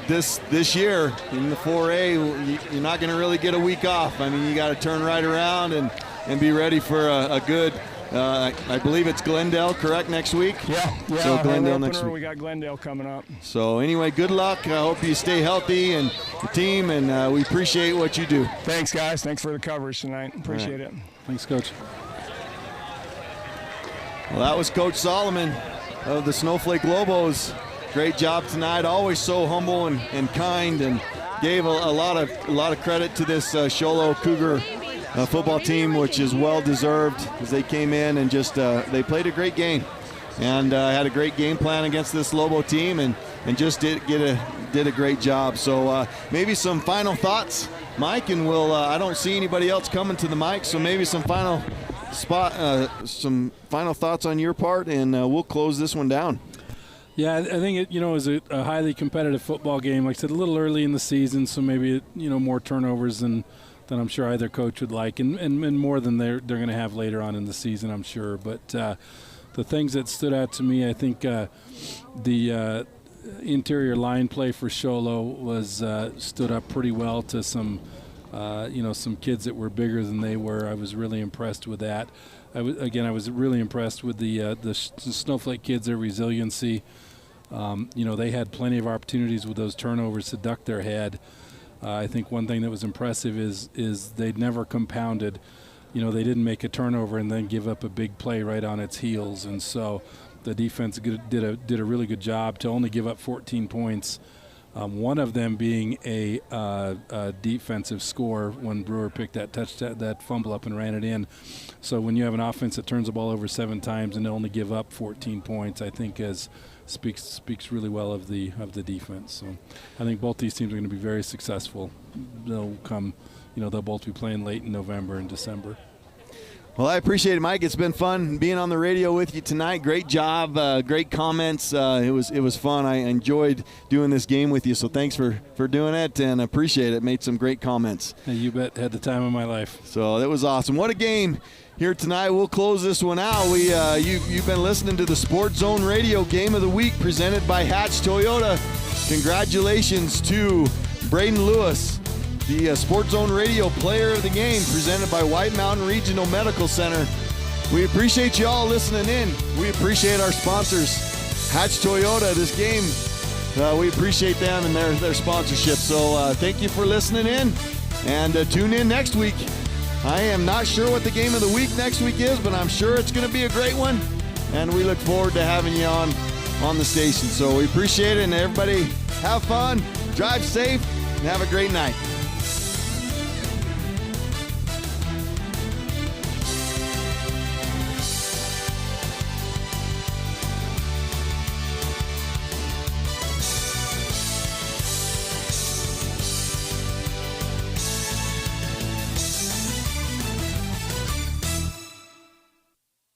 Speaker 4: This year in the 4A, you're not going to really get a week off. I mean, you got to turn right around and be ready for a good I believe it's Glendale, correct, next week?
Speaker 8: Yeah.
Speaker 4: So Glendale next week.
Speaker 8: We got Glendale coming up.
Speaker 4: So anyway, good luck. I hope you stay healthy and the team, and we appreciate what you do.
Speaker 8: Thanks, guys. Thanks for the coverage tonight. Appreciate it.
Speaker 5: Thanks, Coach.
Speaker 4: Well, that was Coach Solomon of the Snowflake Lobos. Great job tonight. Always so humble and kind, and gave a lot of credit to this Show Low Cougar football team, which is well deserved, as they came in and just they played a great game, and had a great game plan against this Lobo team, and just did a great job. So maybe some final thoughts, Mike, and we'll I don't see anybody else coming to the mic, so maybe some final thoughts on your part, and we'll close this one down.
Speaker 5: Yeah, I think it was a highly competitive football game. Like I said, a little early in the season, so maybe more turnovers than I'm sure either coach would like, and more than they're going to have later on in the season, I'm sure. But the things that stood out to me, I think the interior line play for Show Low was stood up pretty well to some kids that were bigger than they were. I was really impressed with that. I was really impressed with the Snowflake kids, their resiliency. They had plenty of opportunities with those turnovers to duck their head. I think one thing that was impressive is they'd never compounded. They didn't make a turnover and then give up a big play right on its heels. And so the defense did a really good job to only give up 14 points. One of them being a defensive score when Brewer picked that fumble up and ran it in. So when you have an offense that turns the ball over 7 times and they only give up 14 points, I think speaks really well of the defense. So I think both these teams are going to be very successful. They'll both be playing late in November and December.
Speaker 4: Well, I appreciate it, Mike. It's been fun being on the radio with you tonight. Great job, great comments. It was fun. I enjoyed doing this game with you, so thanks for doing it, and appreciate it. Made some great comments.
Speaker 5: Hey, you bet. Had the time of my life.
Speaker 4: So that was awesome. What a game here tonight. We'll close this one out. You've been listening to the Sports Zone Radio Game of the Week presented by Hatch Toyota. Congratulations to Braden Lewis, the Sports Zone Radio Player of the Game, presented by White Mountain Regional Medical Center. We appreciate you all listening in. We appreciate our sponsors, Hatch Toyota. This game, we appreciate them and their sponsorship. So thank you for listening in, and tune in next week. I am not sure what the game of the week next week is, but I'm sure it's going to be a great one, and we look forward to having you on the station. So we appreciate it, and everybody have fun, drive safe, and have a great night.